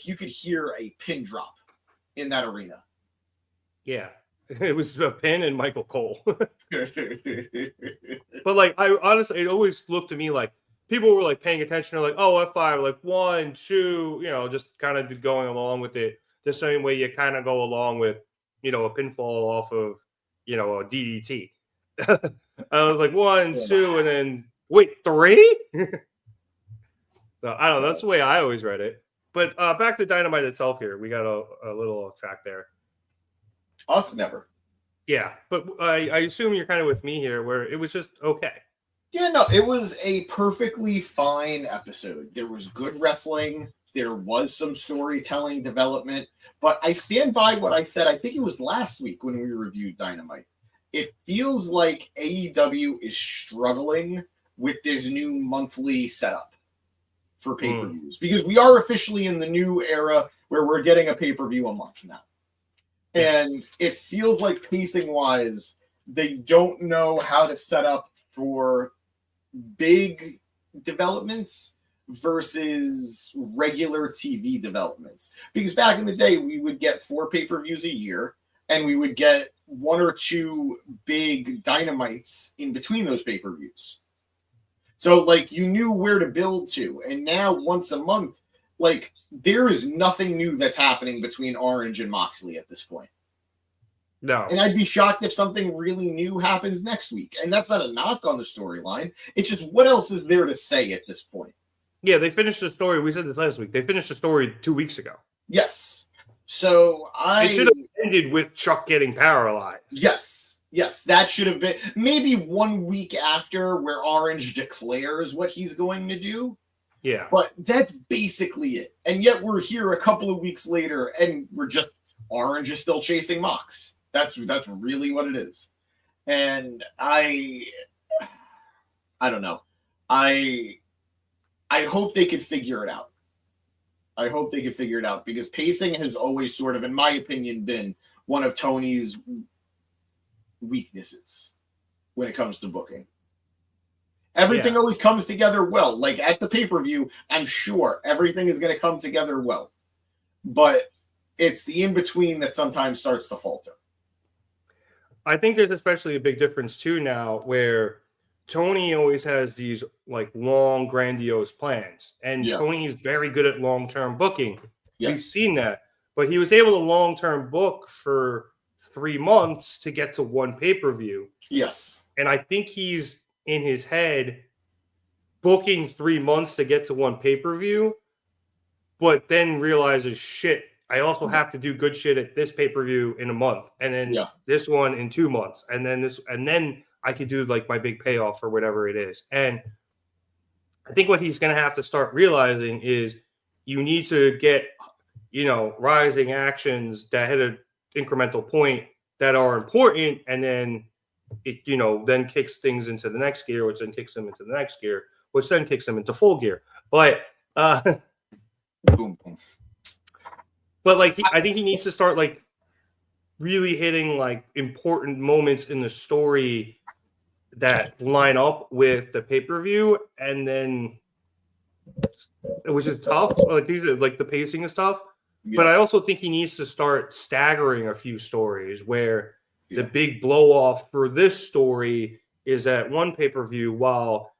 you could hear a pin drop in that arena. Yeah. It was a pin and Michael Cole. But like, I honestly, it always looked to me like people were like paying attention to like, oh, F5, like 1, 2, just kind of going along with it the same way you kind of go along with, a pinfall off of, a DDT. I was like 1, 2, and then wait, 3? So I don't know. That's the way I always read it. But back to Dynamite itself here. We got a little off track there. Us never. Yeah, but I assume you're kind of with me here where it was just okay. Yeah, no, it was a perfectly fine episode. There was good wrestling. There was some storytelling development. But I stand by what I said. I think it was last week when we reviewed Dynamite. It feels like AEW is struggling with this new monthly setup for pay-per-views. Because we are officially in the new era where we're getting a pay-per-view a month now. And it feels like pacing-wise, they don't know how to set up for big developments versus regular TV developments. Because back in the day, we would get 4 pay-per-views a year, and we would get 1 or 2 big dynamites in between those pay-per-views. So, like, you knew where to build to. And now, once a month, like, there is nothing new that's happening between Orange and Moxley at this point. No. And I'd be shocked if something really new happens next week. And that's not a knock on the storyline. It's just what else is there to say at this point? Yeah, they finished the story. We said this last week. They finished the story 2 weeks ago. Yes. So It should have ended with Chuck getting paralyzed. Yes. Yes, that should have been maybe 1 week after where Orange declares what he's going to do. Yeah. But that's basically it. And yet we're here a couple of weeks later and Orange is still chasing Mox. That's really what it is. And I don't know. I hope they could figure it out. I hope they could figure it out because pacing has always sort of, in my opinion, been one of Tony's weaknesses when it comes to booking. Everything always comes together well. Like at the pay-per-view, I'm sure everything is going to come together well. But it's the in-between that sometimes starts to falter. I think there's especially a big difference too now where Tony always has these like long, grandiose plans. And Tony is very good at long-term booking. Yes. We've seen that. But he was able to long-term book for 3 months to get to one pay-per-view. Yes. And I think he's in his head booking 3 months to get to one pay-per-view, but then realizes, shit, I also have to do good shit at this pay-per-view in a month, and then this one in 2 months, and then this, and then I could do like my big payoff or whatever it is. And I think what he's going to have to start realizing is you need to get, rising actions that hit an incremental point that are important, and then it, then kicks things into the next gear, which then kicks them into the next gear, which then kicks them into full gear. But boom, boom. But like, I think he needs to start like really hitting like important moments in the story that line up with the pay-per-view, and then, which is tough. Like these are like the pacing and stuff. Yeah. But I also think he needs to start staggering a few stories where the big blow off for this story is at one pay-per-view, while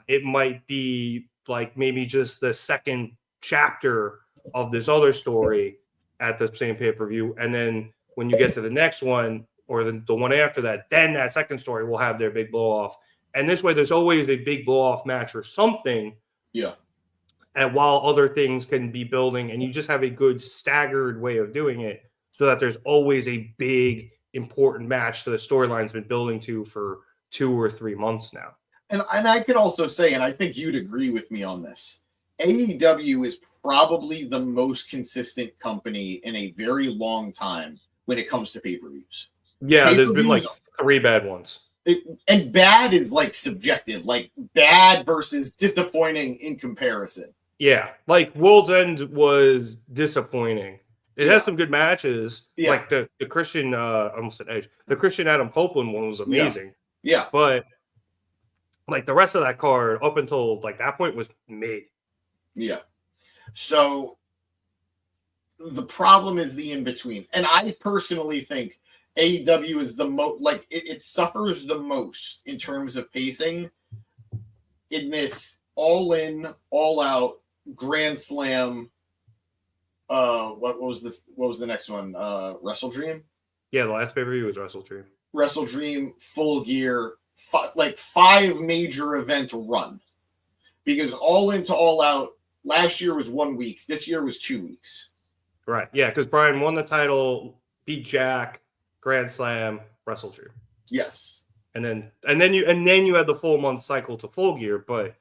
it might be like maybe just the second chapter of this other story at the same pay-per-view. And then when you get to the next one or the one after that, then that second story will have their big blow off. And this way there's always a big blow off match or something. Yeah. And while other things can be building, and you just have a good staggered way of doing it so that there's always a big important match to the storyline's been building to for 2 or 3 months now. And I could also say, and I think you'd agree with me on this, AEW is probably the most consistent company in a very long time when it comes to pay-per-views. Yeah, there's been like 3 bad ones. And bad is like subjective, like bad versus disappointing in comparison. Yeah, like World's End was disappointing. It had some good matches, like the Christian, I almost said Edge. The Christian Adam Copeland one was amazing. Yeah, but like the rest of that card up until like that point was mid. Yeah. So the problem is the in between, and I personally think AEW is the most like it suffers the most in terms of pacing in this all in, all out Grand Slam. What was this? What was the next one? Wrestle Dream. Yeah, the last pay-per-view was Wrestle Dream. Wrestle Dream, Full Gear, 5 major event run, because all in to all out last year was 1 week. This year was 2 weeks. Right. Yeah, because Brian won the title, beat Jack, Grand Slam, Wrestle Dream. Yes. And then you had the full month cycle to Full Gear, but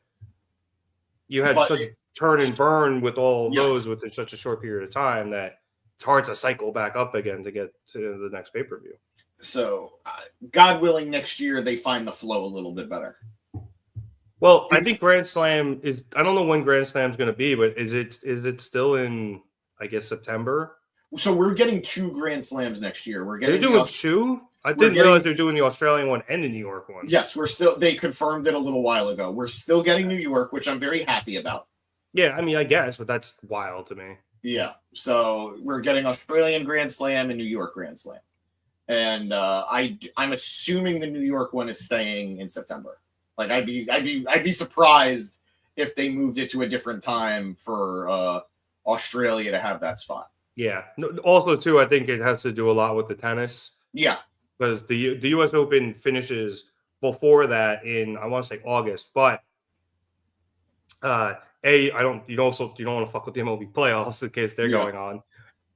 you had such turn and burn with all of those within such a short period of time that it's hard to cycle back up again to get to the next pay-per-view. So, God willing, next year they find the flow a little bit better. Well, I think Grand Slam is. I don't know when Grand Slam is going to be, but is it still in? I guess September. So we're getting 2 Grand Slams next year. They're doing 2. I didn't realize they're doing the Australian one and the New York one. Yes, they confirmed it a little while ago. We're still getting New York, which I'm very happy about. Yeah, I mean, I guess, but that's wild to me. Yeah, so we're getting Australian Grand Slam and New York Grand Slam, and I'm assuming the New York one is staying in September. Like I'd be surprised if they moved it to a different time for Australia to have that spot. Yeah. Also, too, I think it has to do a lot with the tennis. Yeah, because the U.S. Open finishes before that in, I want to say, August, but you don't want to fuck with the MLB playoffs in case they're going on,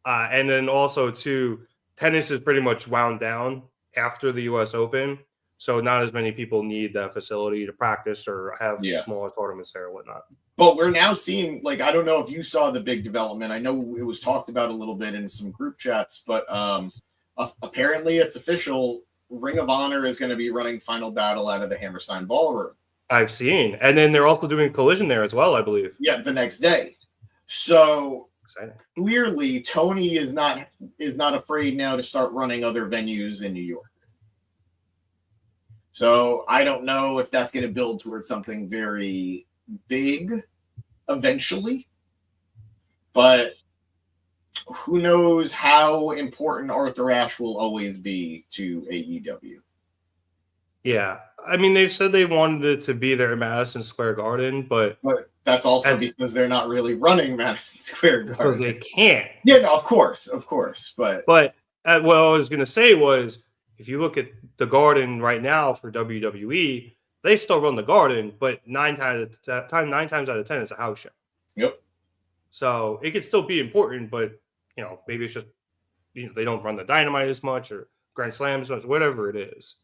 and then also too, tennis is pretty much wound down after the U.S. Open, so not as many people need that facility to practice or have smaller tournaments there or whatnot. But we're now seeing, like, I don't know if you saw the big development. I know it was talked about a little bit in some group chats, but apparently it's official. Ring of Honor is going to be running Final Battle out of the Hammerstein Ballroom. I've seen. And then they're also doing Collision there as well, I believe. Yeah, the next day. So exciting. Clearly, Tony is not afraid now to start running other venues in New York. So I don't know if that's going to build towards something very big eventually, but who knows how important Arthur Ashe will always be to AEW. Yeah. I mean, they said they wanted it to be there at Madison Square Garden, but that's also because they're not really running Madison Square Garden. Because they can't. Yeah, no, of course. But what I was going to say was, if you look at the Garden right now for WWE, they still run the Garden, but 9 times out of 10 it's a house show. Yep. So it could still be important, but maybe it's just they don't run the Dynamite as much or Grand Slam as much, whatever it is.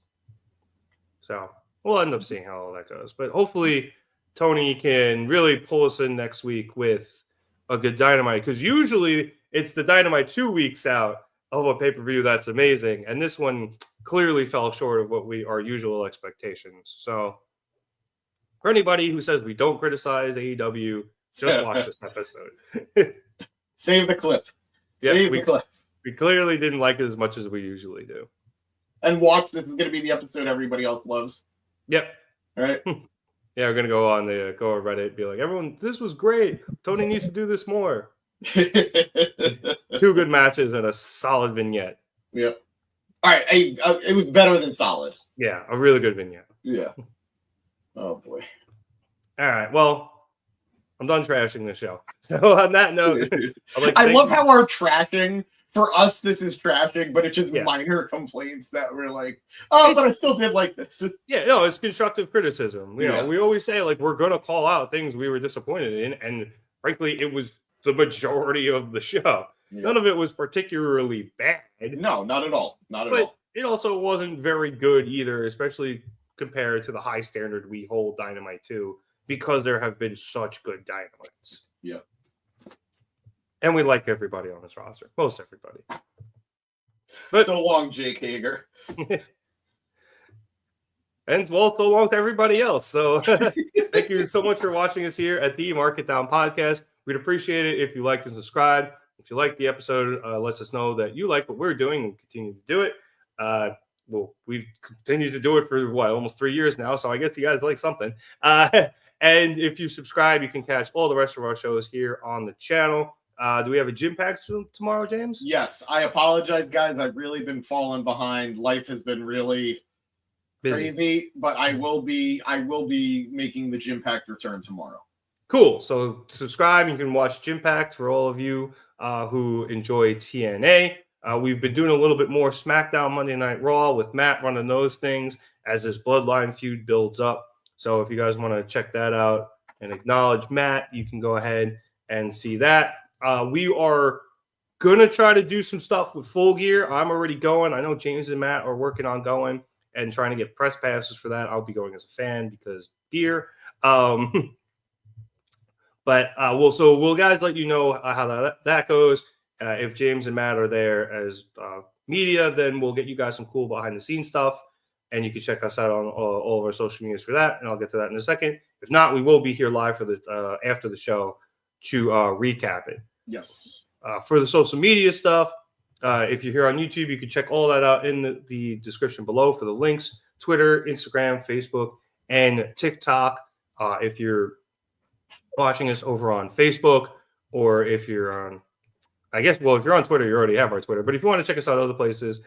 So we'll end up seeing how all that goes. But hopefully Tony can really pull us in next week with a good Dynamite, because usually it's the Dynamite 2 weeks out of a pay-per-view that's amazing, and this one clearly fell short of what our usual expectations. So for anybody who says we don't criticize AEW, just watch this episode. Save the clip. Save the clip. We clearly didn't like it as much as we usually do. And watch. This is going to be the episode everybody else loves. Yep. All right. Yeah, we're going to go on Reddit and be like, everyone, this was great. Tony needs to do this more. 2 good matches and a solid vignette. Yep. All right. It was better than solid. Yeah, a really good vignette. Yeah. Oh, boy. All right. Well, I'm done trashing the show. So on that note, I love how our trashing, for us, this is trashing, but it's just minor complaints that we're like, but I still did like this. Yeah, no, it's constructive criticism. You know, we always say, like, we're going to call out things we were disappointed in, and frankly, it was the majority of the show. Yeah. None of it was particularly bad. No, not at all. Not at all. It also wasn't very good either, especially compared to the high standard we hold Dynamite to, because there have been such good Dynamites. Yeah. And we like everybody on this roster. Most everybody. But so long, Jake Hager. And well, so long to everybody else. So thank you so much for watching us here at the Mark It Down Podcast. We'd appreciate it if you liked and subscribed. If you liked the episode, lets us know that you like what we're doing and continue to do it. Well, we've continued to do it for almost 3 years now. So I guess you guys like something. And if you subscribe, you can catch all the rest of our shows here on the channel. Do we have a gym pack tomorrow, James? Yes. I apologize, guys. I've really been falling behind. Life has been really crazy, but I will be making the gym pack return tomorrow. Cool. So subscribe. You can watch Gym Pact for all of you who enjoy TNA. We've been doing a little bit more SmackDown Monday Night Raw with Matt running those things as this Bloodline feud builds up. So if you guys want to check that out and acknowledge Matt, you can go ahead and see that. We are going to try to do some stuff with Full Gear. I'm already going. I know James and Matt are working on going and trying to get press passes for that. I'll be going as a fan because beer. But we'll guys let you know how that goes. If James and Matt are there as media, then we'll get you guys some cool behind the scenes stuff, and you can check us out on all of our social medias for that. And I'll get to that in a second. If not, we will be here live for the after the show to recap it. Yes. For the social media stuff, if you're here on YouTube, you can check all that out in the description below for the links: Twitter, Instagram, Facebook, and TikTok. If you're watching us over on Facebook, or if you're on, if you're on Twitter, you already have our Twitter. But if you want to check us out other places,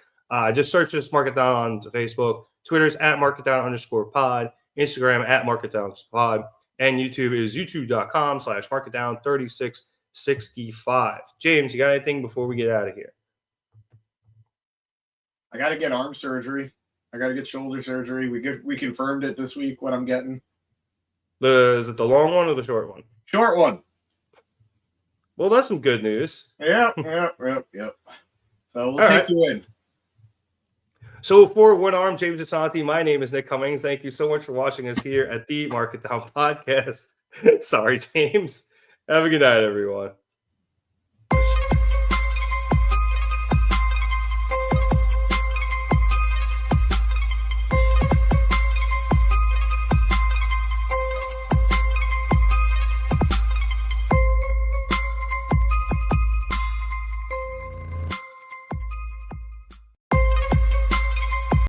just search us Mark It Down on Facebook. Twitter's at @markitdown_pod. Instagram at markitdownpod. And YouTube is youtube.com/markitdown3665. James, you got anything before we get out of here? I got to get arm surgery. I got to get shoulder surgery. We confirmed it this week, what I'm getting. Is it the long one or the short one? Short one. Well, that's some good news. Yep. So we'll take the win. So for One Arm, James Asante, my name is Nick Cummings. Thank you so much for watching us here at the Mark It Down Podcast. Sorry, James. Have a good night, everyone.